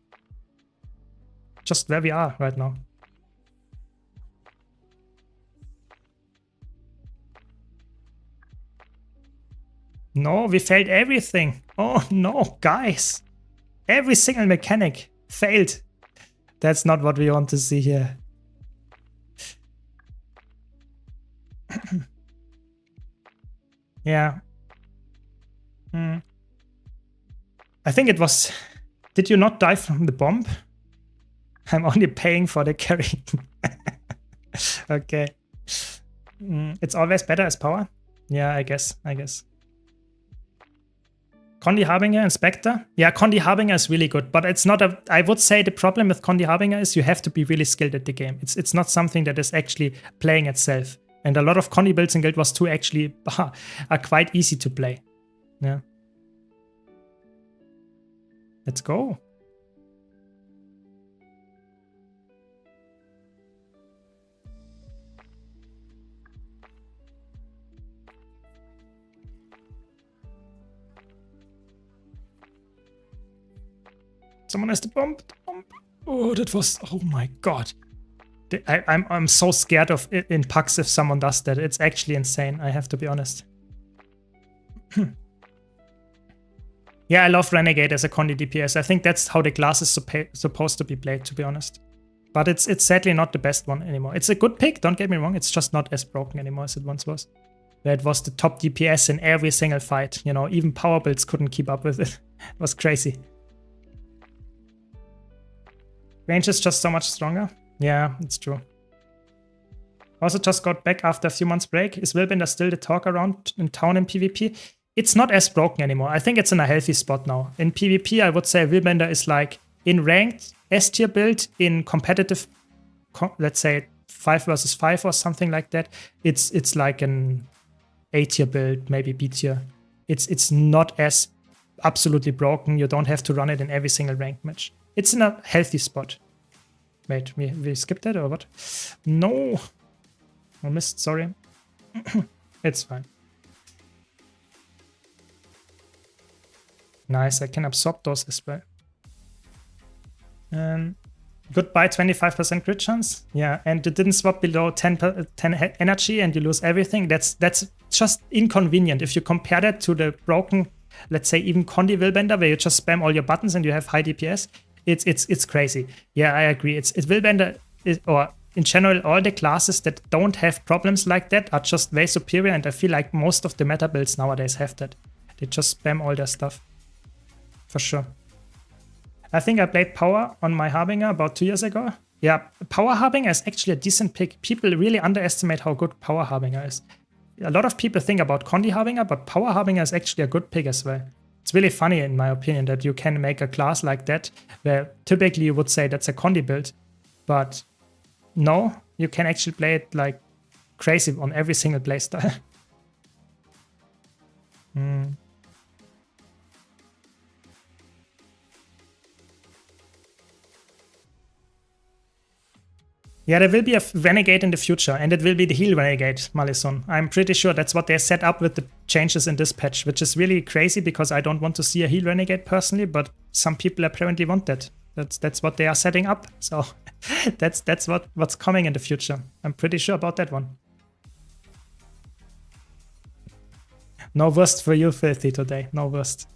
where we are right now. No, we failed everything. Oh no, guys. Every single mechanic failed. That's not what we want to see here. Yeah. I think it was... Did you not die from the bomb? I'm only paying for the carry. Okay. It's always better as power? Yeah, I guess. Condi Harbinger and Spectre? Yeah, Condi Harbinger is really good, but it's not a... I would say the problem with Condi Harbinger is you have to be really skilled at the game. It's not something that is actually playing itself. And a lot of Condi builds in Guild Wars 2 actually are quite easy to play. Yeah. Let's go. Someone has the bomb. Oh, that was... Oh my god. I'm so scared of it in pucks if someone does that. It's actually insane, I have to be honest. Yeah, I love Renegade as a Condi DPS. I think that's how the class is supposed to be played, to be honest. But it's sadly not the best one anymore. It's a good pick, don't get me wrong. It's just not as broken anymore as it once was. where it was the top DPS in every single fight. You know, even power builds couldn't keep up with it. It was crazy. Range is just so much stronger. Yeah, it's true. Also just got back after a few months break. Is Willbender still the talk around in town in PvP? It's not as broken anymore. I think it's in a healthy spot now. In PvP, I would say Willbender is like in ranked S tier build, in competitive, let's say 5 versus 5 or something like that. It's like an A tier build, maybe B tier. It's not as absolutely broken. You don't have to run it in every single ranked match. It's in a healthy spot. Wait, we skipped that or what? No. I missed, sorry. It's fine. Nice, I can absorb those as well. Goodbye, 25% crit chance. Yeah, and it didn't swap below 10 energy and you lose everything. That's just inconvenient. If you compare that to the broken, let's say even Condi Willbender, where you just spam all your buttons and you have high DPS, it's crazy. Yeah, I agree. It's Willbender, or in general, all the classes that don't have problems like that are just way superior, and I feel like most of the meta builds nowadays have that. They just spam all their stuff. For sure. I think I played Power on my Harbinger about 2 years ago. Yeah, Power Harbinger is actually a decent pick. People really underestimate how good Power Harbinger is. A lot of people think about Condi Harbinger, but Power Harbinger is actually a good pick as well. It's really funny, in my opinion, that you can make a class like that, where typically you would say that's a Condi build, but no, you can actually play it like crazy on every single playstyle. Yeah, there will be a Renegade in the future, and it will be the heal Renegade, Malison. I'm pretty sure that's what they set up with the changes in this patch, which is really crazy because I don't want to see a heal Renegade personally, but some people apparently want that. That's what they are setting up. So that's what's coming in the future. I'm pretty sure about that one. No worst for you, Filthy, today. No worst.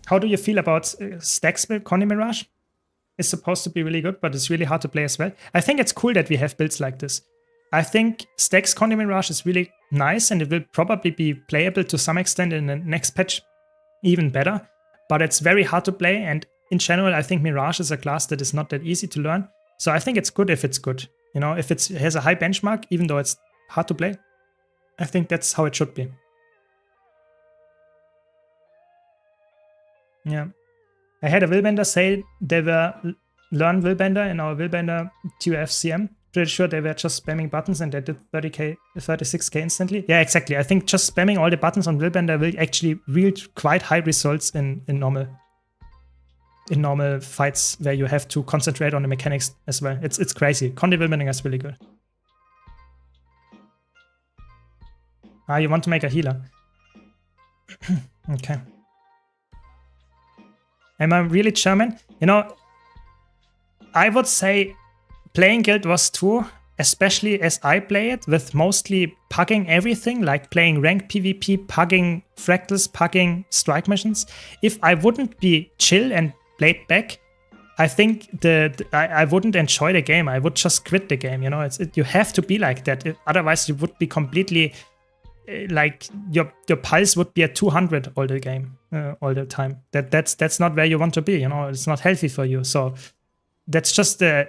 How do you feel about Stacks build? Condi Mirage is supposed to be really good, but it's really hard to play as well. I think it's cool that we have builds like this. I think Stacks Condi Mirage is really nice, and it will probably be playable to some extent in the next patch even better, but it's very hard to play, and in general, I think Mirage is a class that is not that easy to learn. So I think it's good if it's good. You know, if it has a high benchmark, even though it's hard to play, I think that's how it should be. Yeah. I had a Willbender say they were learn Willbender in our Willbender TUFCM. Pretty sure they were just spamming buttons and they did 30k, 36k instantly. Yeah, exactly. I think just spamming all the buttons on Willbender will actually yield quite high results in normal fights where you have to concentrate on the mechanics as well. It's crazy. Condi Willbender is really good. Ah, you want to make a healer? Okay. Am I really German? You know, I would say playing Guild Wars 2, especially as I play it, with mostly pugging everything, like playing ranked PvP, pugging fractals, pugging strike missions. If I wouldn't be chill and laid back, I think I wouldn't enjoy the game. I would just quit the game. You know, you have to be like that. Otherwise, you would be completely like your pulse would be at 200 all the game, all the time. That's not where you want to be. You know, it's not healthy for you. So that's just the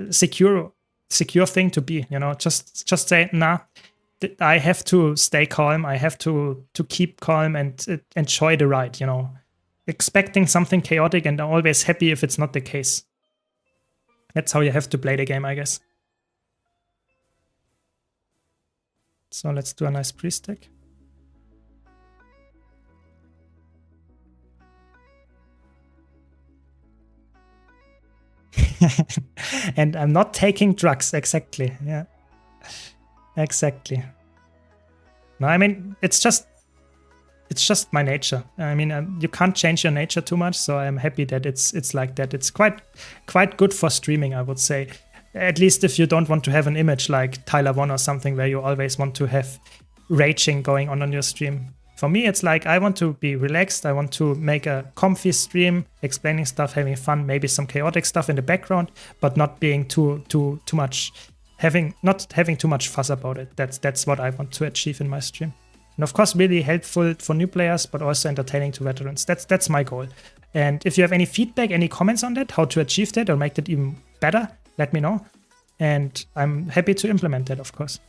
secure thing to be. You know, just say, nah, I have to stay calm. I have to keep calm and enjoy the ride. You know, expecting something chaotic and always happy if it's not the case. That's how you have to play the game, I guess. So let's do a nice pre-stack. And I'm not taking drugs, exactly. Yeah, exactly. No, I mean, it's just my nature. I mean, you can't change your nature too much, so I'm happy that it's like that. It's quite good for streaming, I would say. At least if you don't want to have an image like Tyler 1 or something where you always want to have raging going on your stream. For me, it's like I want to be relaxed. I want to make a comfy stream, explaining stuff, having fun, maybe some chaotic stuff in the background, but not being too much, not having too much fuss about it. That's what I want to achieve in my stream. And of course, really helpful for new players, but also entertaining to veterans. That's my goal. And if you have any feedback, any comments on that, how to achieve that or make that even better, let me know. And I'm happy to implement that, of course.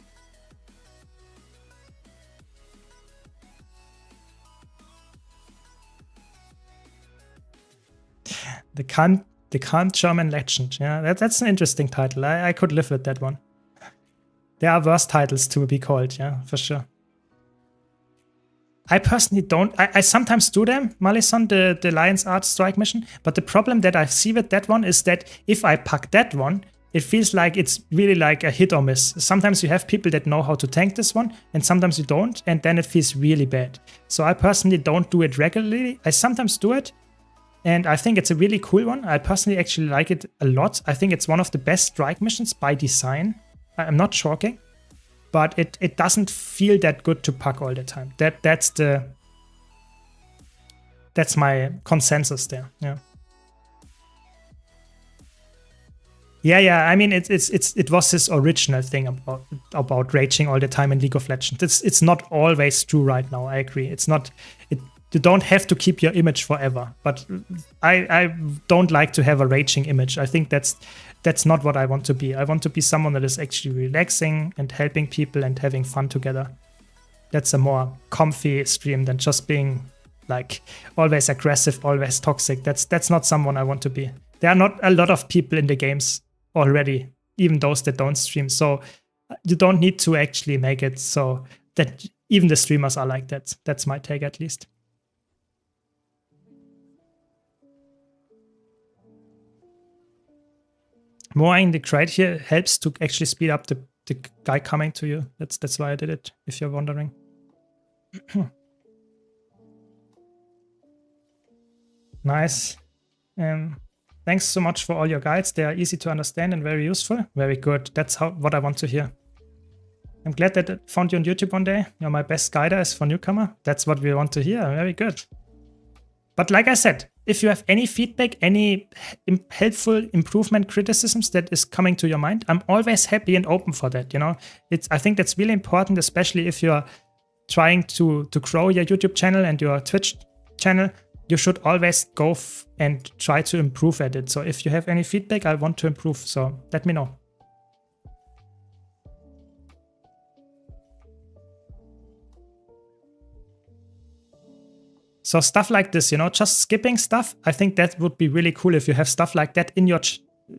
The calm German legend. Yeah, that's an interesting title. I could live with that one. There are worse titles to be called, yeah, for sure. I personally don't. I sometimes do them, Malison, the Lion's Art Strike mission. But the problem that I see with that one is that if I pack that one, it feels like it's really like a hit or miss. Sometimes you have people that know how to tank this one, and sometimes you don't, and then it feels really bad. So I personally don't do it regularly. I sometimes do it, and I think it's a really cool one. I personally actually like it a lot. I think it's one of the best strike missions by design. I'm not shocking, but it doesn't feel that good to pack all the time. That's my consensus there. Yeah. Yeah. I mean, it was this original thing about raging all the time in League of Legends. It's not always true right now. I agree. It's not. You don't have to keep your image forever. But I don't like to have a raging image. I think that's not what I want to be. I want to be someone that is actually relaxing and helping people and having fun together. That's a more comfy stream than just being like always aggressive, always toxic. That's not someone I want to be. There are not a lot of people in the games already, even those that don't stream. So you don't need to actually make it so that even the streamers are like that. That's my take, at least. Mowing the crate here helps to actually speed up the guy coming to you. That's why I did it, if you're wondering. Nice. Thanks so much for all your guides. They are easy to understand and very useful. Very good. That's what I want to hear. I'm glad that I found you on YouTube one day. You're my best guider as for newcomer. That's what we want to hear. Very good. But like I said, if you have any feedback, any helpful improvement criticisms that is coming to your mind, I'm always happy and open for that. You know, I think that's really important, especially if you're trying to grow your YouTube channel and your Twitch channel. You should always go and try to improve at it. So if you have any feedback, I want to improve. So let me know. So stuff like this, you know, just skipping stuff, I think that would be really cool if you have stuff like that in your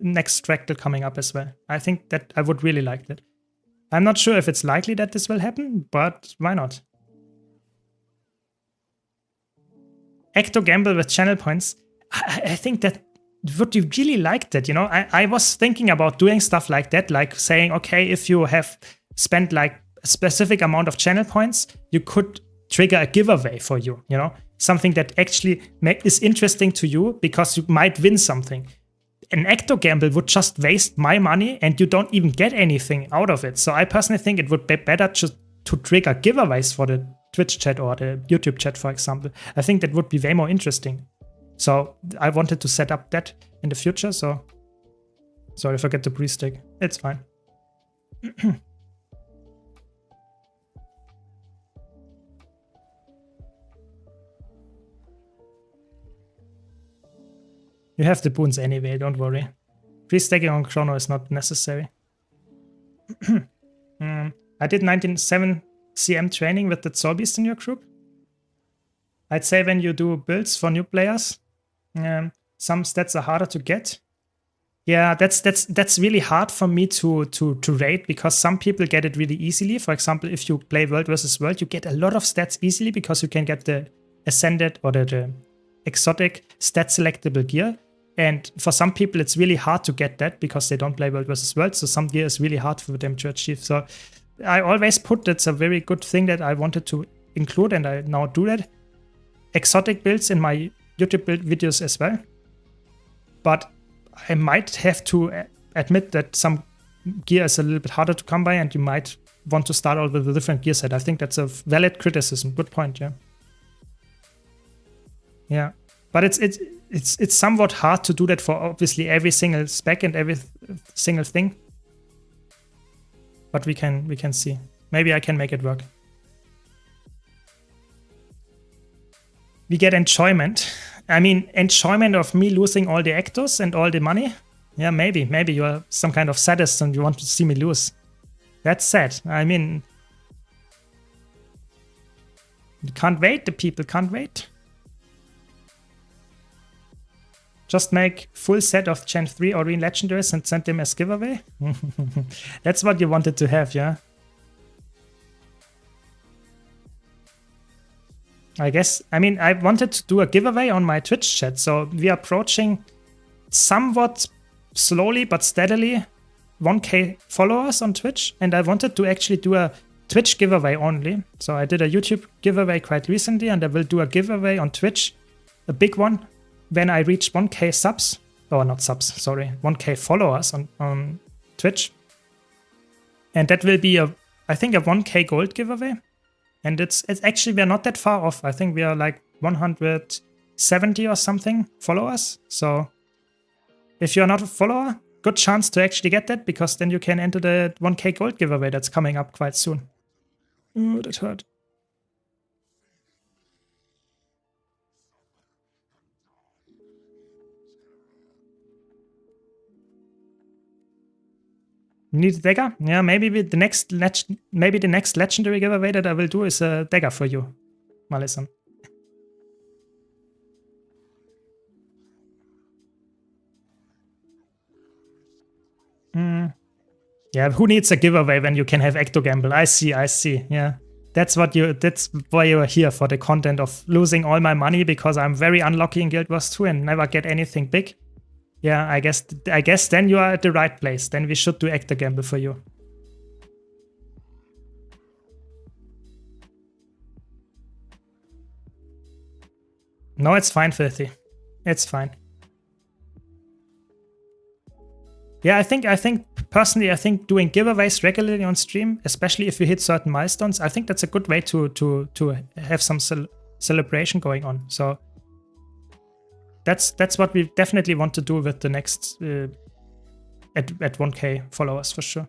next Fractal coming up as well. I think that I would really like that. I'm not sure if it's likely that this will happen, but why not? Ecto gamble with channel points. I think that would you really like that, you know? I was thinking about doing stuff like that, like saying, okay, if you have spent like a specific amount of channel points, you could trigger a giveaway for you, you know? Something that actually is interesting to you because you might win something. An ecto gamble would just waste my money and you don't even get anything out of it. So I personally think it would be better just to trigger giveaways for the Twitch chat or the YouTube chat, for example. I think that would be way more interesting. So I wanted to set up that in the future. So sorry, forget the pre-stick. It's fine. You have the boons anyway, don't worry. Pre-stacking on Chrono is not necessary. I did 19.7 CM training with the Soul Beast in your group. I'd say when you do builds for new players, some stats are harder to get. Yeah, that's really hard for me to rate because some people get it really easily. For example, if you play World versus World, you get a lot of stats easily because you can get the Ascended or the exotic stat selectable gear. And for some people, it's really hard to get that because they don't play World versus World. So some gear is really hard for them to achieve. So I always put that's a very good thing that I wanted to include, and I now do that. Exotic builds in my YouTube build videos as well. But I might have to admit that some gear is a little bit harder to come by, and you might want to start out with a different gear set. I think that's a valid criticism. Good point, yeah. Yeah, but it's somewhat hard to do that for obviously every single spec and every single thing. But we can see. Maybe I can make it work. We get enjoyment. I mean, enjoyment of me losing all the actors and all the money. Yeah, maybe you are some kind of sadist and you want to see me lose. That's sad. I mean, can't wait. The people can't wait. Just make full set of Gen 3 or legendaries and send them as giveaway. That's what you wanted to have, yeah? I guess, I mean, I wanted to do a giveaway on my Twitch chat, so we are approaching somewhat slowly but steadily 1K followers on Twitch, and I wanted to actually do a Twitch giveaway only. So I did a YouTube giveaway quite recently, and I will do a giveaway on Twitch, a big one, when I reach 1K subs, or not subs, sorry, 1K followers on Twitch. And that will be I think a 1K gold giveaway. And it's actually, we're not that far off. I think we are like 170 or something followers. So if you're not a follower, good chance to actually get that, because then you can enter the 1K gold giveaway that's coming up quite soon. Oh, that hurt. Need a dagger? Yeah, maybe the next legendary giveaway that I will do is a dagger for you, Malison. Yeah, who needs a giveaway when you can have Ecto Gamble? I see. Yeah, that's why you are here, for the content of losing all my money because I'm very unlucky in Guild Wars 2 and never get anything big. Yeah, I guess then you are at the right place. Then we should do Ecto Gamble for you. No, it's fine, Filthy. It's fine. Yeah, I think personally, I think doing giveaways regularly on stream, especially if you hit certain milestones, I think that's a good way to have some celebration going on. So that's what we definitely want to do with the next at 1K followers for sure.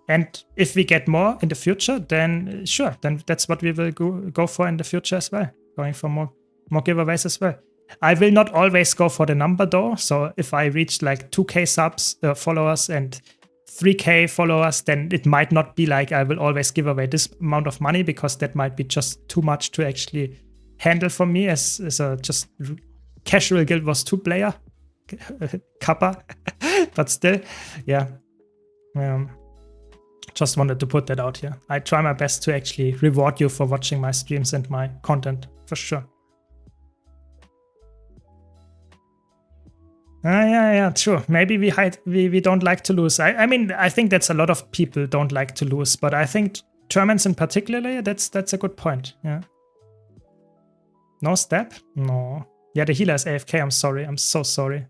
And if we get more in the future, then sure, then that's what we will go for in the future as well. Going for more giveaways as well. I will not always go for the number though. So if I reach like 2K subs followers and 3K followers, then it might not be like I will always give away this amount of money, because that might be just too much to actually handle for me as a just casual Guild Wars 2 player. Kappa. But still, yeah. Just wanted to put that out here. I try my best to actually reward you for watching my streams and my content, for sure. Yeah, true. Maybe we don't like to lose. I mean, I think that's a lot of people don't like to lose, but I think Germans in particular, that's a good point. Yeah. No step? No. Yeah, the healer is AFK. I'm sorry. I'm so sorry.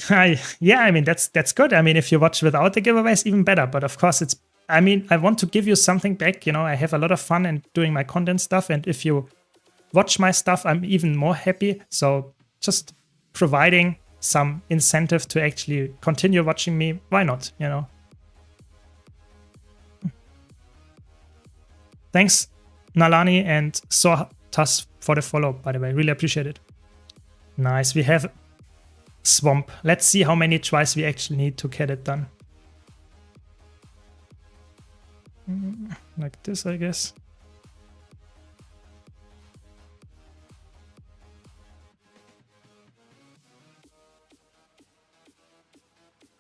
Yeah, I mean, that's good. I mean, if you watch without the giveaways, even better. But of course, I mean, I want to give you something back. You know, I have a lot of fun in doing my content stuff, and if you watch my stuff, I'm even more happy. So just providing some incentive to actually continue watching me, why not, you know? Thanks, Nalani and Sortas, for the follow, by the way. Really appreciate it. Nice. We have Swamp. Let's see how many tries we actually need to get it done. Like this, I guess.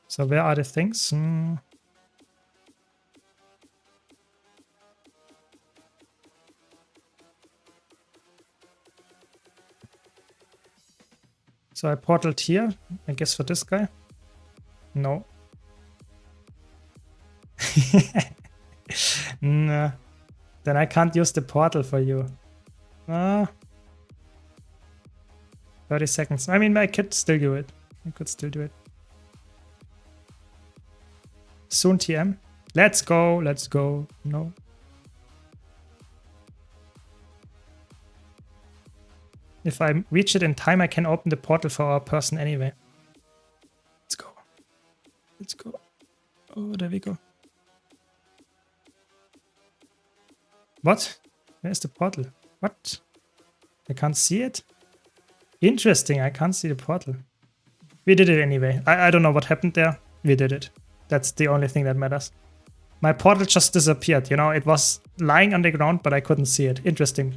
So where are the things? So I portaled here, I guess for this guy. No. Nah. Then I can't use the portal for you. 30 seconds. I mean, I could still do it. I could still do it. Soon TM. Let's go, let's go. No. If I reach it in time, I can open the portal for our person anyway. Let's go. Let's go. Oh, there we go. What? Where's the portal? What? I can't see it? Interesting, I can't see the portal. We did it anyway. I don't know what happened there. We did it. That's the only thing that matters. My portal just disappeared, you know? It was lying on the ground, but I couldn't see it. Interesting.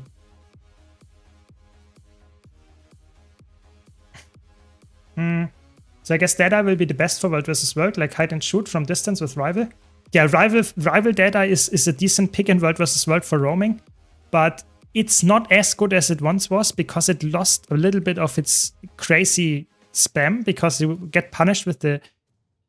So I guess Data will be the best for World vs. World, like hide and shoot from distance with Rival. Yeah, Rival Data is a decent pick in World vs. World for roaming, but it's not as good as it once was because it lost a little bit of its crazy spam because you get punished with the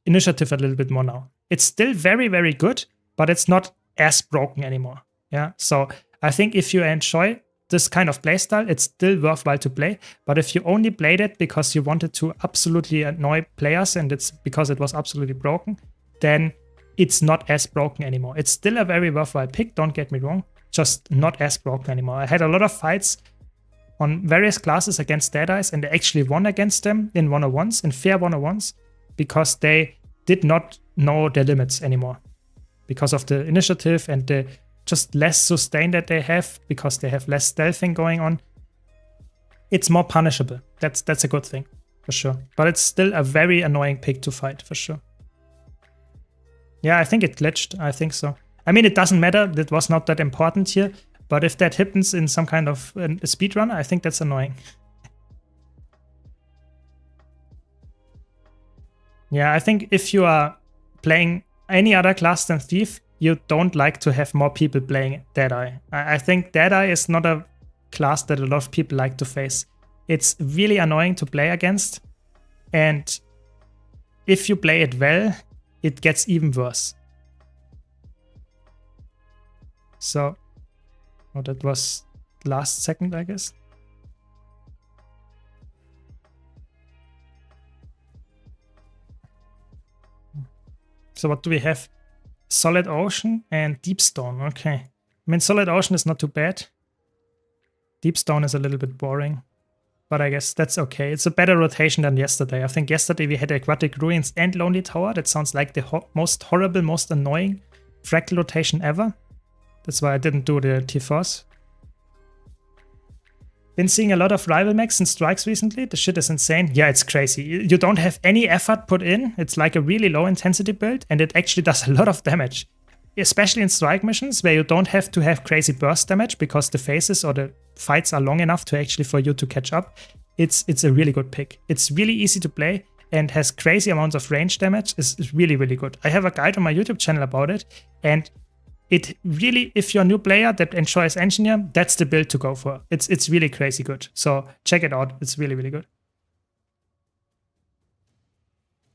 initiative a little bit more now. It's still very, very good, but it's not as broken anymore. Yeah, so I think if you enjoy this kind of playstyle, it's still worthwhile to play. But if you only played it because you wanted to absolutely annoy players and it's because it was absolutely broken, then it's not as broken anymore. It's still a very worthwhile pick, don't get me wrong, just not as broken anymore. I had a lot of fights on various classes against Deadeyes and I actually won against them in 101s, in fair 101s, because they did not know their limits anymore. Because of the initiative and the just less sustain that they have, because they have less stealthing going on. It's more punishable. That's a good thing, for sure. But it's still a very annoying pick to fight, for sure. Yeah, I think it glitched. I think so. I mean, it doesn't matter. That was not that important here. But if that happens in some kind of a speedrun, I think that's annoying. Yeah, I think if you are playing any other class than Thief, you don't like to have more people playing Deadeye. I think Deadeye is not a class that a lot of people like to face. It's really annoying to play against. And if you play it well, it gets even worse. So, oh, that was last second, I guess. So what do we have? Solid Ocean and Deep Stone. Okay. I mean, Solid Ocean is not too bad. Deep Stone is a little bit boring. But I guess that's okay. It's a better rotation than yesterday. I think yesterday we had Aquatic Ruins and Lonely Tower. That sounds like the most horrible, most annoying fractal rotation ever. That's why I didn't do the T-Force. Been seeing a lot of rival mechs and strikes recently. The shit is insane. Yeah, it's crazy. You don't have any effort put in. It's like a really low intensity build and it actually does a lot of damage. Especially in strike missions where you don't have to have crazy burst damage because the phases or the fights are long enough to actually for you to catch up. It's a really good pick. It's really easy to play and has crazy amounts of range damage. It's really, really good. I have a guide on my YouTube channel about it and it really, if you're a new player that enjoys Engineer, that's the build to go for. It's really crazy good. So check it out. It's really, really good.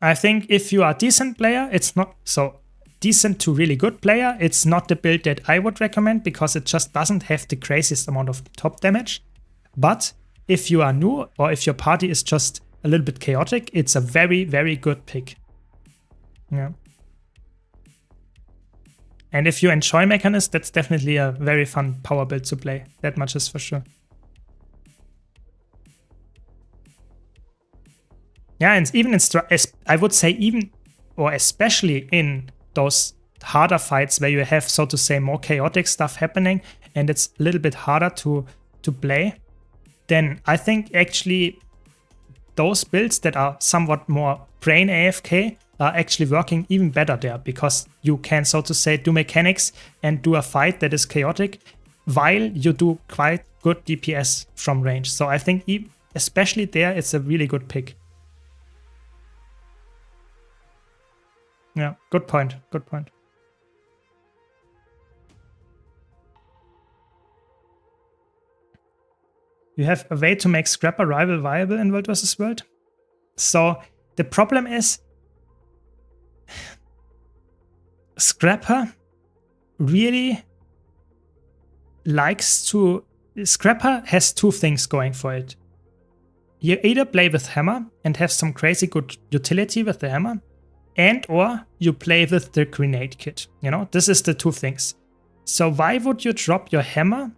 I think if you are a decent player, it's not so decent to really good player. It's not the build that I would recommend because it just doesn't have the craziest amount of top damage. But if you are new or if your party is just a little bit chaotic, it's a very, very good pick. Yeah. And if you enjoy Mechanist, that's definitely a very fun power build to play. That much is for sure. Yeah, and even in I would say even or especially in those harder fights where you have, so to say, more chaotic stuff happening and it's a little bit harder to play, then I think actually those builds that are somewhat more brain AFK are actually working even better there because you can, so to say, do mechanics and do a fight that is chaotic while you do quite good DPS from range. So I think especially there, it's a really good pick. Yeah, good point. Good point. You have a way to make Scrapper rival viable in World vs. World. So the problem is Scrapper really likes to... Scrapper has two things going for it. You either play with Hammer and have some crazy good utility with the Hammer, and or you play with the grenade kit. You know, this is the two things. So why would you drop your hammer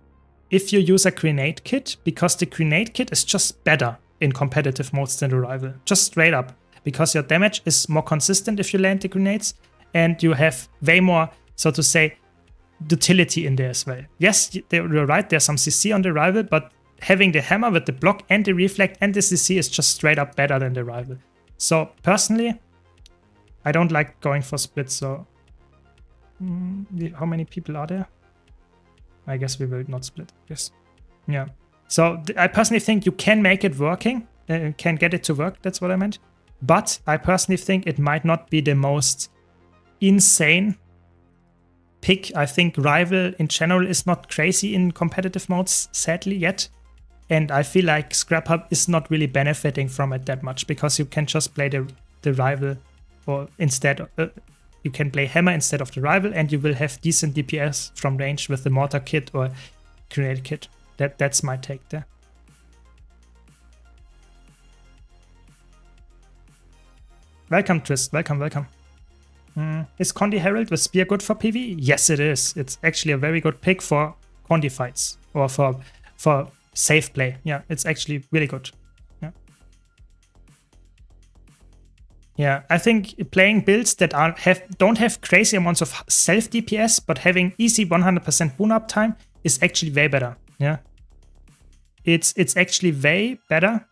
if you use a grenade kit? Because the grenade kit is just better in competitive modes than the rival, just straight up, because your damage is more consistent if you land the grenades, and you have way more, so to say, utility in there as well. Yes, you're right, there's some CC on the rival, but having the hammer with the block and the reflect and the CC is just straight up better than the rival. So personally, I don't like going for split. So how many people are there? I guess we will not split. Yes. Yeah. So I personally think you can make it working, can get it to work. That's what I meant. But I personally think it might not be the most insane pick. I think rival in general is not crazy in competitive modes, sadly, yet. And I feel like Scrap Hub is not really benefiting from it that much, because you can just play the rival, or instead you can play hammer instead of the rival, and you will have decent DPS from range with the mortar kit or grenade kit. That's my take there. Welcome, Trist. Welcome. Is Condi Herald with Spear good for PvE? Yes, it is. It's actually a very good pick for Condi fights, or for safe play. Yeah, it's actually really good. Yeah, I think playing builds that don't have crazy amounts of self DPS, but having easy 100% boon uptime is actually way better. Yeah, it's actually way better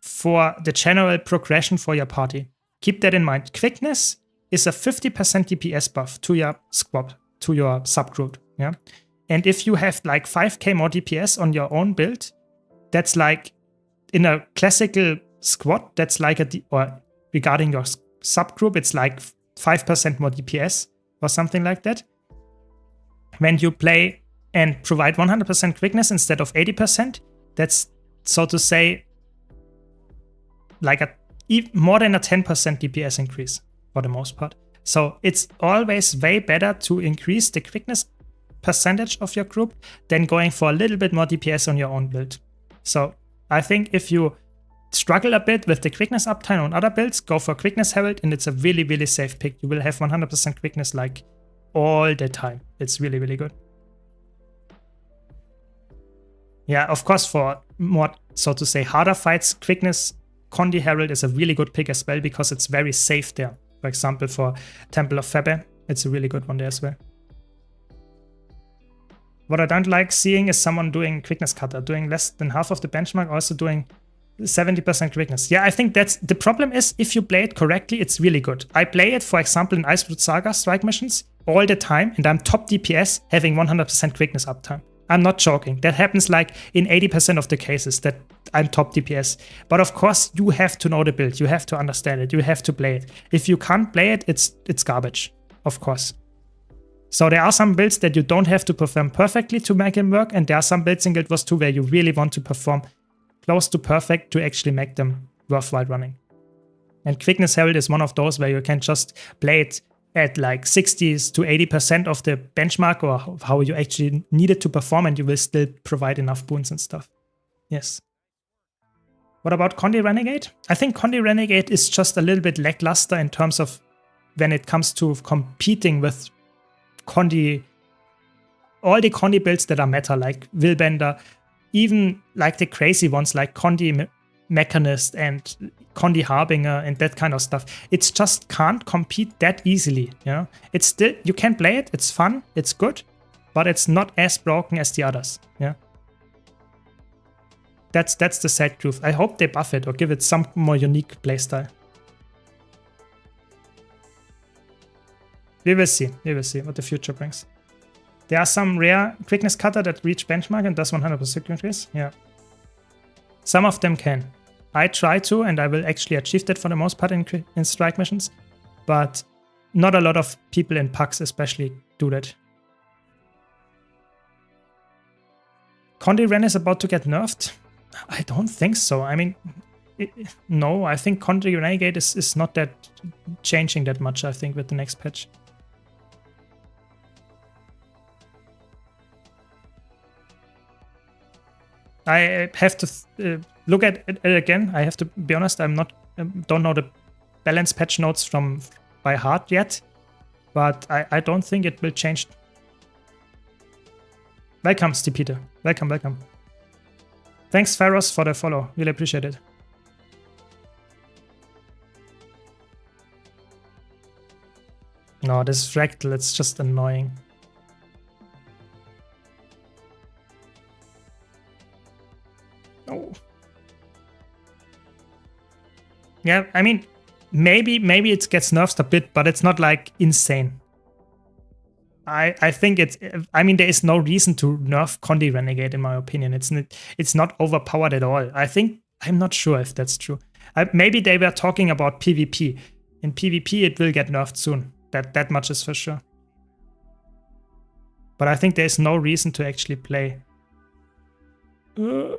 for the general progression for your party. Keep that in mind. Quickness is a 50% DPS buff to your squad, to your subgroup. Yeah, and if you have like 5k more DPS on your own build, that's like in a classical squad, that's like or regarding your subgroup, it's like 5% more DPS or something like that. When you play and provide 100% quickness instead of 80%, that's, so to say, like more than a 10% DPS increase for the most part. So it's always way better to increase the quickness percentage of your group than going for a little bit more DPS on your own build. So I think if you struggle a bit with the quickness uptime on other builds, go for Quickness Herald, and it's a really, really safe pick. You will have 100% quickness like all the time. It's really, really good. Yeah, of course, for more, so to say, harder fights, Quickness Condi Herald is a really good pick as well, because it's very safe there. For example, for Temple of Febe, it's a really good one there as well. What I don't like seeing is someone doing Quickness Cutter, doing less than half of the benchmark, also doing 70% quickness. Yeah, I think that's the problem. Is if you play it correctly, it's really good. I play it, for example, in Iceblood Saga strike missions all the time, and I'm top DPS having 100% quickness uptime. I'm not joking. That happens like in 80% of the cases that I'm top DPS. But of course, you have to know the build. You have to understand it. You have to play it. If you can't play it, it's garbage, of course. So there are some builds that you don't have to perform perfectly to make them work, and there are some builds in Guild Wars 2 where you really want to perform close to perfect to actually make them worthwhile running. And Quickness Herald is one of those where you can just play it at like 60s to 80% of the benchmark, or how you actually need it to perform, and you will still provide enough boons and stuff. Yes. What about Condi Renegade? I think Condi Renegade is just a little bit lackluster in terms of when it comes to competing with Condi, all the Condi builds that are meta, like Willbender, even like the crazy ones like Condi Mechanist and Condi Harbinger and that kind of stuff. It's just can't compete that easily. You know, it's still, you can play it, it's fun, it's good, but it's not as broken as the others. Yeah, that's the sad truth. I hope they buff it or give it some more unique playstyle. We will see what the future brings. There are some rare Quickness Cutter that reach benchmark and does 100% increase. Yeah. Some of them can. I try to, and I will actually achieve that for the most part in strike missions. But not a lot of people in packs especially do that. Condi Ren is about to get nerfed? I don't think so. I mean, no, I think Condi Renegade is not that changing that much, I think, with the next patch. I have to look at it again. I have to be honest. Don't know the balance patch notes by heart yet, but I don't think it will change. Welcome, Stupida. Welcome, welcome. Thanks, Pharos, for the follow. Really appreciate it. No, this fractal, it's just annoying. Oh. Yeah, I mean, maybe it gets nerfed a bit, but it's not like insane. I think I mean, there is no reason to nerf Condi Renegade in my opinion. It's not overpowered at all. I'm not sure if that's true. Maybe they were talking about PvP. In PvP, it will get nerfed soon. That much is for sure. But I think there's no reason to actually play. No,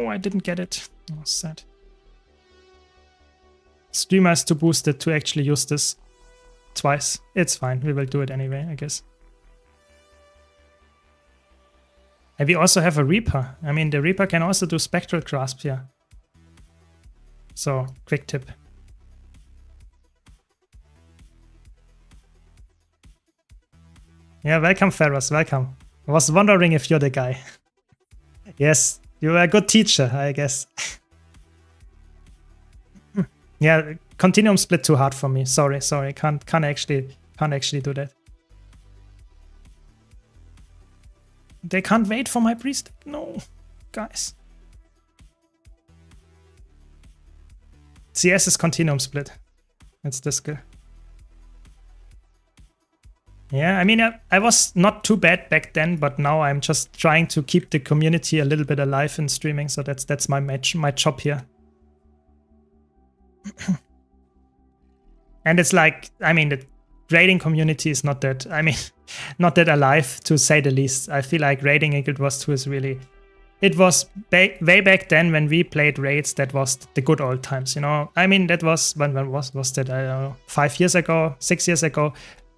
I didn't get it. Oh, sad. Streamer has to boost it to actually use this twice. It's fine. We will do it anyway, I guess. And we also have a Reaper. I mean, the Reaper can also do Spectral Grasp here. So, quick tip. Yeah, welcome, Ferros. Welcome. I was wondering if you're the guy. Yes, you're a good teacher, I guess. Yeah, Continuum split too hard for me. Sorry. Can't actually do that. They can't wait for my priest. No, guys. CS is Continuum split. It's this skill. Yeah, I mean, I was not too bad back then, but now I'm just trying to keep the community a little bit alive in streaming. So that's my job here. And it's like, I mean, the raiding community is not that, I mean, not that alive, to say the least. I feel like raiding in Guild Wars 2 is really, it was way back then when we played raids, that was the good old times, you know? I mean, that was, when was that, I don't know, 5 years ago, 6 years ago.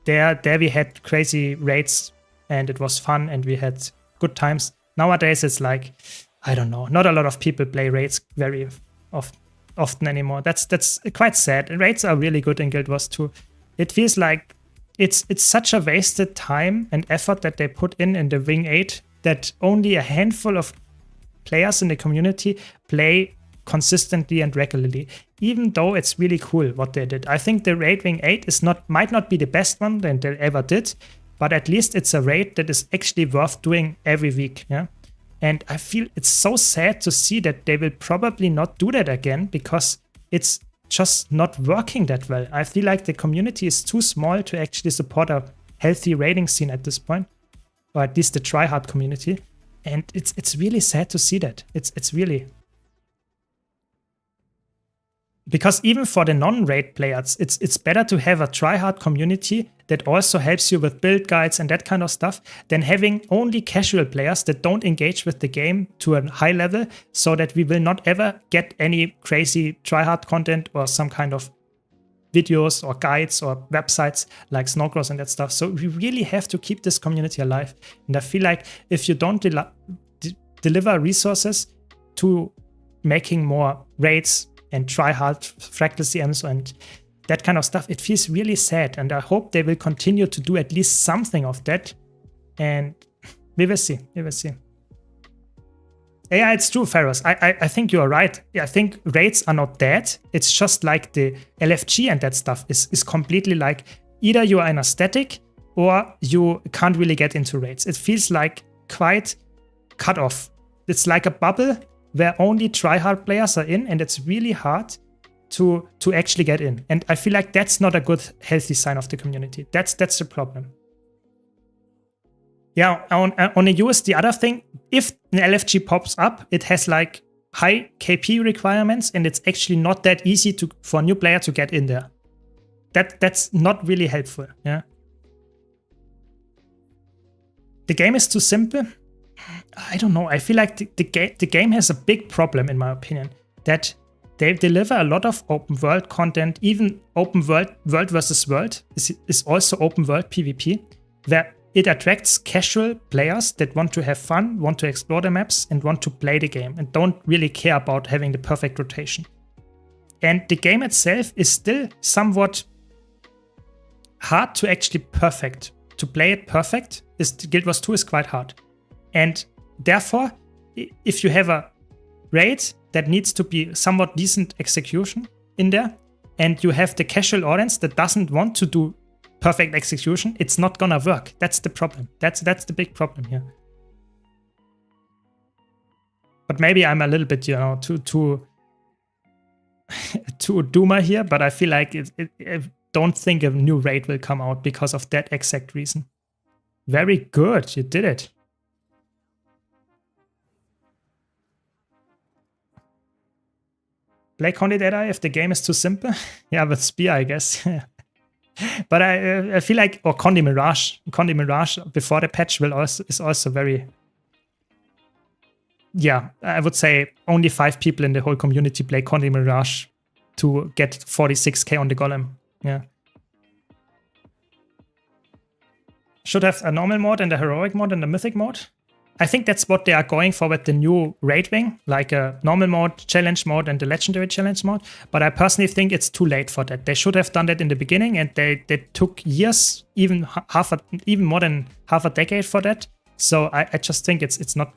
There we had crazy raids and it was fun and we had good times. Nowadays it's like, I don't know, not a lot of people play raids very often anymore. That's quite sad. Raids are really good in Guild Wars 2. It feels like it's such a wasted time and effort that they put in the Wing 8 that only a handful of players in the community play consistently and regularly, even though it's really cool what they did. I think the raid Wing 8 might not be the best one that they ever did, but at least it's a raid that is actually worth doing every week. Yeah, and I feel it's so sad to see that they will probably not do that again because it's just not working that well. I feel like the community is too small to actually support a healthy raiding scene at this point, or at least the tryhard community. And it's really sad to see that. It's really, because even for the non-raid players, it's better to have a tryhard community that also helps you with build guides and that kind of stuff than having only casual players that don't engage with the game to a high level, so that we will not ever get any crazy tryhard content or some kind of videos or guides or websites like Snowcross and that stuff. So we really have to keep this community alive. And I feel like if you don't deliver resources to making more raids and try hard fractal CMs and that kind of stuff, it feels really sad. And I hope they will continue to do at least something of that. And we will see. We will see. Yeah, it's true, Ferros. I think you are right. I think raids are not dead. It's just like the LFG and that stuff is completely like either you are in a static or you can't really get into raids. It feels like quite cut off. It's like a bubble where only tryhard players are in, and it's really hard to actually get in. And I feel like that's not a good, healthy sign of the community. That's the problem. Yeah, on a US, the other thing, if an LFG pops up, it has like high KP requirements, and it's actually not that easy for a new player to get in there. That's not really helpful. Yeah. The game is too simple. I don't know. I feel like the game has a big problem, in my opinion, that they deliver a lot of open world content. Even open world versus world is also open world PvP, where it attracts casual players that want to have fun, want to explore the maps, and want to play the game, and don't really care about having the perfect rotation. And the game itself is still somewhat hard to actually perfect. To play it perfect, Guild Wars 2 is quite hard. And therefore, if you have a raid that needs to be somewhat decent execution in there, and you have the casual audience that doesn't want to do perfect execution, it's not gonna work. That's the problem. That's the big problem here. But maybe I'm a little bit, too doomer here, but I feel like I don't think a new raid will come out because of that exact reason. Very good, you did it. Play Candidata if the game is too simple. Yeah, with Spear, I guess. But I feel like, or Condi Mirage before the patch is also very. Yeah, I would say only 5 people in the whole community play Condi Mirage to get 46k on the Golem. Yeah. Should have a normal mode and a heroic mode and a mythic mode. I think that's what they are going for with the new raid wing, like a normal mode, challenge mode, and the legendary challenge mode. But I personally think it's too late for that. They should have done that in the beginning, and they took years, even more than half a decade for that. So I just think it's not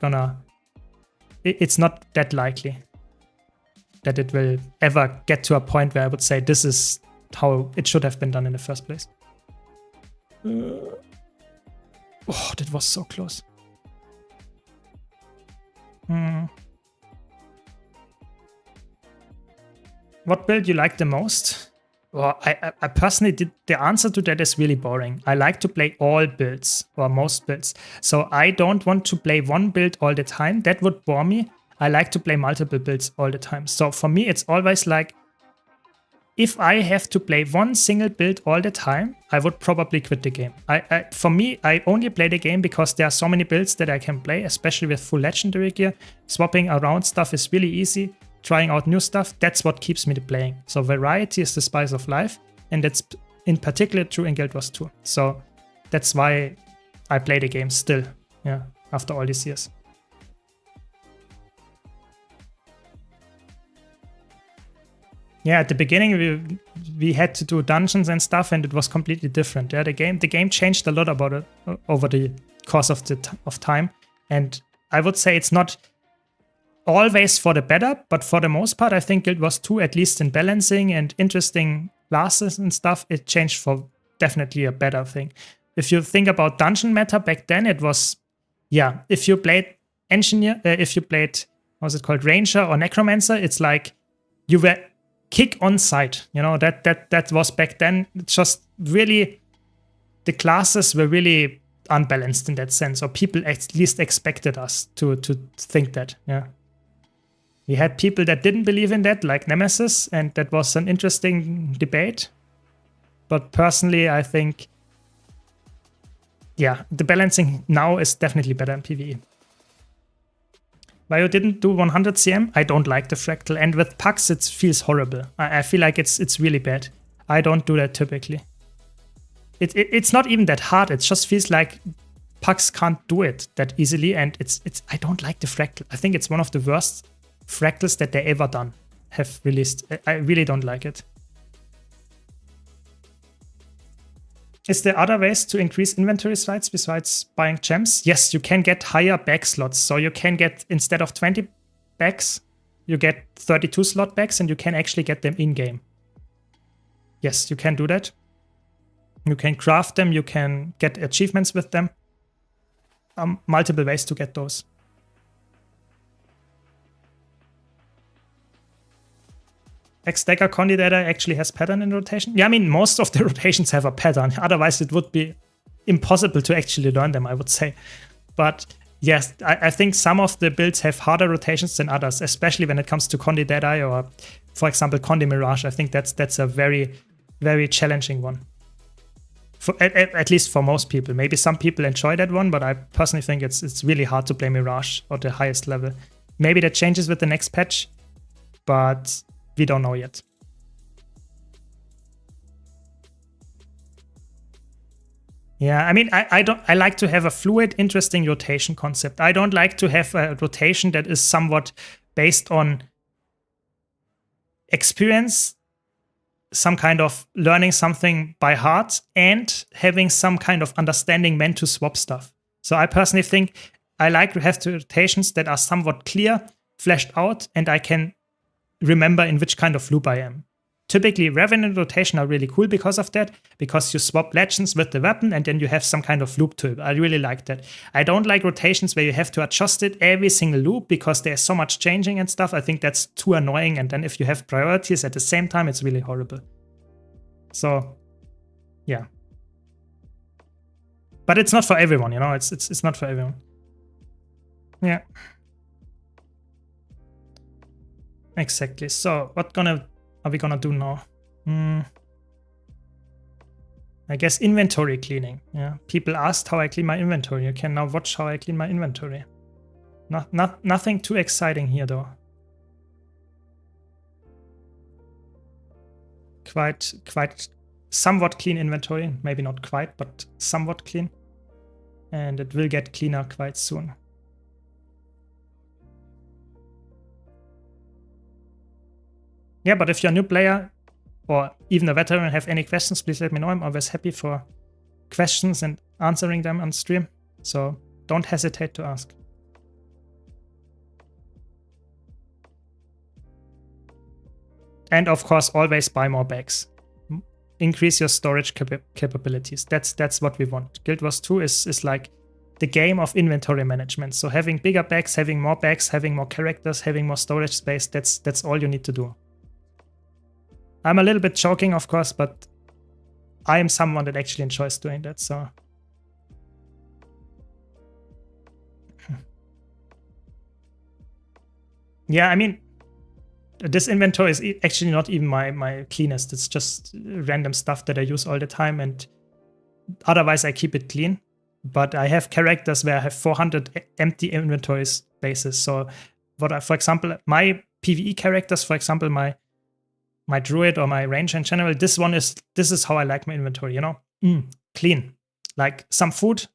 that likely that it will ever get to a point where I would say this is how it should have been done in the first place. Oh, that was so close. What build you like the most? Well, I personally did. The answer to that is really boring. I like to play all builds or most builds. So I don't want to play one build all the time. That would bore me. I like to play multiple builds all the time. So for me, it's always like, if I have to play one single build all the time, I would probably quit the game. For me, I only play the game because there are so many builds that I can play, especially with full legendary gear. Swapping around stuff is really easy. Trying out new stuff, that's what keeps me playing. So variety is the spice of life, and that's in particular true in Guild Wars 2. So that's why I play the game still, yeah, after all these years. Yeah, at the beginning we had to do dungeons and stuff, and it was completely different. Yeah, the game changed a lot about it over the course of time, and I would say it's not always for the better, but for the most part, I think Guild Wars 2, at least in balancing and interesting classes and stuff, it changed for definitely a better thing. If you think about dungeon meta back then, it was, yeah, if you played engineer, if you played, what's it called, ranger or necromancer, it's like you were kick on sight, that was back then. It's just really, the classes were really unbalanced in that sense, or people at least expected us to think that. Yeah, we had people that didn't believe in that, like Nemesis, and that was an interesting debate. But personally, I think, yeah, the balancing now is definitely better in PvE. Why you didn't do 100 CM? I don't like the fractal, and with pucks it feels horrible. I feel like it's really bad. I don't do that typically. It's not even that hard. It just feels like pucks can't do it that easily, and I don't like the fractal. I think it's one of the worst fractals that they ever have released. I really don't like it. Is there other ways to increase inventory slots besides buying gems? Yes, you can get higher bag slots. So you can get, instead of 20 bags, you get 32 slot bags, and you can actually get them in-game. Yes, you can do that. You can craft them, you can get achievements with them. Multiple ways to get those. X-Decker Candidata actually has pattern in rotation? Yeah, I mean, most of the rotations have a pattern. Otherwise, it would be impossible to actually learn them, I would say. But yes, I think some of the builds have harder rotations than others, especially when it comes to Candidata or, for example, Condi Mirage. I think that's a very, very challenging one. At least for most people. Maybe some people enjoy that one, but I personally think it's really hard to play Mirage at the highest level. Maybe that changes with the next patch, but we don't know yet. Yeah, I mean, I like to have a fluid, interesting rotation concept. I don't like to have a rotation that is somewhat based on experience some kind of learning something by heart and having some kind of understanding when to swap stuff. So I personally think I like to have the rotations that are somewhat clear, fleshed out, and I can remember in which kind of loop I am. Typically, Revenant rotation are really cool because of that, because you swap legends with the weapon and then you have some kind of loop to it. I really like that. I don't like rotations where you have to adjust it every single loop because there's so much changing and stuff. I think that's too annoying. And then if you have priorities at the same time, it's really horrible. So, yeah. But it's not for everyone, you know, it's not for everyone. Yeah. Exactly. So what are we gonna do now? I guess inventory cleaning. Yeah. People asked how I clean my inventory. You can now watch how I clean my inventory. Nothing too exciting here though. Quite somewhat clean inventory. Maybe not quite, but somewhat clean. And it will get cleaner quite soon. Yeah, but if you're a new player or even a veteran have any questions, please let me know. I'm always happy for questions and answering them on stream. So don't hesitate to ask. And of course, always buy more bags. Increase your storage capabilities. That's what we want. Guild Wars 2 is like the game of inventory management. So having bigger bags, having more characters, having more storage space, that's all you need to do. I'm a little bit joking, of course, but I am someone that actually enjoys doing that, so. Yeah, I mean, this inventory is actually not even my cleanest. It's just random stuff that I use all the time, and otherwise I keep it clean. But I have characters where I have 400 empty inventory spaces. So, for example, my PvE characters, for example, my druid or my ranger in general, this is how I like my inventory, you know? Clean. Like some food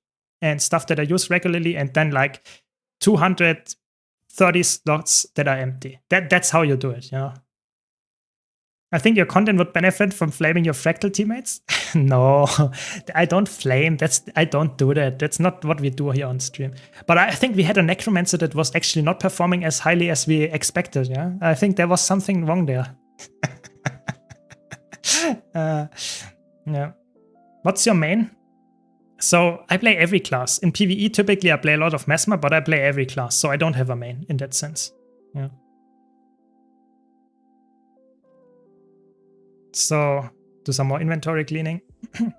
and stuff that I use regularly, and then like 230 slots that are empty. That's how you do it, you know? I think your content would benefit from flaming your fractal teammates. No, I don't flame. I don't do that. That's not what we do here on stream. But I think we had a necromancer that was actually not performing as highly as we expected, yeah? I think there was something wrong there. Yeah. What's your main? So I play every class. In PvE, typically I play a lot of Mesmer, but I play every class, so I don't have a main in that sense. Yeah. So do some more inventory cleaning.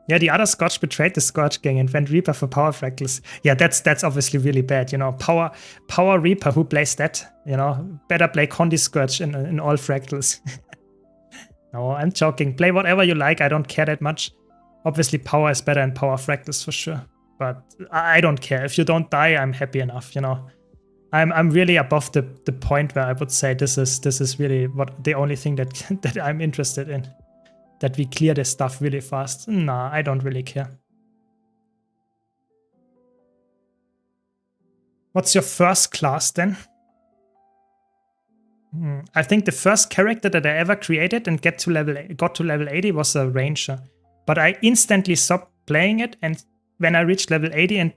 Yeah, the other Scorch betrayed the Scorch gang and went Reaper for power fractals. Yeah, that's obviously really bad. You know, power Reaper. Who plays that? You know, better play Condi Scorch in all fractals. No, I'm joking. Play whatever you like. I don't care that much. Obviously, power is better in power fractals for sure. But I don't care. If you don't die, I'm happy enough. You know, I'm really above the point where I would say this is really the only thing that I'm interested in. That we clear this stuff really fast. Nah, I don't really care. What's your first class then? I think the first character that I ever created and got to level 80 was a ranger. But I instantly stopped playing it, and when I reached level 80 and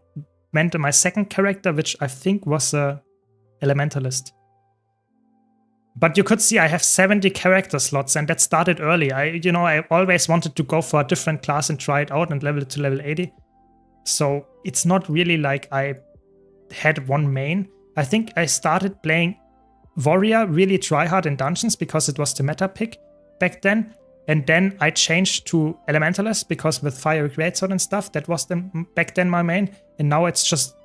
went to my second character, which I think was a elementalist. But you could see I have 70 character slots, and that started early. I always wanted to go for a different class and try it out and level it to level 80. So it's not really like I had one main. I think I started playing Warrior really tryhard in dungeons because it was the meta pick back then. And then I changed to Elementalist because with Fire Greatsword and stuff, that was back then my main. And now it's just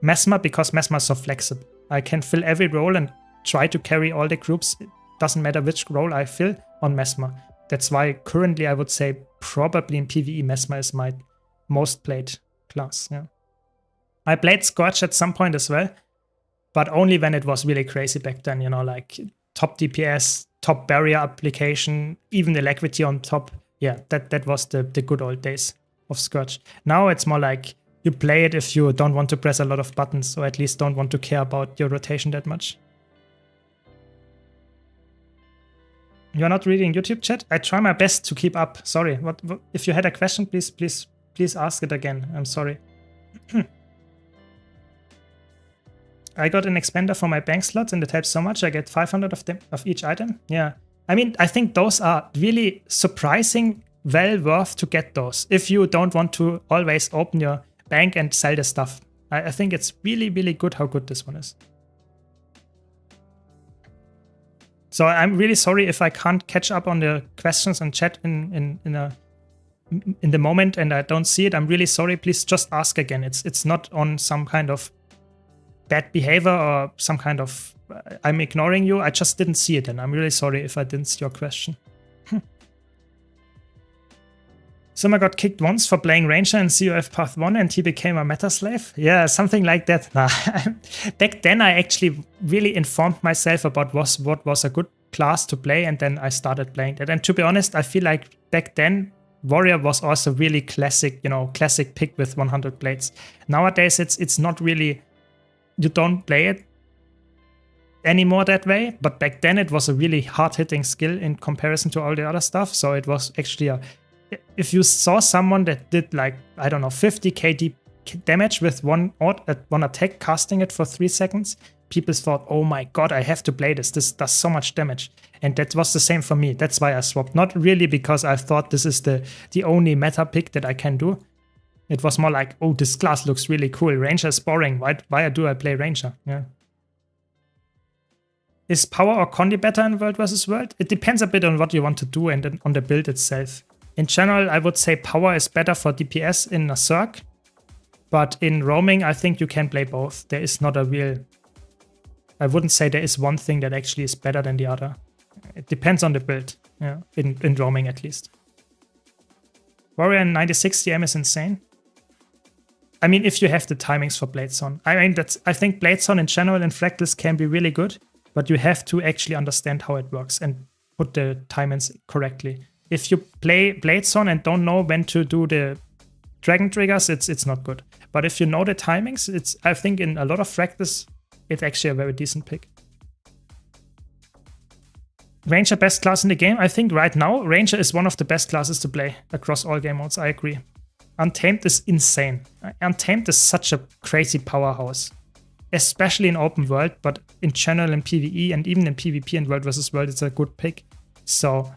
Mesmer because Mesmer is so flexible. I can fill every role and try to carry all the groups. It doesn't matter which role I fill on Mesmer. That's why currently I would say probably in PvE Mesmer is my most played class. Yeah. I played Scorch at some point as well, but only when it was really crazy back then, you know, like top DPS, top barrier application, even alacrity on top. Yeah, that was the good old days of Scorch. Now it's more like you play it if you don't want to press a lot of buttons, or at least don't want to care about your rotation that much. You're not reading YouTube chat? I try my best to keep up. Sorry. What if you had a question, please ask it again. I'm sorry. I got an expander for my bank slots and it helps so much. I get 500 of them of each item. Yeah. I mean, I think those are really surprising, well worth to get those if you don't want to always open your bank and sell the stuff. I think it's really, really good how good this one is. So I'm really sorry if I can't catch up on the questions and chat in the moment and I don't see it. I'm really sorry. Please just ask again. It's not on some kind of bad behavior or some kind of I'm ignoring you. I just didn't see it and I'm really sorry if I didn't see your question. Summer got kicked once for playing Ranger in COF Path 1 and he became a meta slave? Yeah, something like that. Back then I actually really informed myself about what was a good class to play and then I started playing that. And to be honest, I feel like back then Warrior was also really classic, classic pick with 100 blades. Nowadays it's not really, you don't play it anymore that way, but back then it was a really hard-hitting skill in comparison to all the other stuff. So it was actually if you saw someone that did like, I don't know, 50k damage with one attack, casting it for 3 seconds, people thought, oh my god, I have to play this. This does so much damage. And that was the same for me. That's why I swapped. Not really because I thought this is the only meta pick that I can do. It was more like, oh, this class looks really cool. Ranger is boring. Why do I play Ranger? Yeah. Is Power or Condi better in World vs. World? It depends a bit on what you want to do and on the build itself. In general, I would say Power is better for DPS in a Zerg, but in roaming, I think you can play both. There is not a real... I wouldn't say there is one thing that actually is better than the other. It depends on the build, yeah, in roaming at least. Warrior in 96 DM is insane. I mean, if you have the timings for Bladezone. I think Bladezone in general in Fractals can be really good, but you have to actually understand how it works and put the timings correctly. If you play Bladezone and don't know when to do the dragon triggers, it's not good. But if you know the timings, I think in a lot of Fractals, it's actually a very decent pick. Ranger best class in the game? I think right now, Ranger is one of the best classes to play across all game modes, I agree. Untamed is insane. Untamed is such a crazy powerhouse. Especially in open world, but in general in PvE and even in PvP and World vs. World, it's a good pick. So...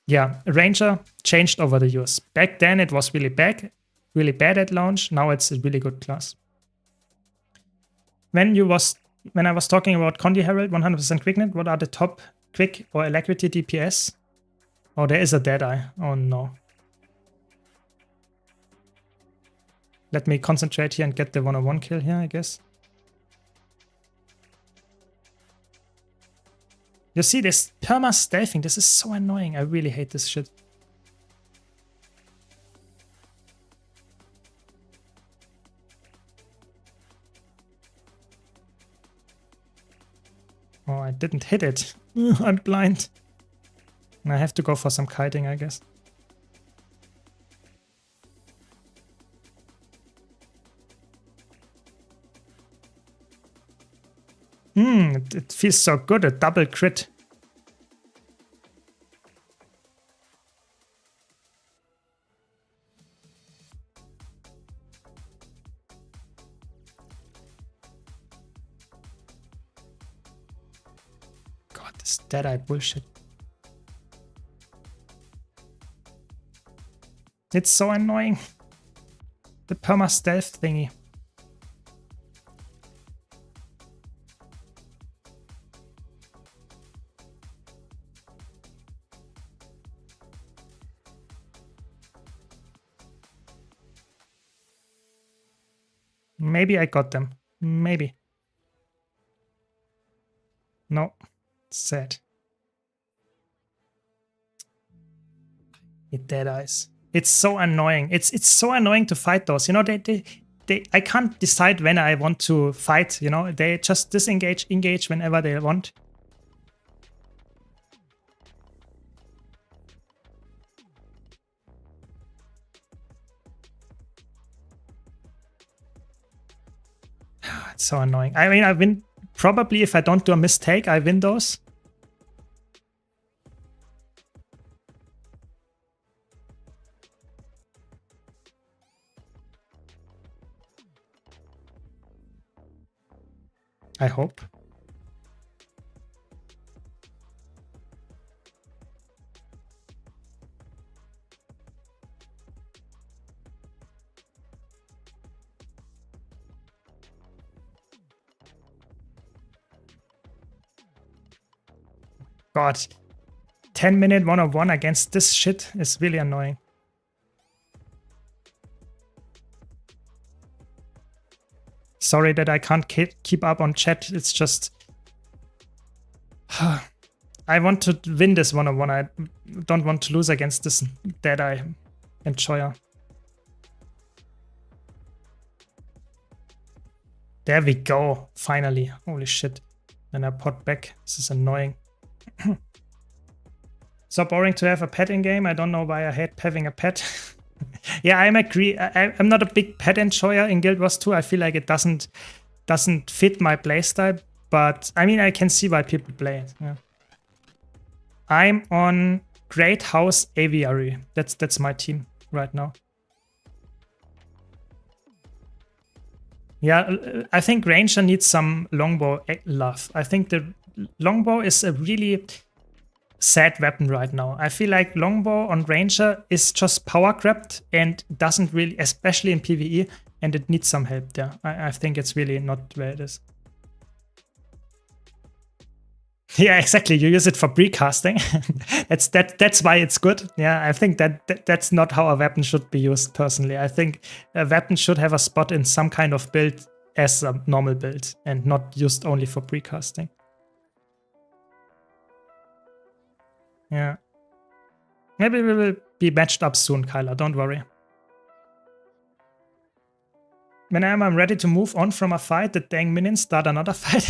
yeah, Ranger changed over the years. Back then it was really bad at launch. Now it's a really good class. When I was talking about Condi Herald, 100% quicknet, what are the top quick or alacrity DPS? Oh, there is a Deadeye. Oh no. Let me concentrate here and get the 101 kill here, I guess. You see this perma-stealthing, this is so annoying. I really hate this shit. Oh, I didn't hit it. I'm blind. I have to go for some kiting, I guess. It feels so good, a double crit. God, this Deadeye bullshit. It's so annoying. The perma-stealth thingy. Maybe I got them. Maybe. No. Sad. It Deadeyes. It's so annoying. It's so annoying to fight those. You know, I can't decide when I want to fight, you know. They just disengage, engage whenever they want. It's so annoying. I mean, I win. Probably if I don't do a mistake, I win those. I hope. God, 10-minute 1-on-1 against this shit is really annoying. Sorry that I can't keep up on chat. It's just... I want to win this 1-on-1. I don't want to lose against this Dead-Eye Enjoyer. There we go. Finally. Holy shit. Then I pot back. This is annoying. So boring to have a pet in game. I don't know why I hate having a pet. Yeah, I agree. I'm not a big pet enjoyer in Guild Wars 2. I feel like it doesn't fit my playstyle. But I mean, I can see why people play it. Yeah. I'm on Great House Aviary. That's my team right now. Yeah, I think Ranger needs some longbow love. I think the longbow is a really sad weapon right now. I feel like longbow on Ranger is just power grabbed and doesn't really, especially in PvE, and it needs some help there. I think it's really not where it is. Yeah, exactly. You use it for precasting. That's why it's good. Yeah, I think that's not how a weapon should be used personally. I think a weapon should have a spot in some kind of build as a normal build and not used only for precasting. Yeah. Maybe we will be matched up soon, Kyla. Don't worry. When I'm ready to move on from a fight, the dang minions start another fight.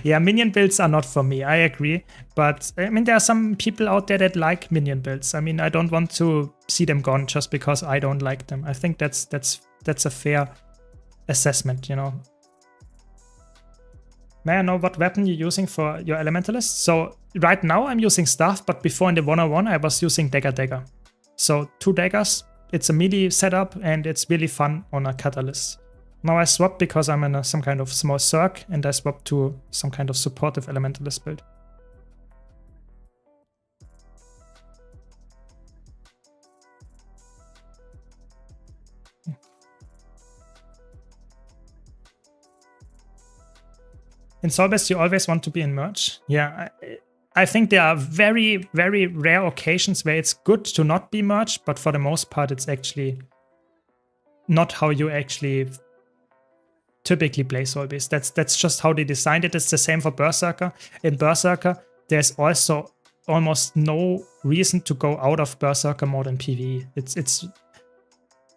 Yeah, minion builds are not for me, I agree. But I mean, there are some people out there that like minion builds. I mean, I don't want to see them gone just because I don't like them. I think that's a fair assessment, you know. May I know what weapon you're using for your elementalist? So right now I'm using staff, but before in the 1-on-1 I was using dagger. So 2 daggers, it's a melee setup and it's really fun on a catalyst. Now I swapped because I'm in some kind of small circ and I swapped to some kind of supportive elementalist build. In Solbest, you always want to be in merge. Yeah, I think there are very, very rare occasions where it's good to not be merged, but for the most part, it's actually not how you actually typically play Solbest. That's just how they designed it. It's the same for Berserker. In Berserker, there's also almost no reason to go out of Berserker mode in PvE. It's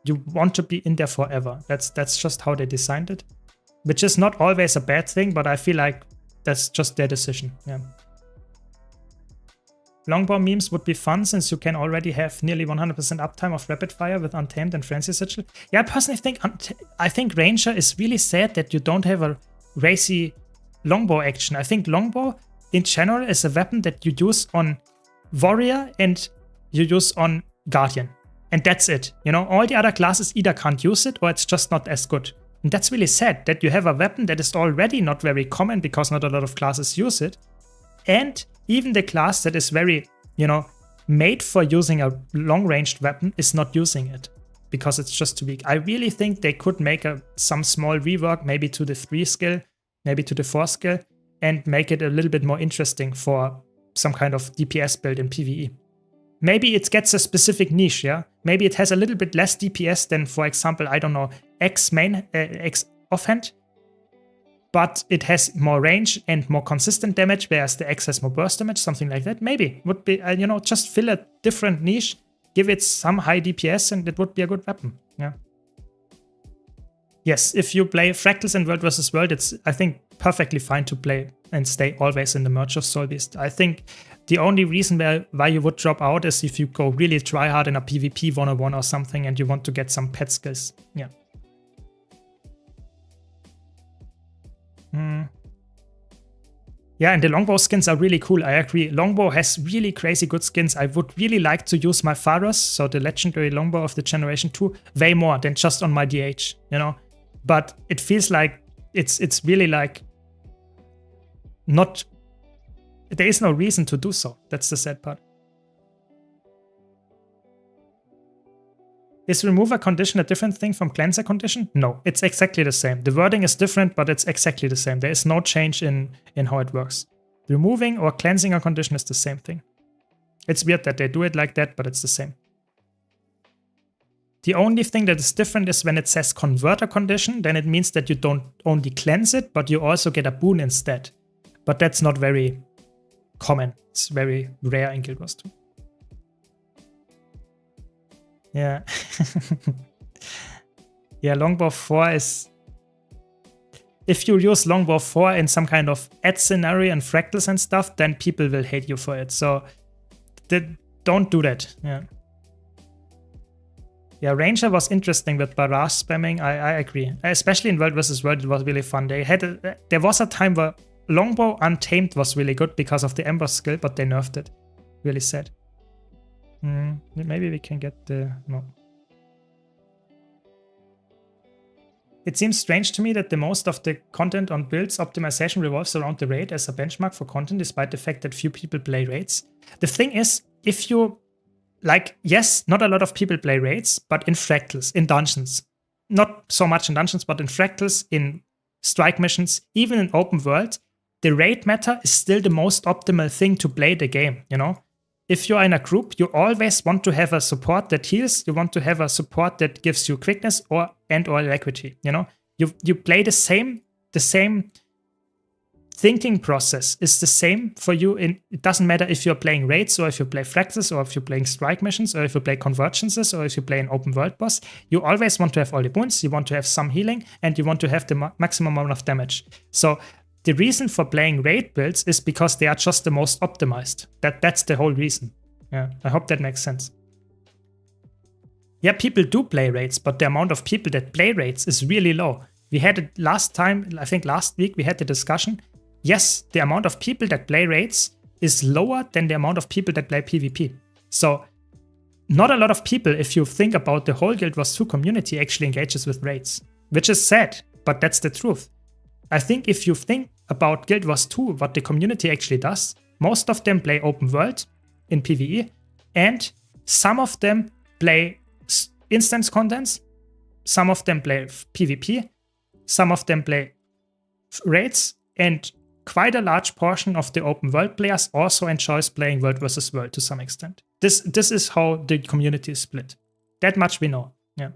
you want to be in there forever. That's just how they designed it. Which is not always a bad thing, but I feel like that's just their decision. Yeah. Longbow memes would be fun since you can already have nearly 100% uptime of rapid fire with Untamed and Frenzy Sigil. Yeah, I personally think Ranger is really sad that you don't have a racy longbow action. I think longbow in general is a weapon that you use on warrior and you use on guardian. And that's it. You know, all the other classes either can't use it or it's just not as good. And that's really sad that you have a weapon that is already not very common because not a lot of classes use it. And even the class that is very, you know, made for using a long-ranged weapon is not using it because it's just too weak. I really think they could make some small rework, maybe to the 3 skill, maybe to the 4 skill, and make it a little bit more interesting for some kind of DPS build in PvE. Maybe it gets a specific niche, yeah? Maybe it has a little bit less DPS than, for example, I don't know, X offhand, but it has more range and more consistent damage, whereas the X has more burst damage, something like that. Maybe would be, you know, just fill a different niche, give it some high DPS, and it would be a good weapon. Yeah. Yes, if you play Fractals in World vs. World, it's, I think, perfectly fine to play and stay always in the merge of Solbeast. I think the only reason why you would drop out is if you go really try hard in a PvP 1-on-1 or something and you want to get some pet skills. Yeah. Yeah, and the longbow skins are really cool. I agree. Longbow has really crazy good skins. I would really like to use my Pharos, so the legendary longbow of the Generation 2, way more than just on my DH, you know? But it feels like it's really like not. There is no reason to do so. That's the sad part. Is remove a condition a different thing from cleanse a condition? No, it's exactly the same. The wording is different, but it's exactly the same. There is no change in how it works. Removing or cleansing a condition is the same thing. It's weird that they do it like that, but it's the same. The only thing that is different is when it says convert a condition, then it means that you don't only cleanse it, but you also get a boon instead. But that's not very common. It's very rare in Guild Wars 2. Yeah. Yeah, Longbow 4 is... If you use Longbow 4 in some kind of ad scenario and fractals and stuff, then people will hate you for it. So don't do that. Yeah. Yeah, Ranger was interesting with barrage spamming. I agree. Especially in World vs. World, it was really fun. There was a time where Longbow Untamed was really good because of the Ember skill, but they nerfed it. Really sad. Maybe we can get the... No. It seems strange to me that the most of the content on builds optimization revolves around the raid as a benchmark for content, despite the fact that few people play raids. The thing is, if you... Like, yes, not a lot of people play raids, but in fractals, in dungeons. Not so much in dungeons, but in fractals, in strike missions, even in open world, the raid meta is still the most optimal thing to play the game, you know? If you're in a group, you always want to have a support that heals, you want to have a support that gives you quickness or equity, you know? You play the same thinking process is the same for you. It doesn't matter if you're playing raids or if you play fractals or if you're playing strike missions or if you play convergences or if you play an open world boss. You always want to have all the boons, you want to have some healing, and you want to have the maximum amount of damage. So the reason for playing raid builds is because they are just the most optimized. That's the whole reason. Yeah, I hope that makes sense. Yeah, people do play raids, but the amount of people that play raids is really low. We had it last time, I think last week, we had the discussion. Yes, the amount of people that play raids is lower than the amount of people that play PvP. So not a lot of people, if you think about the whole Guild Wars 2 community, actually engages with raids, which is sad, but that's the truth. I think if you think about Guild Wars 2, what the community actually does, most of them play open world in PvE, and some of them play instance contents, some of them play PvP, some of them play raids, and quite a large portion of the open world players also enjoys playing world versus world to some extent. This is how the community is split. That much we know. Yeah.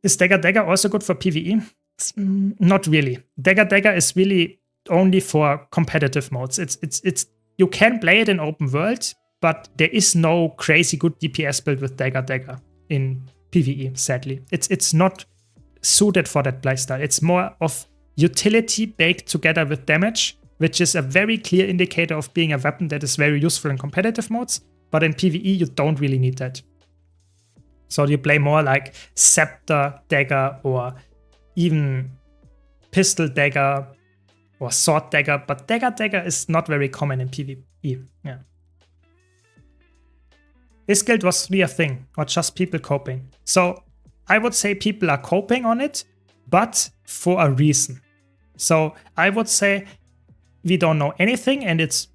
Is Dagger also good for PvE? Not really. Dagger is really only for competitive modes. It's you can play it in open world, but there is no crazy good DPS build with Dagger in PvE, sadly. It's not suited for that playstyle. It's more of utility baked together with damage, which is a very clear indicator of being a weapon that is very useful in competitive modes, but in PvE you don't really need that. So you play more like Scepter Dagger or even Pistol Dagger or Sword Dagger, but Dagger is not very common in PvE. Yeah. Is Guild Wars 3 a thing or just people coping? So I would say people are coping on it, but for a reason. So I would say we don't know anything, and it's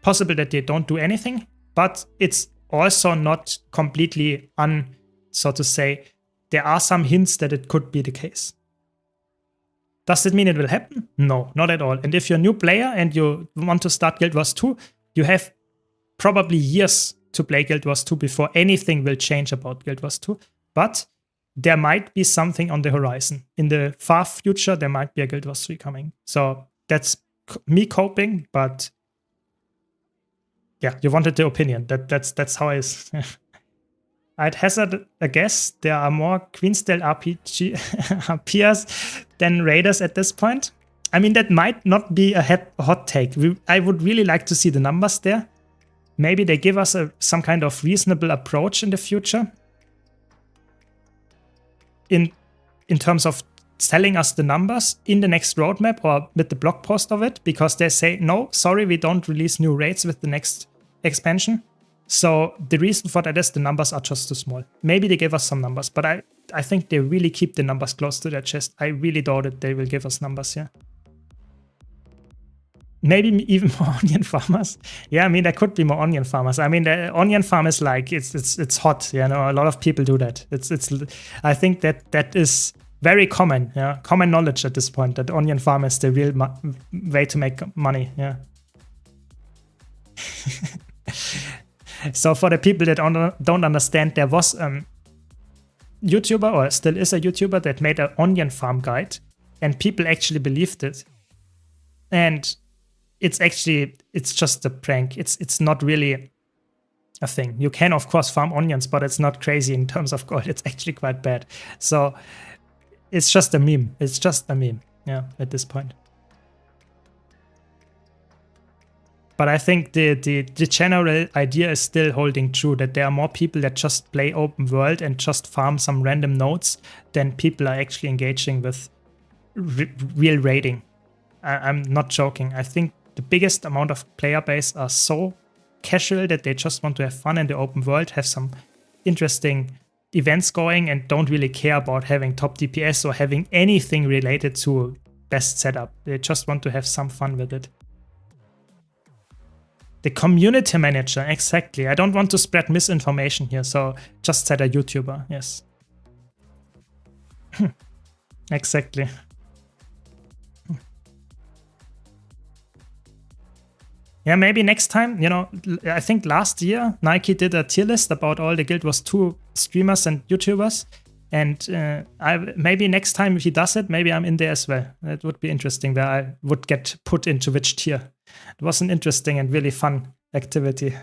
possible that they don't do anything, but it's also not completely so to say, there are some hints that it could be the case. Does it mean it will happen? No, not at all. And if you're a new player and you want to start Guild Wars 2, you have probably years to play Guild Wars 2 before anything will change about Guild Wars 2. But there might be something on the horizon. In the far future, there might be a Guild Wars 3 coming. So that's me coping, but yeah, you wanted the opinion. That's how it is. I'd hazard a guess there are more Queensdale RPers than Raiders at this point. I mean, that might not be a hot take. I would really like to see the numbers there. Maybe they give us some kind of reasonable approach in the future. In terms of telling us the numbers in the next roadmap or with the blog post of it, because they say, no, sorry, we don't release new raids with the next expansion. So the reason for that is the numbers are just too small. Maybe they give us some numbers, but I think they really keep the numbers close to their chest. I really doubt that they will give us numbers here. Maybe even more onion farmers. Yeah, I mean, there could be more onion farmers. I mean, the onion farm is like, it's hot, you know, a lot of people do that. I think that is very common, yeah, common knowledge at this point, that onion farm is the real way to make money, yeah. So for the people that don't understand, there was a YouTuber, or still is a YouTuber, that made an onion farm guide, and people actually believed it. And it's just a prank. It's not really a thing. You can of course farm onions, but it's not crazy in terms of gold. It's actually quite bad. So it's just a meme. It's just a meme, yeah, at this point. But I think the general idea is still holding true, that there are more people that just play open world and just farm some random nodes than people are actually engaging with real raiding. I'm not joking. I think the biggest amount of player base are so casual that they just want to have fun in the open world, have some interesting events going, and don't really care about having top DPS or having anything related to best setup. They just want to have some fun with it. The community manager, exactly. I don't want to spread misinformation here, so just said a YouTuber, yes. Exactly. Yeah, maybe next time, you know, I think last year Nike did a tier list about all the Guild Wars 2 streamers and YouTubers. And maybe next time if he does it, maybe I'm in there as well. It would be interesting where I would get put into which tier. It was an interesting and really fun activity.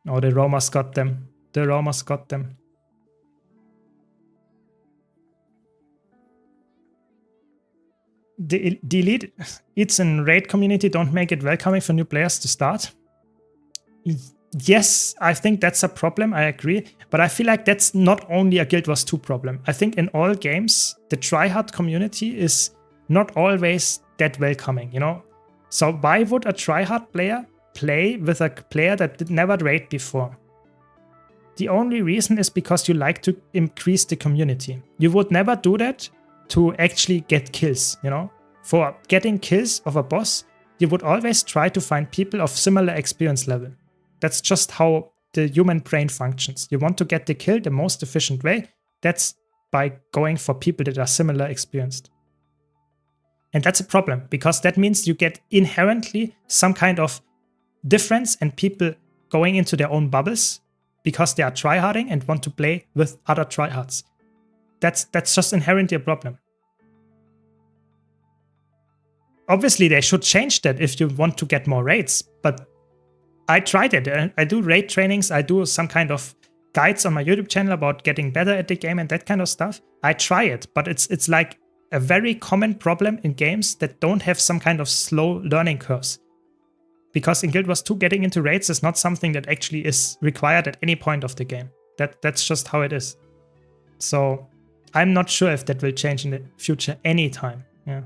Oh, the Romas got them. The Romas got them. The elite it's in raid community don't make it welcoming for new players to start. Yes, I think that's a problem, I agree. But I feel like that's not only a Guild Wars 2 problem. I think in all games, the tryhard community is not always that welcoming, you know? So why would a tryhard player play with a player that did never raid before? The only reason is because you like to increase the community. You would never do that to actually get kills, you know? For getting kills of a boss, you would always try to find people of similar experience level. That's just how the human brain functions. You want to get the kill the most efficient way. That's by going for people that are similar experienced. And that's a problem, because that means you get inherently some kind of difference and people going into their own bubbles because they are tryharding and want to play with other tryhards. That's just inherently a problem. Obviously, they should change that if you want to get more raids, but I tried it. I do raid trainings, I do some kind of guides on my YouTube channel about getting better at the game and that kind of stuff. I try it, but it's like a very common problem in games that don't have some kind of slow learning curves. Because in Guild Wars 2, getting into raids is not something that actually is required at any point of the game. That's just how it is. So I'm not sure if that will change in the future anytime. Yeah.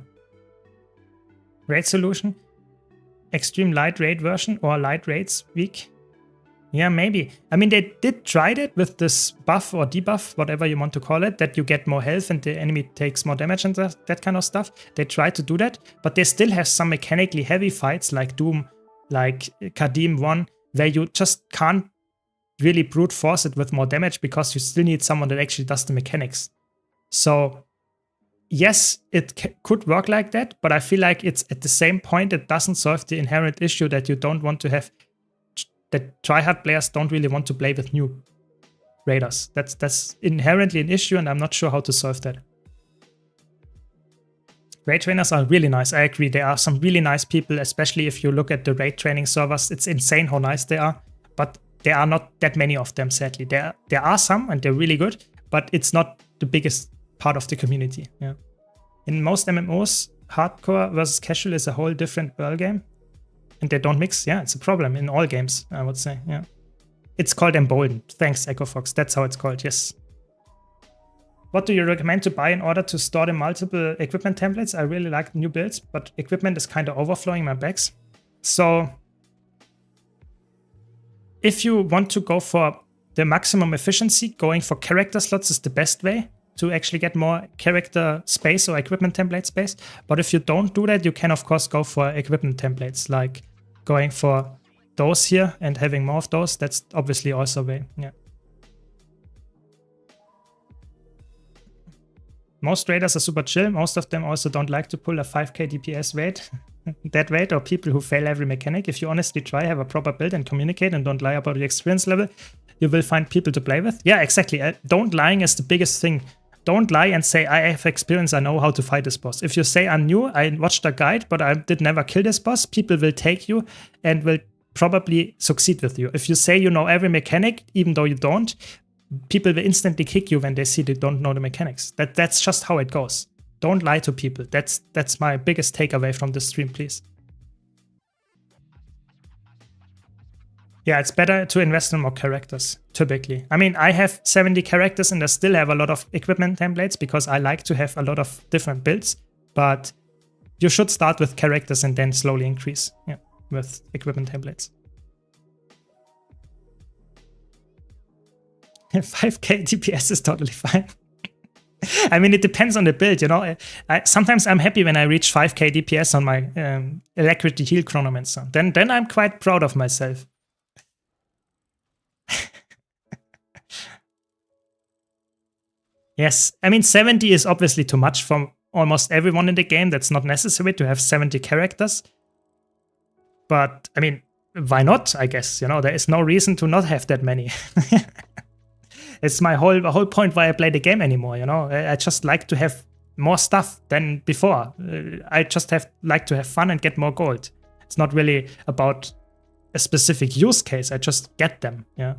Raid solution? Extreme light raid version or light raids week? Yeah, maybe. I mean, they did try it with this buff or debuff, whatever you want to call it, that you get more health and the enemy takes more damage and that kind of stuff. They tried to do that, but they still have some mechanically heavy fights like Doom, like Kadim 1, where you just can't really brute force it with more damage because you still need someone that actually does the mechanics. So yes, it could work like that, but I feel like it's at the same point it doesn't solve the inherent issue that you don't want to have, that tryhard players don't really want to play with new raiders. That's inherently an issue, and I'm not sure how to solve that. Raid trainers are really nice, I agree. There are some really nice people, especially if you look at the raid training servers. It's insane how nice they are, but there are not that many of them, sadly. There are some, and they're really good, but it's not the biggest part of the community. Yeah. In most MMOs, hardcore versus casual is a whole different ballgame, and they don't mix. Yeah, it's a problem in all games, I would say. Yeah, it's called Emboldened. Thanks, EchoFox. That's how it's called. Yes. What do you recommend to buy in order to store the multiple equipment templates? I really like new builds, but equipment is kind of overflowing my bags. So if you want to go for the maximum efficiency, going for character slots is the best way to actually get more character space or equipment template space. But if you don't do that, you can of course go for equipment templates, like going for those here and having more of those. That's obviously also a way. Yeah. Most raiders are super chill. Most of them also don't like to pull a 5k DPS weight. That weight, or people who fail every mechanic. If you honestly try, have a proper build and communicate and don't lie about your experience level, you will find people to play with. Yeah, exactly. Don't lying is the biggest thing. Don't lie and say, I have experience, I know how to fight this boss. If you say, I'm new, I watched a guide, but I did never kill this boss, people will take you and will probably succeed with you. If you say you know every mechanic, even though you don't, people will instantly kick you when they see they don't know the mechanics. That's just how it goes. Don't lie to people. That's my biggest takeaway from this stream, please. Yeah, it's better to invest in more characters, typically. I mean, I have 70 characters and I still have a lot of equipment templates because I like to have a lot of different builds. But you should start with characters and then slowly increase, yeah, with equipment templates. 5k DPS is totally fine. I mean, it depends on the build, you know. Sometimes I'm happy when I reach 5k DPS on my Alacrity Heal Chronomancer. Then I'm quite proud of myself. Yes, I mean, 70 is obviously too much for almost everyone in the game. That's not necessary to have 70 characters. But, I mean, why not, I guess? You know, there is no reason to not have that many. It's my whole point why I play the game anymore, you know? I just like to have more stuff than before. I just like to have fun and get more gold. It's not really about a specific use case. I just get them, yeah.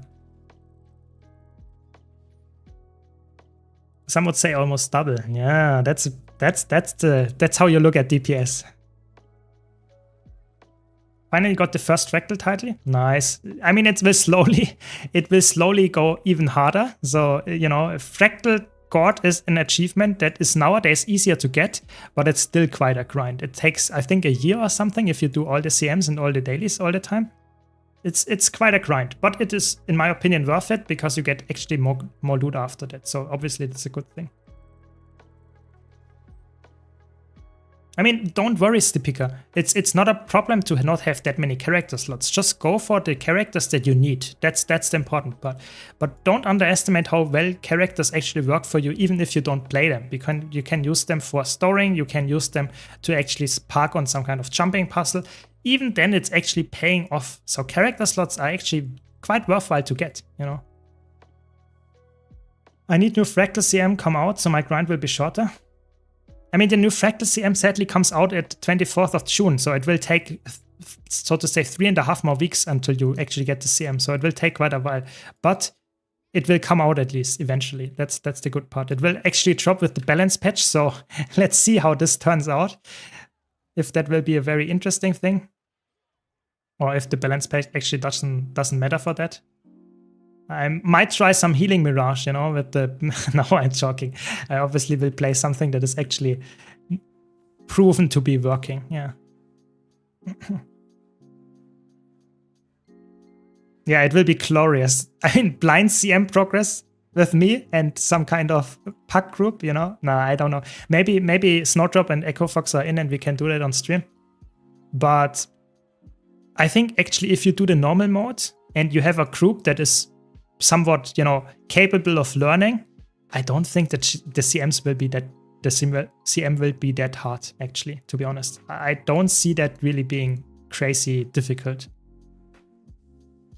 Some would say almost double. Yeah, that's how you look at DPS. Finally got the first fractal title. Nice. I mean, it will slowly go even harder. So, you know, fractal god is an achievement that is nowadays easier to get, but it's still quite a grind. It takes, I think, a year or something if you do all the CMs and all the dailies all the time. It's quite a grind, but it is, in my opinion, worth it because you get actually more loot after that. So obviously it's a good thing. I mean, don't worry, Stipika. It's not a problem to not have that many character slots. Just go for the characters that you need. That's the important part. But don't underestimate how well characters actually work for you, even if you don't play them. You can use them for storing. You can use them to actually spark on some kind of jumping puzzle. Even then, it's actually paying off. So character slots are actually quite worthwhile to get, you know. I need new Fractal CM come out, so my grind will be shorter. I mean, the new Fractal CM sadly comes out at 24th of June, so it will take, so to say, 3.5 more weeks until you actually get the CM. So it will take quite a while, but it will come out at least eventually. That's the good part. It will actually drop with the balance patch, so let's see how this turns out. If that will be a very interesting thing, or if the balance patch actually doesn't matter for that. I might try some Healing Mirage, you know, with the... No, I'm joking. I obviously will play something that is actually proven to be working, yeah. Yeah, it will be glorious. I mean, blind CM progress with me and some kind of pack group, you know? Nah, I don't know. Maybe Snowdrop and Echo Fox are in and we can do that on stream. But I think actually if you do the normal mode and you have a group that is somewhat, you know, capable of learning, I don't think that the CM will be that hard, actually, to be honest. I don't see that really being crazy difficult.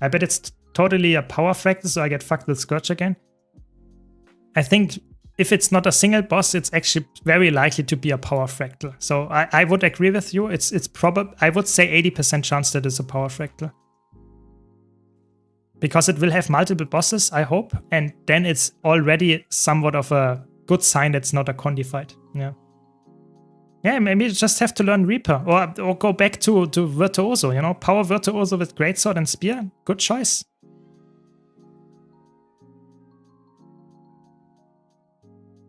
I bet it's totally a power fractal, so I get fucked with Scourge again. I think if it's not a single boss, it's actually very likely to be a power fractal. So I would agree with you. It's probably, I would say 80% chance that it's a power fractal. Because it will have multiple bosses, I hope, and then it's already somewhat of a good sign that's not a Condi fight. Yeah. Yeah, maybe you just have to learn Reaper or go back to Virtuoso, you know, power Virtuoso with Greatsword and Spear. Good choice.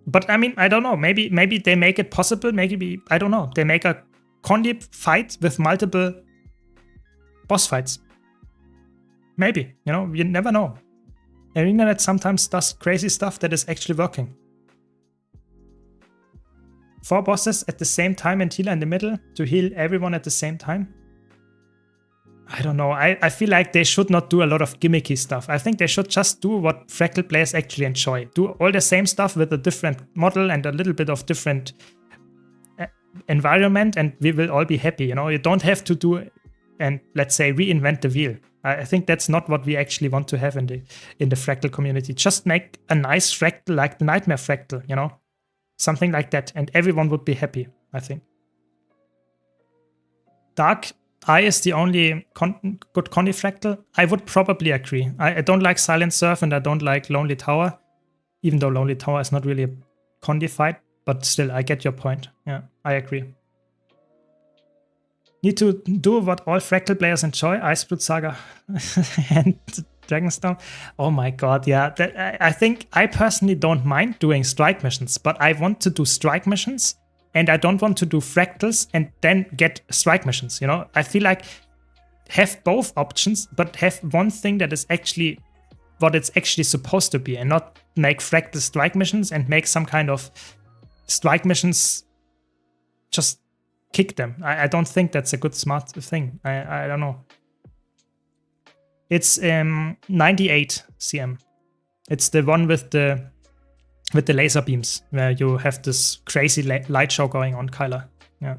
But I mean, I don't know. Maybe they make it possible. Maybe, I don't know. They make a Condi fight with multiple boss fights. Maybe, you know, you never know. The internet sometimes does crazy stuff that is actually working. 4 bosses at the same time and healer in the middle to heal everyone at the same time. I don't know. I feel like they should not do a lot of gimmicky stuff. I think they should just do what Fractal players actually enjoy. Do all the same stuff with a different model and a little bit of different environment, and we will all be happy. You know, you don't have to do and, let's say, reinvent the wheel. I think that's not what we actually want to have in the Fractal community. Just make a nice Fractal like the Nightmare Fractal, you know? Something like that, and everyone would be happy, I think. Dark Eye is the only good Condy Fractal. I would probably agree. I don't like Silent Surf and I don't like Lonely Tower, even though Lonely Tower is not really a Condy fight, but still, I get your point. Yeah, I agree. Need to do what all Fractal players enjoy, Iceblood Saga and Dragonstorm. Oh my god, yeah. I think I personally don't mind doing strike missions, but I want to do strike missions and I don't want to do fractals and then get strike missions, you know? I feel like have both options, but have one thing that is actually what it's actually supposed to be and not make fractal strike missions and make some kind of strike missions just kick them. I don't think that's a good smart thing. I don't know. It's 98 cm. It's the one with the laser beams where you have this crazy light show going on, Kyler. Yeah.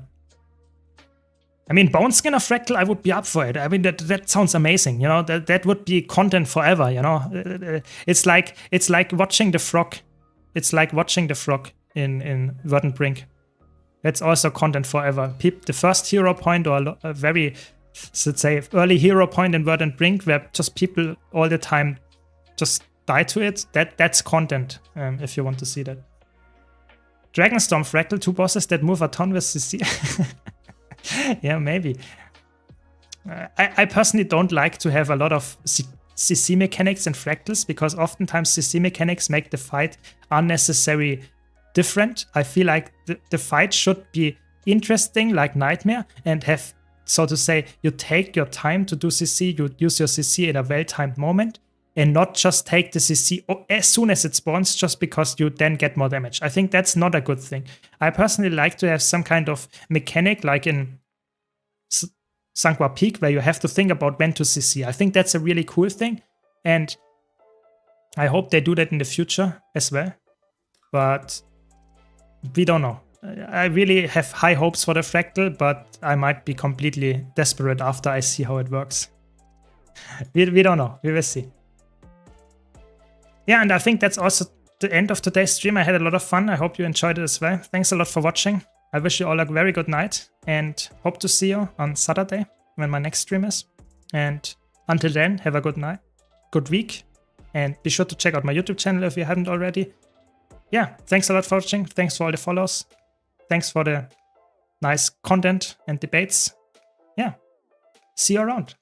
I mean, Bone Skin of Fractal, I would be up for it. I mean, that sounds amazing. You know, that would be content forever. You know, it's like watching the frog. It's like watching the frog in Verdant Brink. That's also content forever. The first hero point, or a very, let's say, early hero point in Verdant Brink, where just people all the time just die to it. That's content, if you want to see that. Dragonstorm Fractal, 2 bosses that move a ton with CC. Yeah, maybe. I personally don't like to have a lot of CC mechanics in Fractals, because oftentimes CC mechanics make the fight unnecessary different. I feel like the fight should be interesting, like Nightmare, and have, so to say, you take your time to do CC, you use your CC in a well-timed moment, and not just take the CC as soon as it spawns just because you then get more damage. I think that's not a good thing. I personally like to have some kind of mechanic like in Sanqua Peak, where you have to think about when to CC. I think that's a really cool thing, and I hope they do that in the future as well. But we don't know. I really have high hopes for the Fractal, but I might be completely desperate after I see how it works. We don't know. We will see. Yeah, and I think that's also the end of today's stream. I had a lot of fun. I hope you enjoyed it as well. Thanks a lot for watching. I wish you all a very good night and hope to see you on Saturday when my next stream is. And until then, have a good night, good week, and be sure to check out my YouTube channel if you haven't already. Yeah, thanks a lot for watching. Thanks for all the follows. Thanks for the nice content and debates. Yeah, see you around.